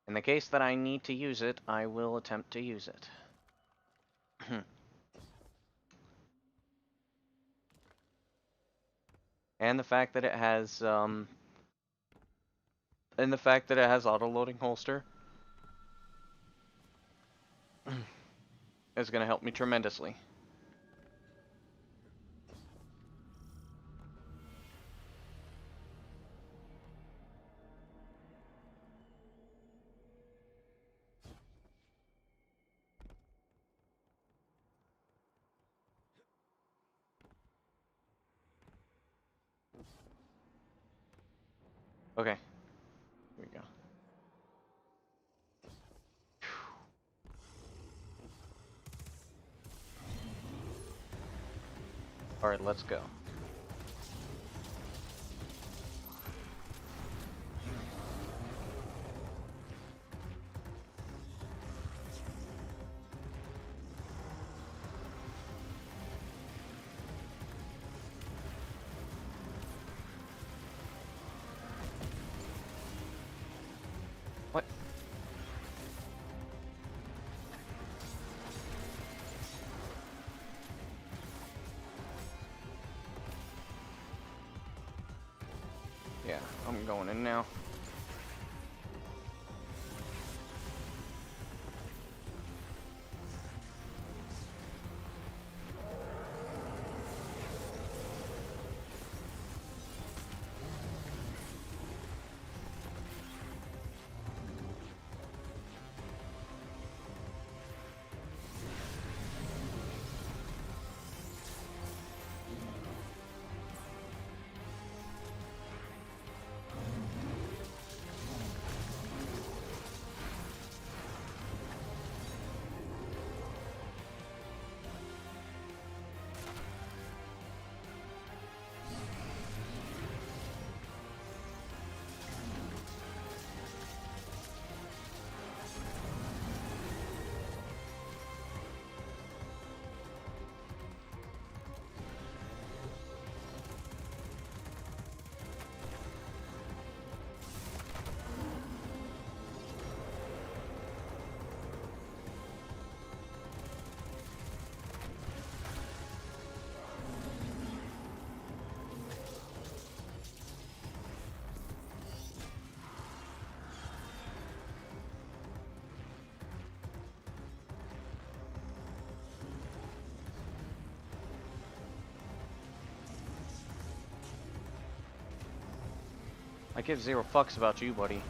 in the case that I need to use it, I will attempt to use it. And the fact that it has, auto-loading holster is gonna help me tremendously. Okay. Here we go. Alright, let's go. What? Yeah, I'm going in now. I give zero fucks about you, buddy.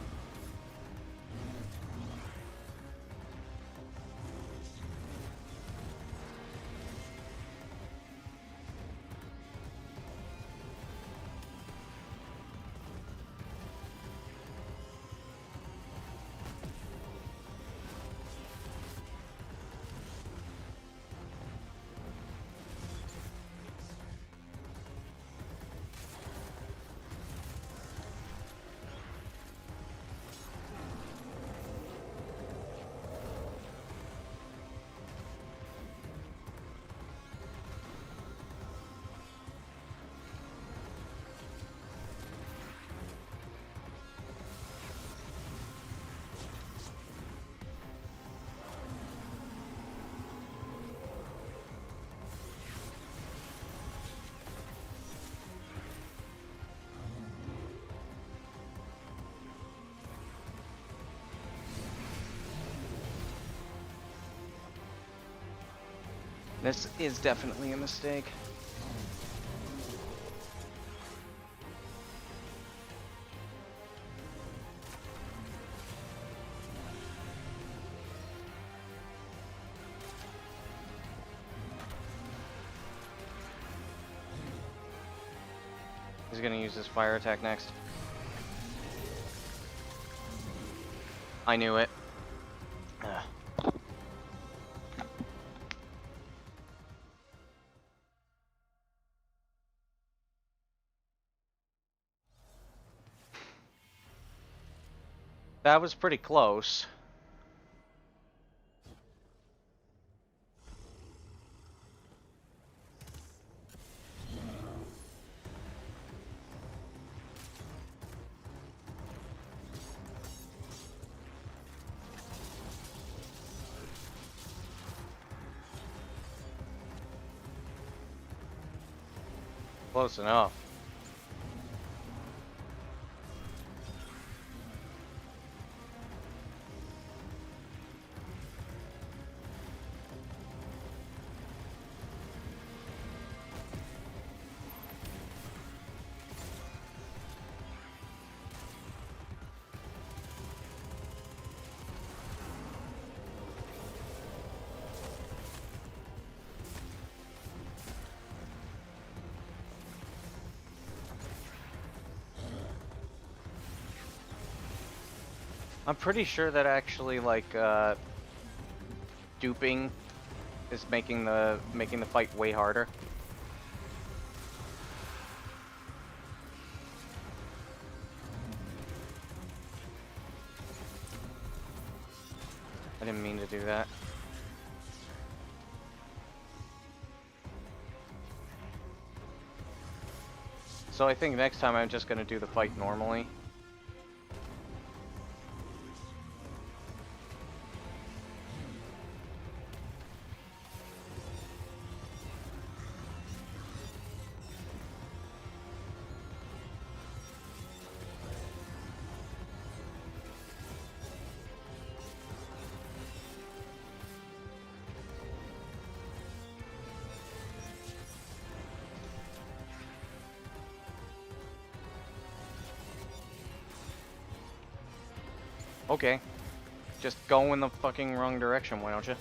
This is definitely a mistake. He's gonna use his fire attack next. I knew it. Ugh. That was pretty close. Close enough. I'm pretty sure that actually, like, duping is making the fight way harder. I didn't mean to do that. So I think next time I'm just gonna do the fight normally. Okay. Just go in the fucking wrong direction, why don't you?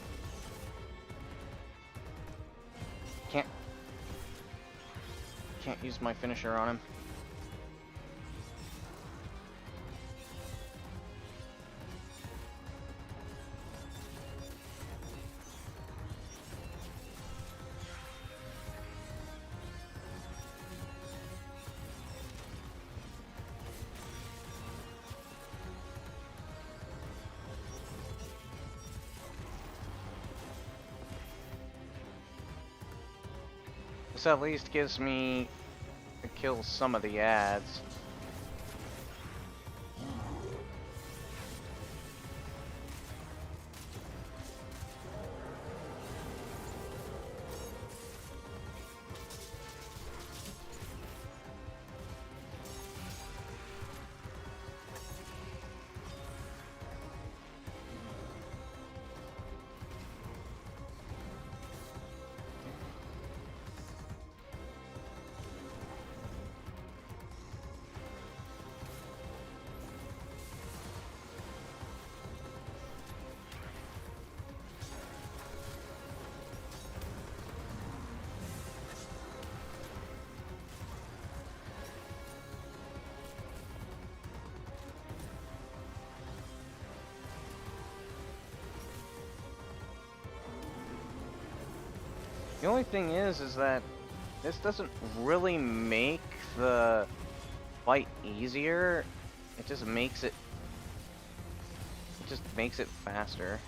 Can't use my finisher on him. This at least gives me to kill some of the ads. The only thing is that this doesn't really make the fight easier. It just makes it faster.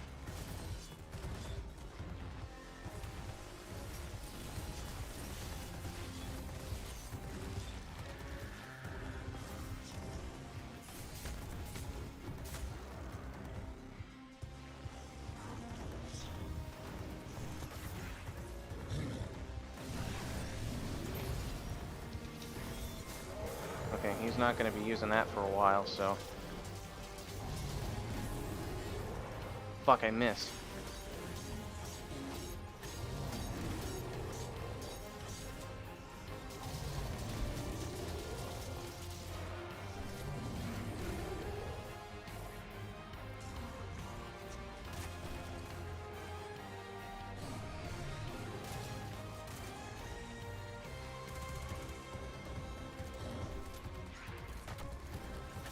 Okay, he's not going to be using that for a while, so... Fuck, I missed.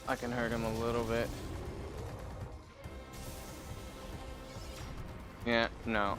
I can hurt him a little bit. Yeah, no.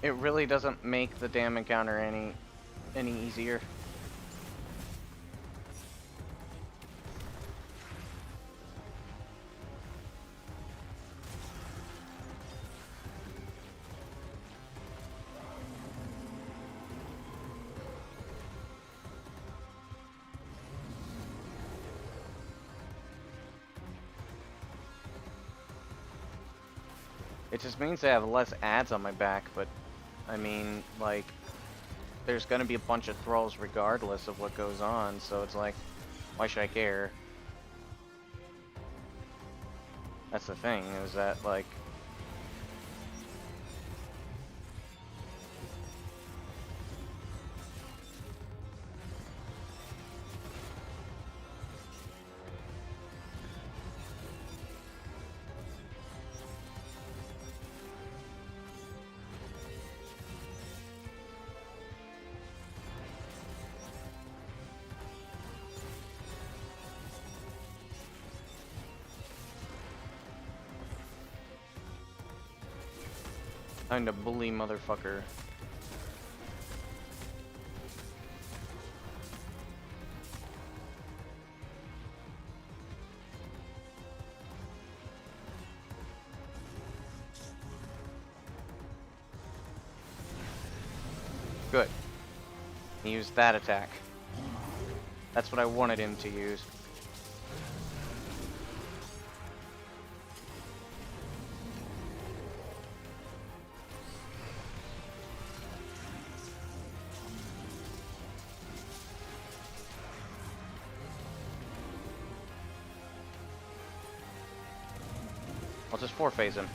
It really doesn't make the damn encounter any easier. It just means I have less ads on my back, but I mean, like, there's gonna be a bunch of thralls regardless of what goes on, so it's like, why should I care? That's the thing, is that, like... Kinda bully motherfucker. Good. He used that attack. That's what I wanted him to use. I'll just four-phase him.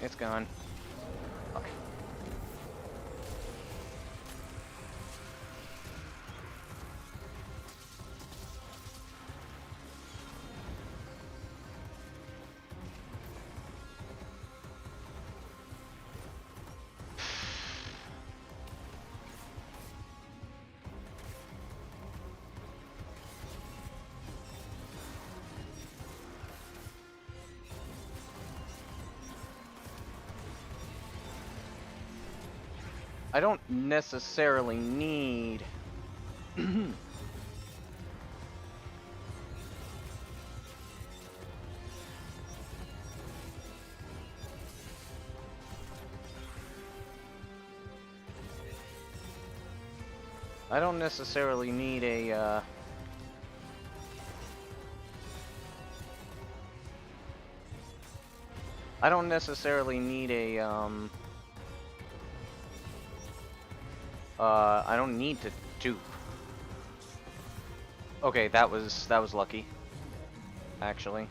It's gone. Fuck. I don't necessarily need... I don't necessarily need a, I don't necessarily need a, I don't need to dupe. Okay, that was lucky, actually.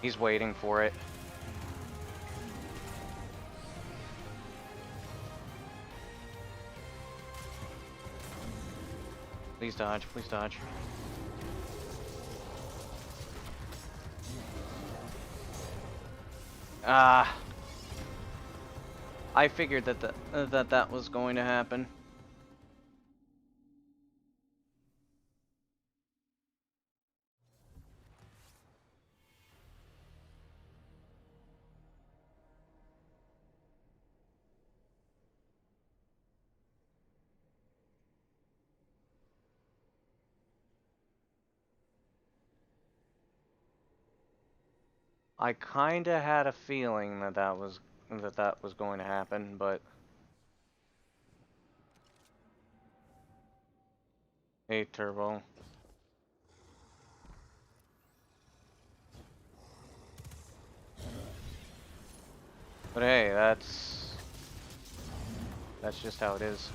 He's waiting for it. Please dodge, please dodge. Ah. I figured that was going to happen. I kinda had a feeling that was going to happen, but hey, Turbo. But hey, that's just how it is.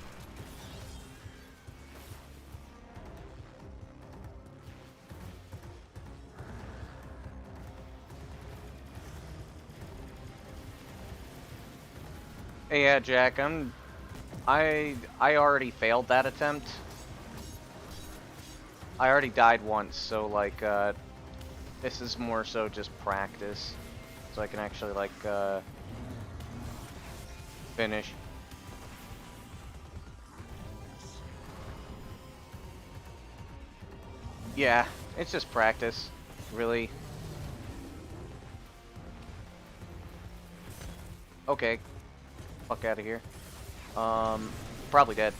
Hey, yeah, Jack, I already failed that attempt. I already died once, so like this is more so just practice, so I can actually like finish. Yeah, it's just practice, really. Okay, fuck out of here. Probably dead.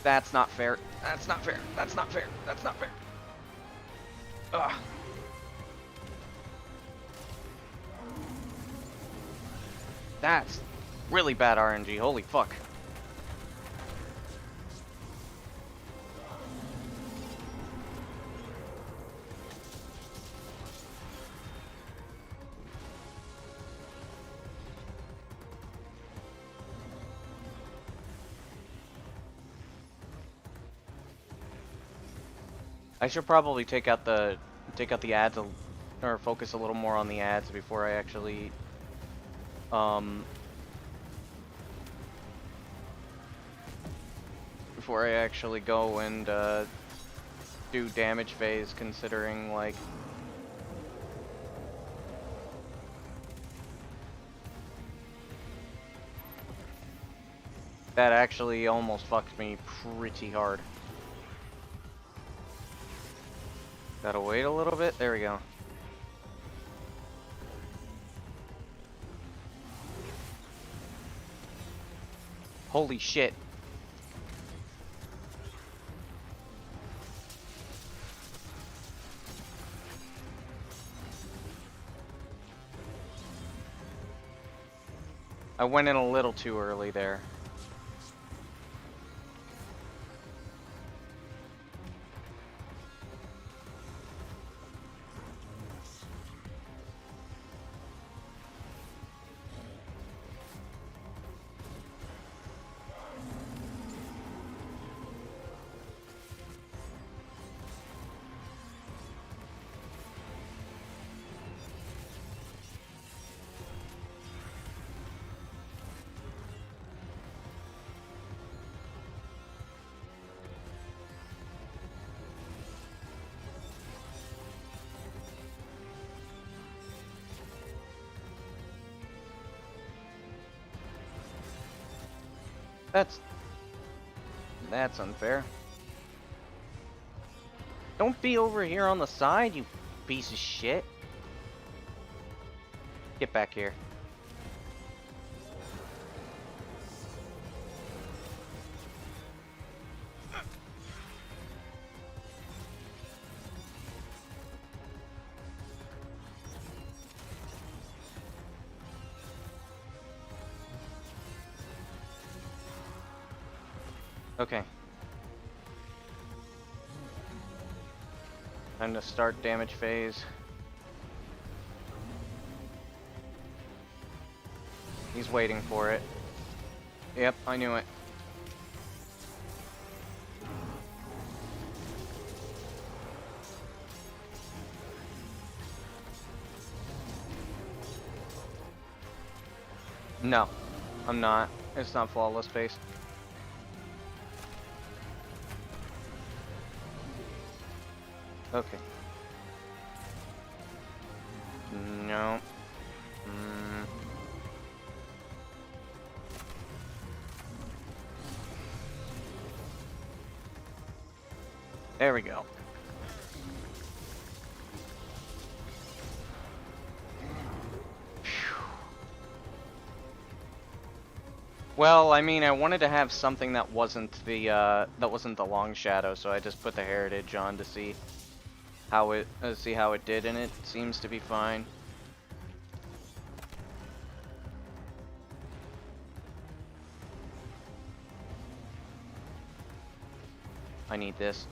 That's not fair. That's not fair. That's not fair. That's not fair. Ugh. That's really bad RNG. Holy fuck. I should probably take out the ads or focus a little more on the ads before I actually go and do damage phase, considering like that actually almost fucked me pretty hard. Gotta wait a little bit. There we go. Holy shit. I went in a little too early there. That's unfair. Don't be over here on the side, you piece of shit. Get back here. Okay. Time to start damage phase. He's waiting for it. Yep, I knew it. No, I'm not. It's not flawless phase. Okay. No. There we go. Well, I mean, I wanted to have something that wasn't the long shadow, so I just put the heritage on to see how it did, and it seems to be fine. I need this.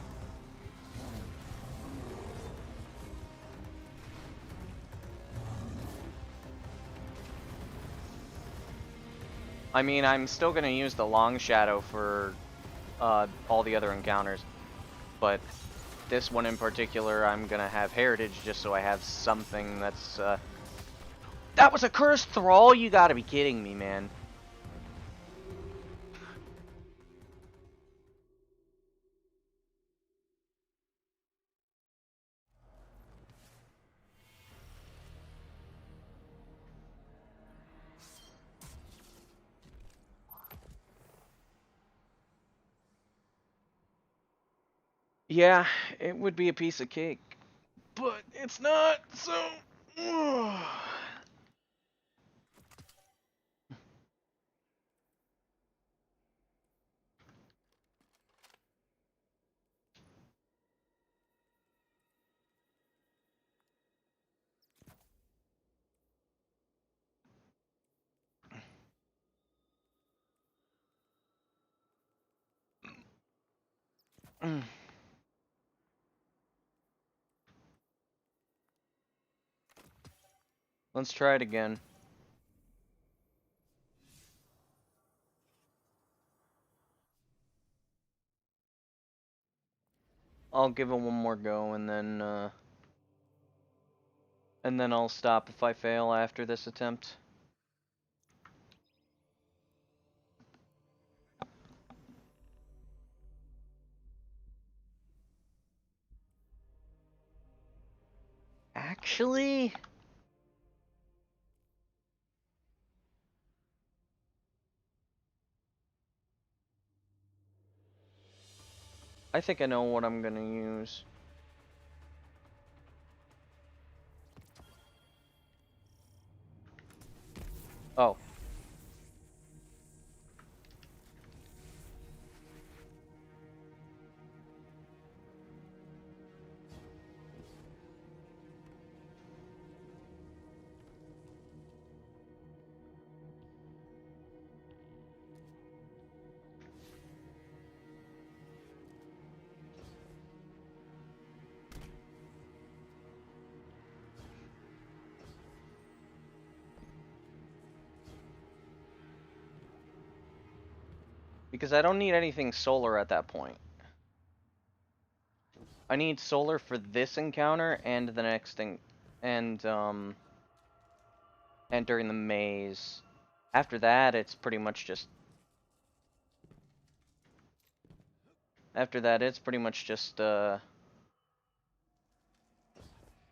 I mean, I'm still gonna use the long shadow for all the other encounters, but this one in particular, I'm gonna have heritage just so I have something that's. That was a cursed thrall? You gotta be kidding me, man. Yeah, it would be a piece of cake, but it's not, so... Let's try it again. I'll give it one more go, and then I'll stop if I fail after this attempt. Actually... I think I know what I'm gonna use. Oh. Because I don't need anything solar at that point. I need solar for this encounter and the next thing, and during the maze. After that, it's pretty much just... After that, it's pretty much just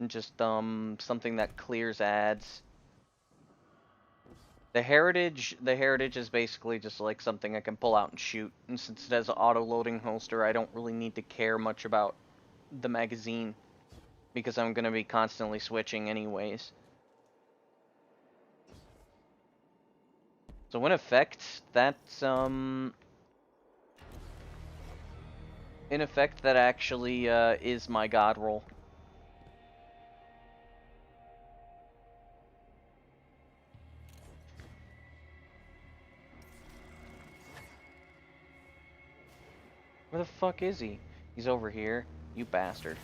something that clears ads. The heritage is basically just like something I can pull out and shoot. And since it has an auto-loading holster, I don't really need to care much about the magazine because I'm gonna be constantly switching anyways. So in effect, that's in effect that actually is my god roll. Where the fuck is he? He's over here, you bastard.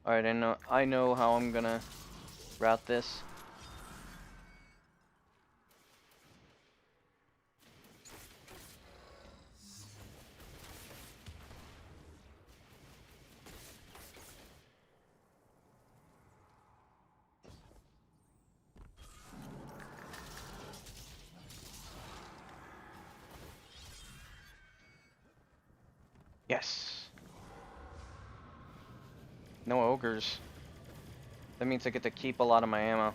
Alright, I know how I'm gonna route this. Yes. No ogres. That means I get to keep a lot of my ammo.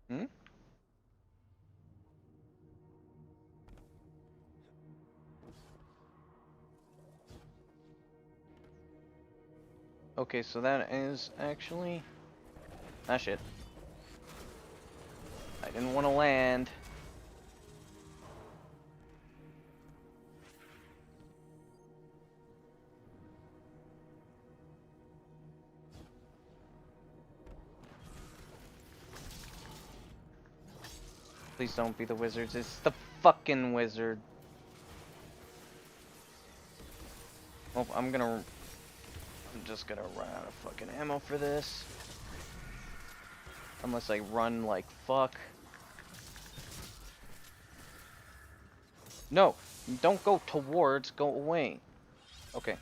Hmm? Okay, so that is actually... Ah, shit. I didn't want to land. Please don't be the wizards. It's the fucking wizard. Oh, I'm just gonna run out of fucking ammo for this. Unless I run like fuck. No, don't go towards, go away. Okay.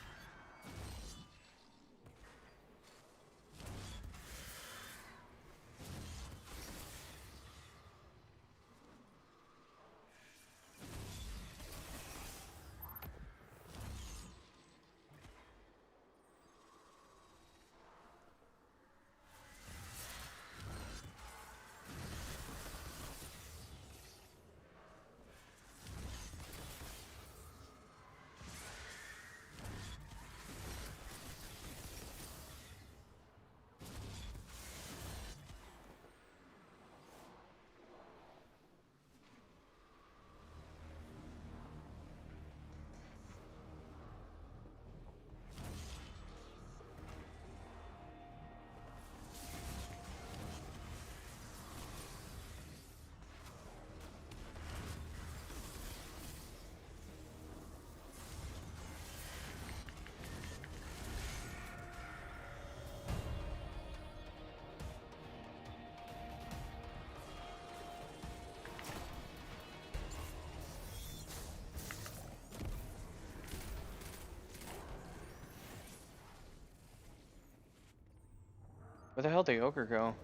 Where the hell did the ogre go?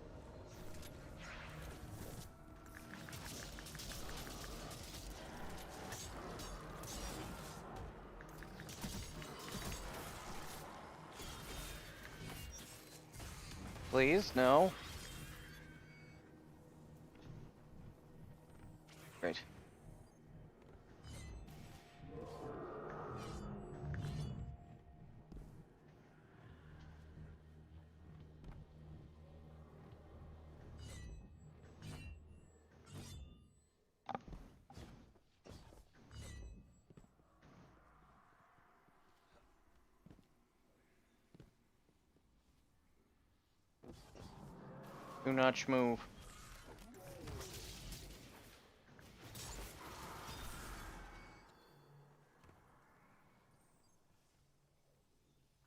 Please, no. Great. Do not move.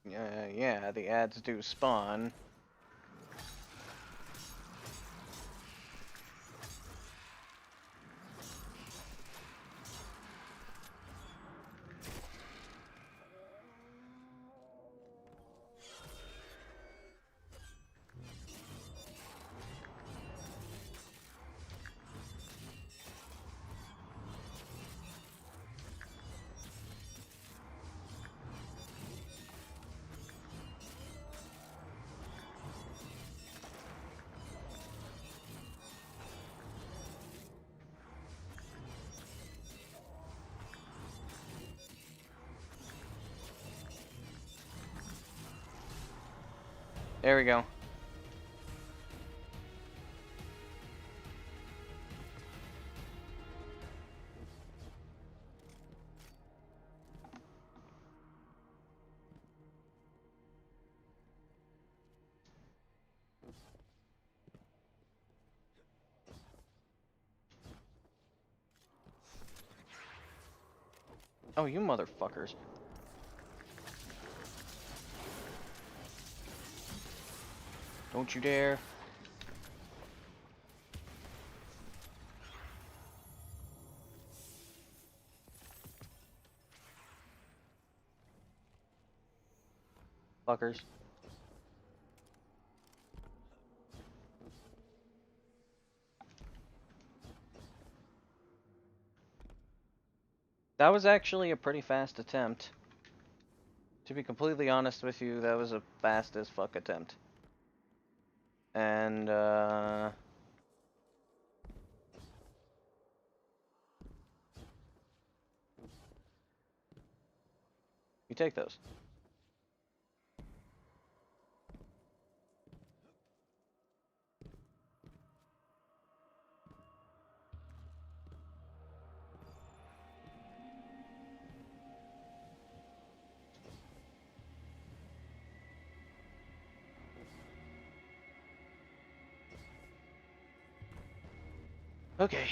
Yeah, the ads do spawn. There we go. Oh, you motherfuckers. Don't you dare. Fuckers. That was actually a pretty fast attempt. To be completely honest with you, that was a fast as fuck attempt. And, you take those. Okay.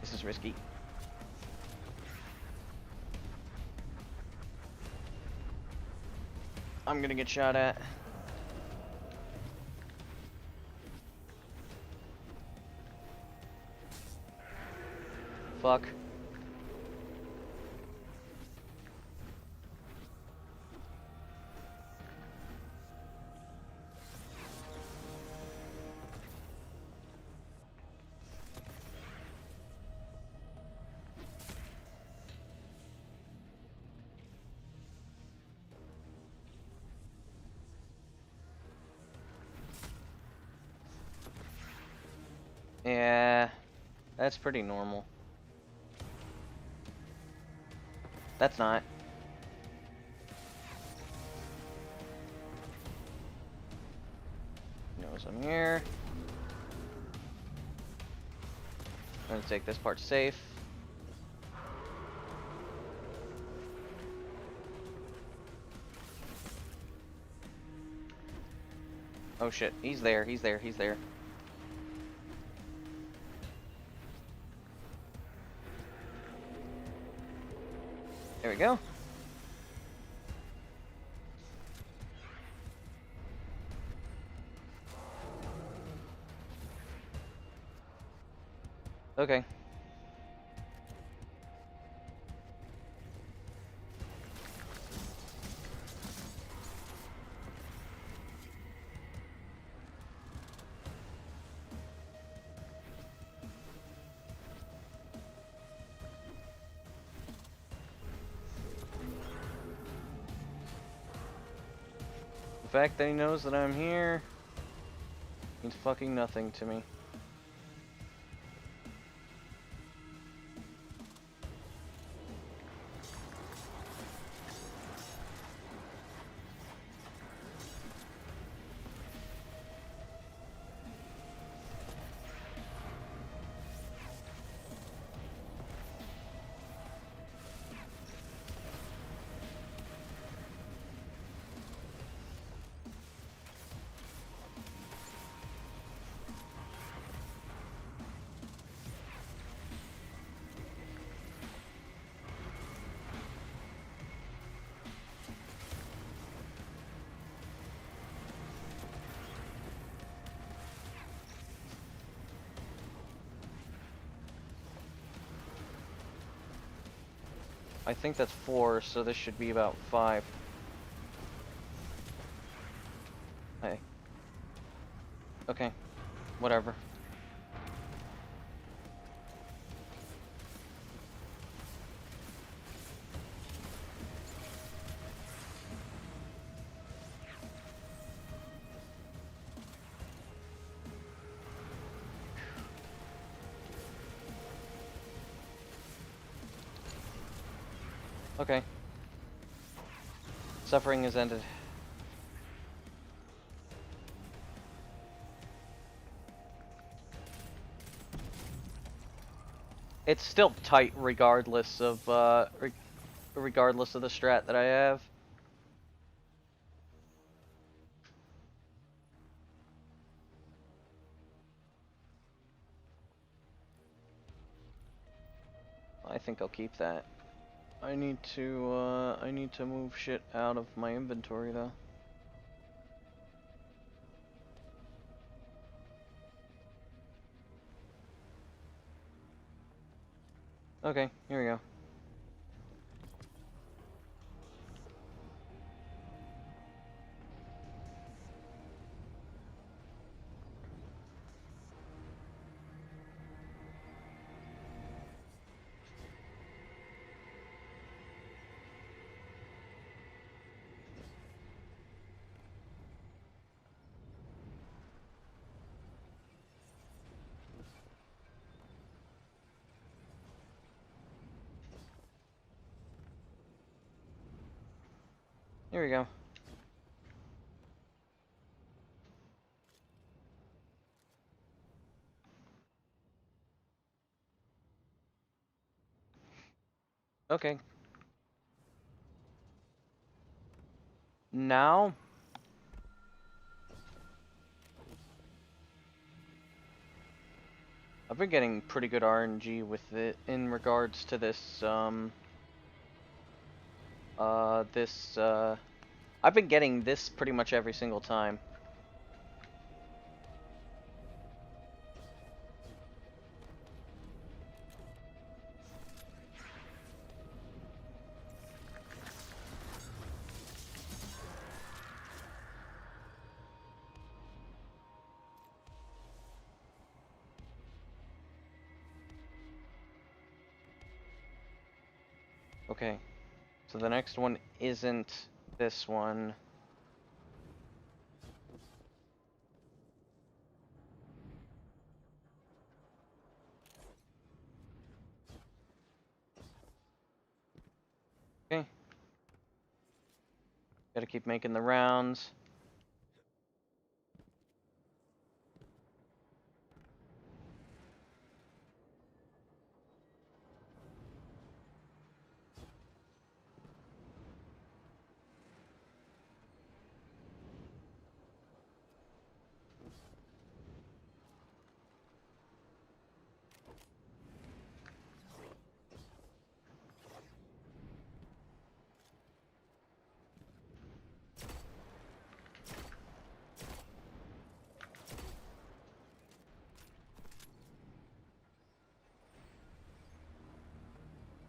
This is risky. I'm gonna get shot at. Fuck. Yeah, that's pretty normal. That's not. Knows I'm here. I'm gonna take this part safe. Oh shit, he's there, he's there, he's there. There we go. Okay. The fact that he knows that I'm here means fucking nothing to me. I think that's 4, so this should be about 5. Hey. Okay. Whatever. Okay. Suffering has ended. It's still tight regardless of regardless of the strat that I have. I think I'll keep that. I need to move shit out of my inventory though. Okay, here we go. Here we go. Okay. Now I've been getting pretty good RNG with it in regards to this I've been getting this pretty much every single time. Okay. So the next one isn't this one. Okay. Gotta keep making the rounds.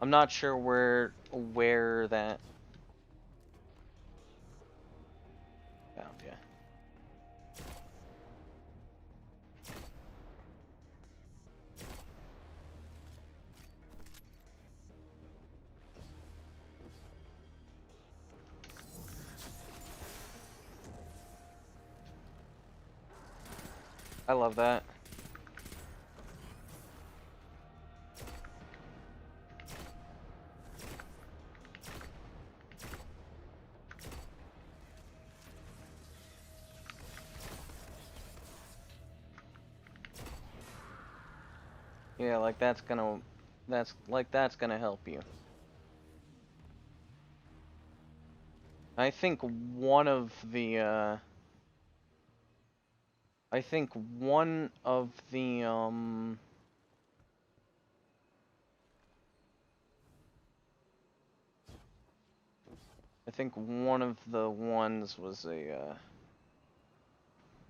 I'm not sure where that found, yeah. I love that. Yeah, like that's gonna help you. I think one of the I think one of the I think one of the ones was a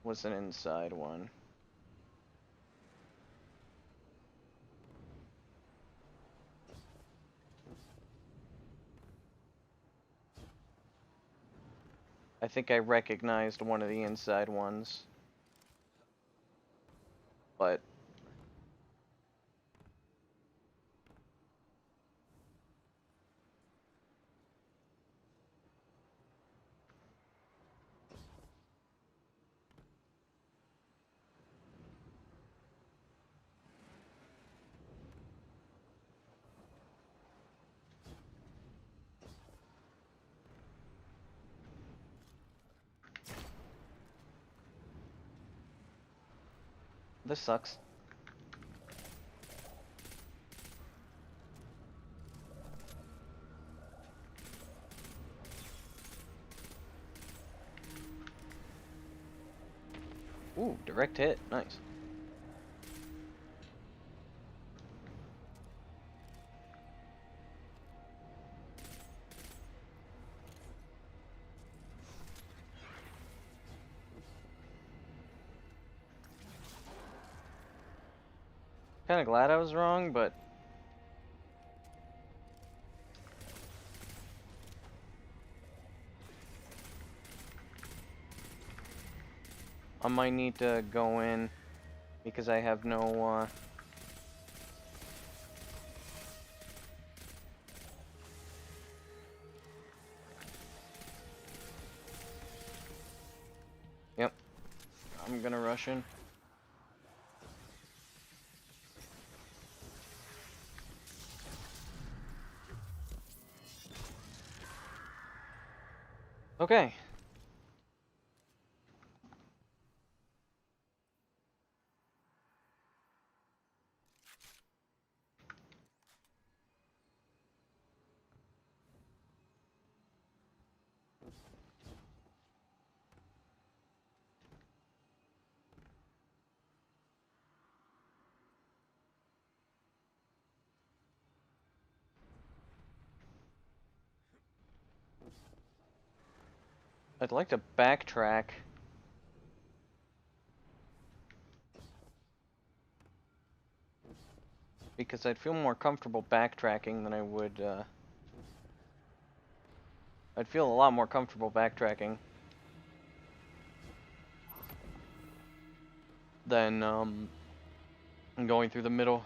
was an inside one. I think I recognized one of the inside ones. But this sucks. Ooh, direct hit. Nice. Kinda glad I was wrong, but I might need to go in because I have no Yep. I'm gonna rush in. Okay. I'd like to backtrack. Because I'd feel more comfortable backtracking than I would, I'd feel a lot more comfortable backtracking than, going through the middle.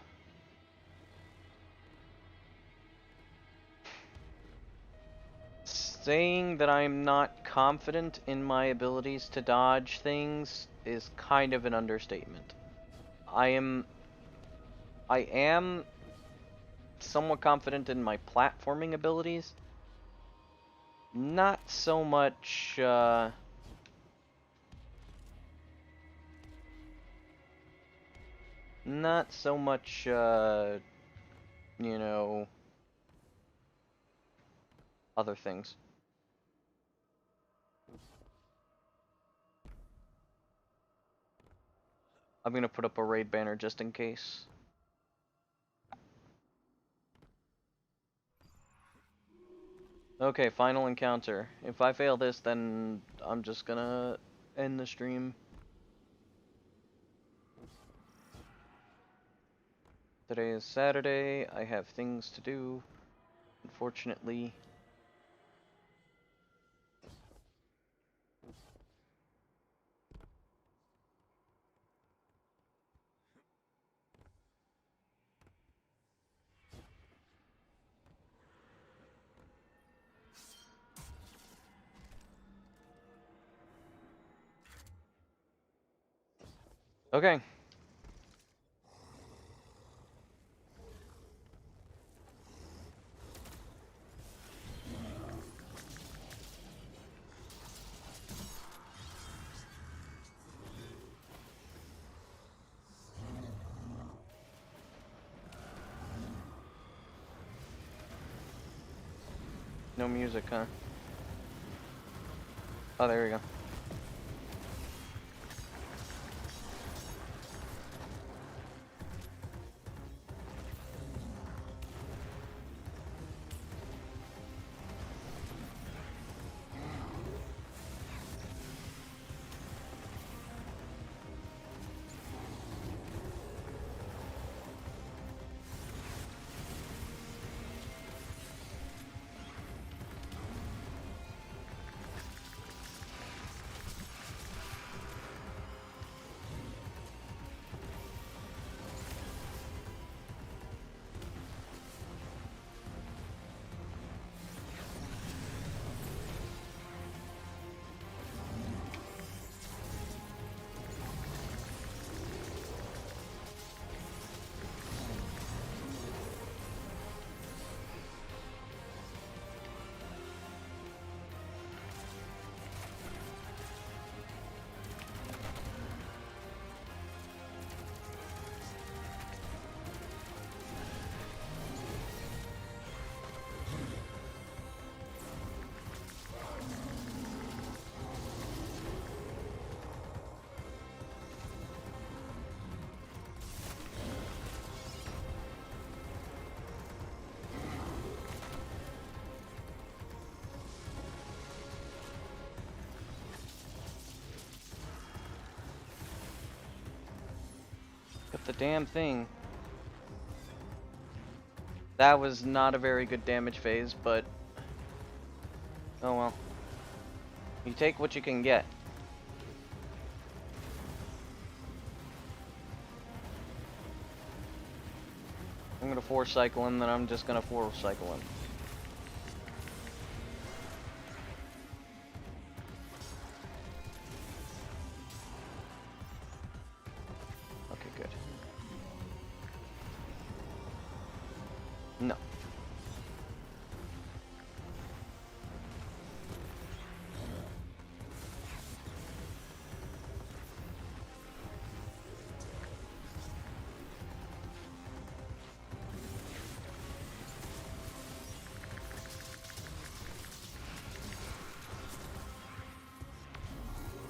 Saying that I'm not confident in my abilities to dodge things is kind of an understatement. I am somewhat confident in my platforming abilities. Not so much, you know, other things. I'm gonna put up a raid banner just in case. Okay, final encounter. If I fail this, then I'm just gonna end the stream. Today is Saturday. I have things to do, unfortunately. Okay. No music, huh? Oh, there we go. with the damn thing. That was not a very good damage phase, but oh well. You take what you can get. I'm gonna force cycle him, then I'm just gonna force cycle him. Okay, good. No.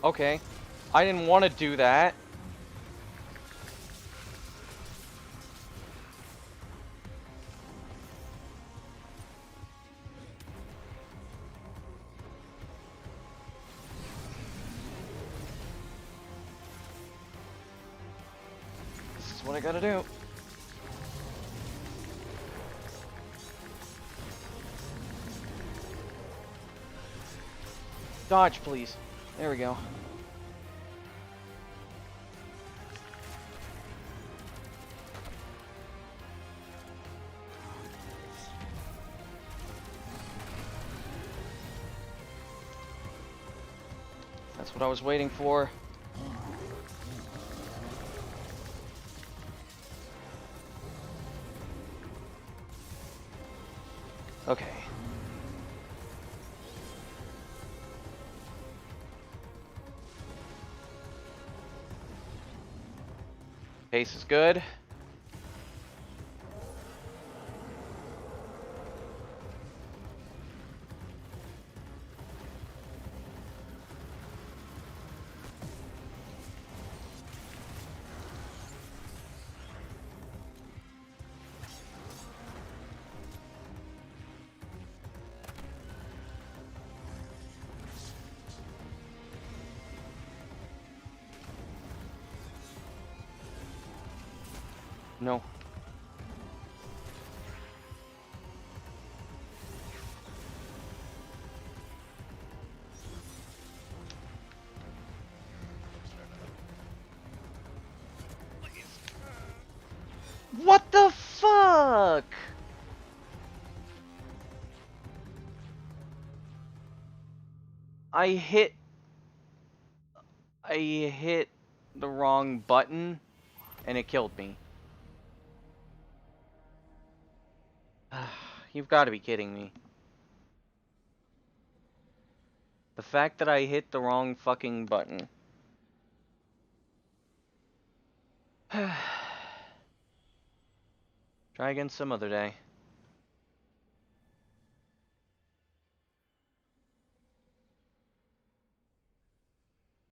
Okay. I didn't want to do that. This is what I gotta do. Dodge, please. There we go. That's what I was waiting for. Okay. Pace is good. No. What the fuck? I hit the wrong button and it killed me. You've got to be kidding me. The fact that I hit the wrong fucking button. Try again some other day.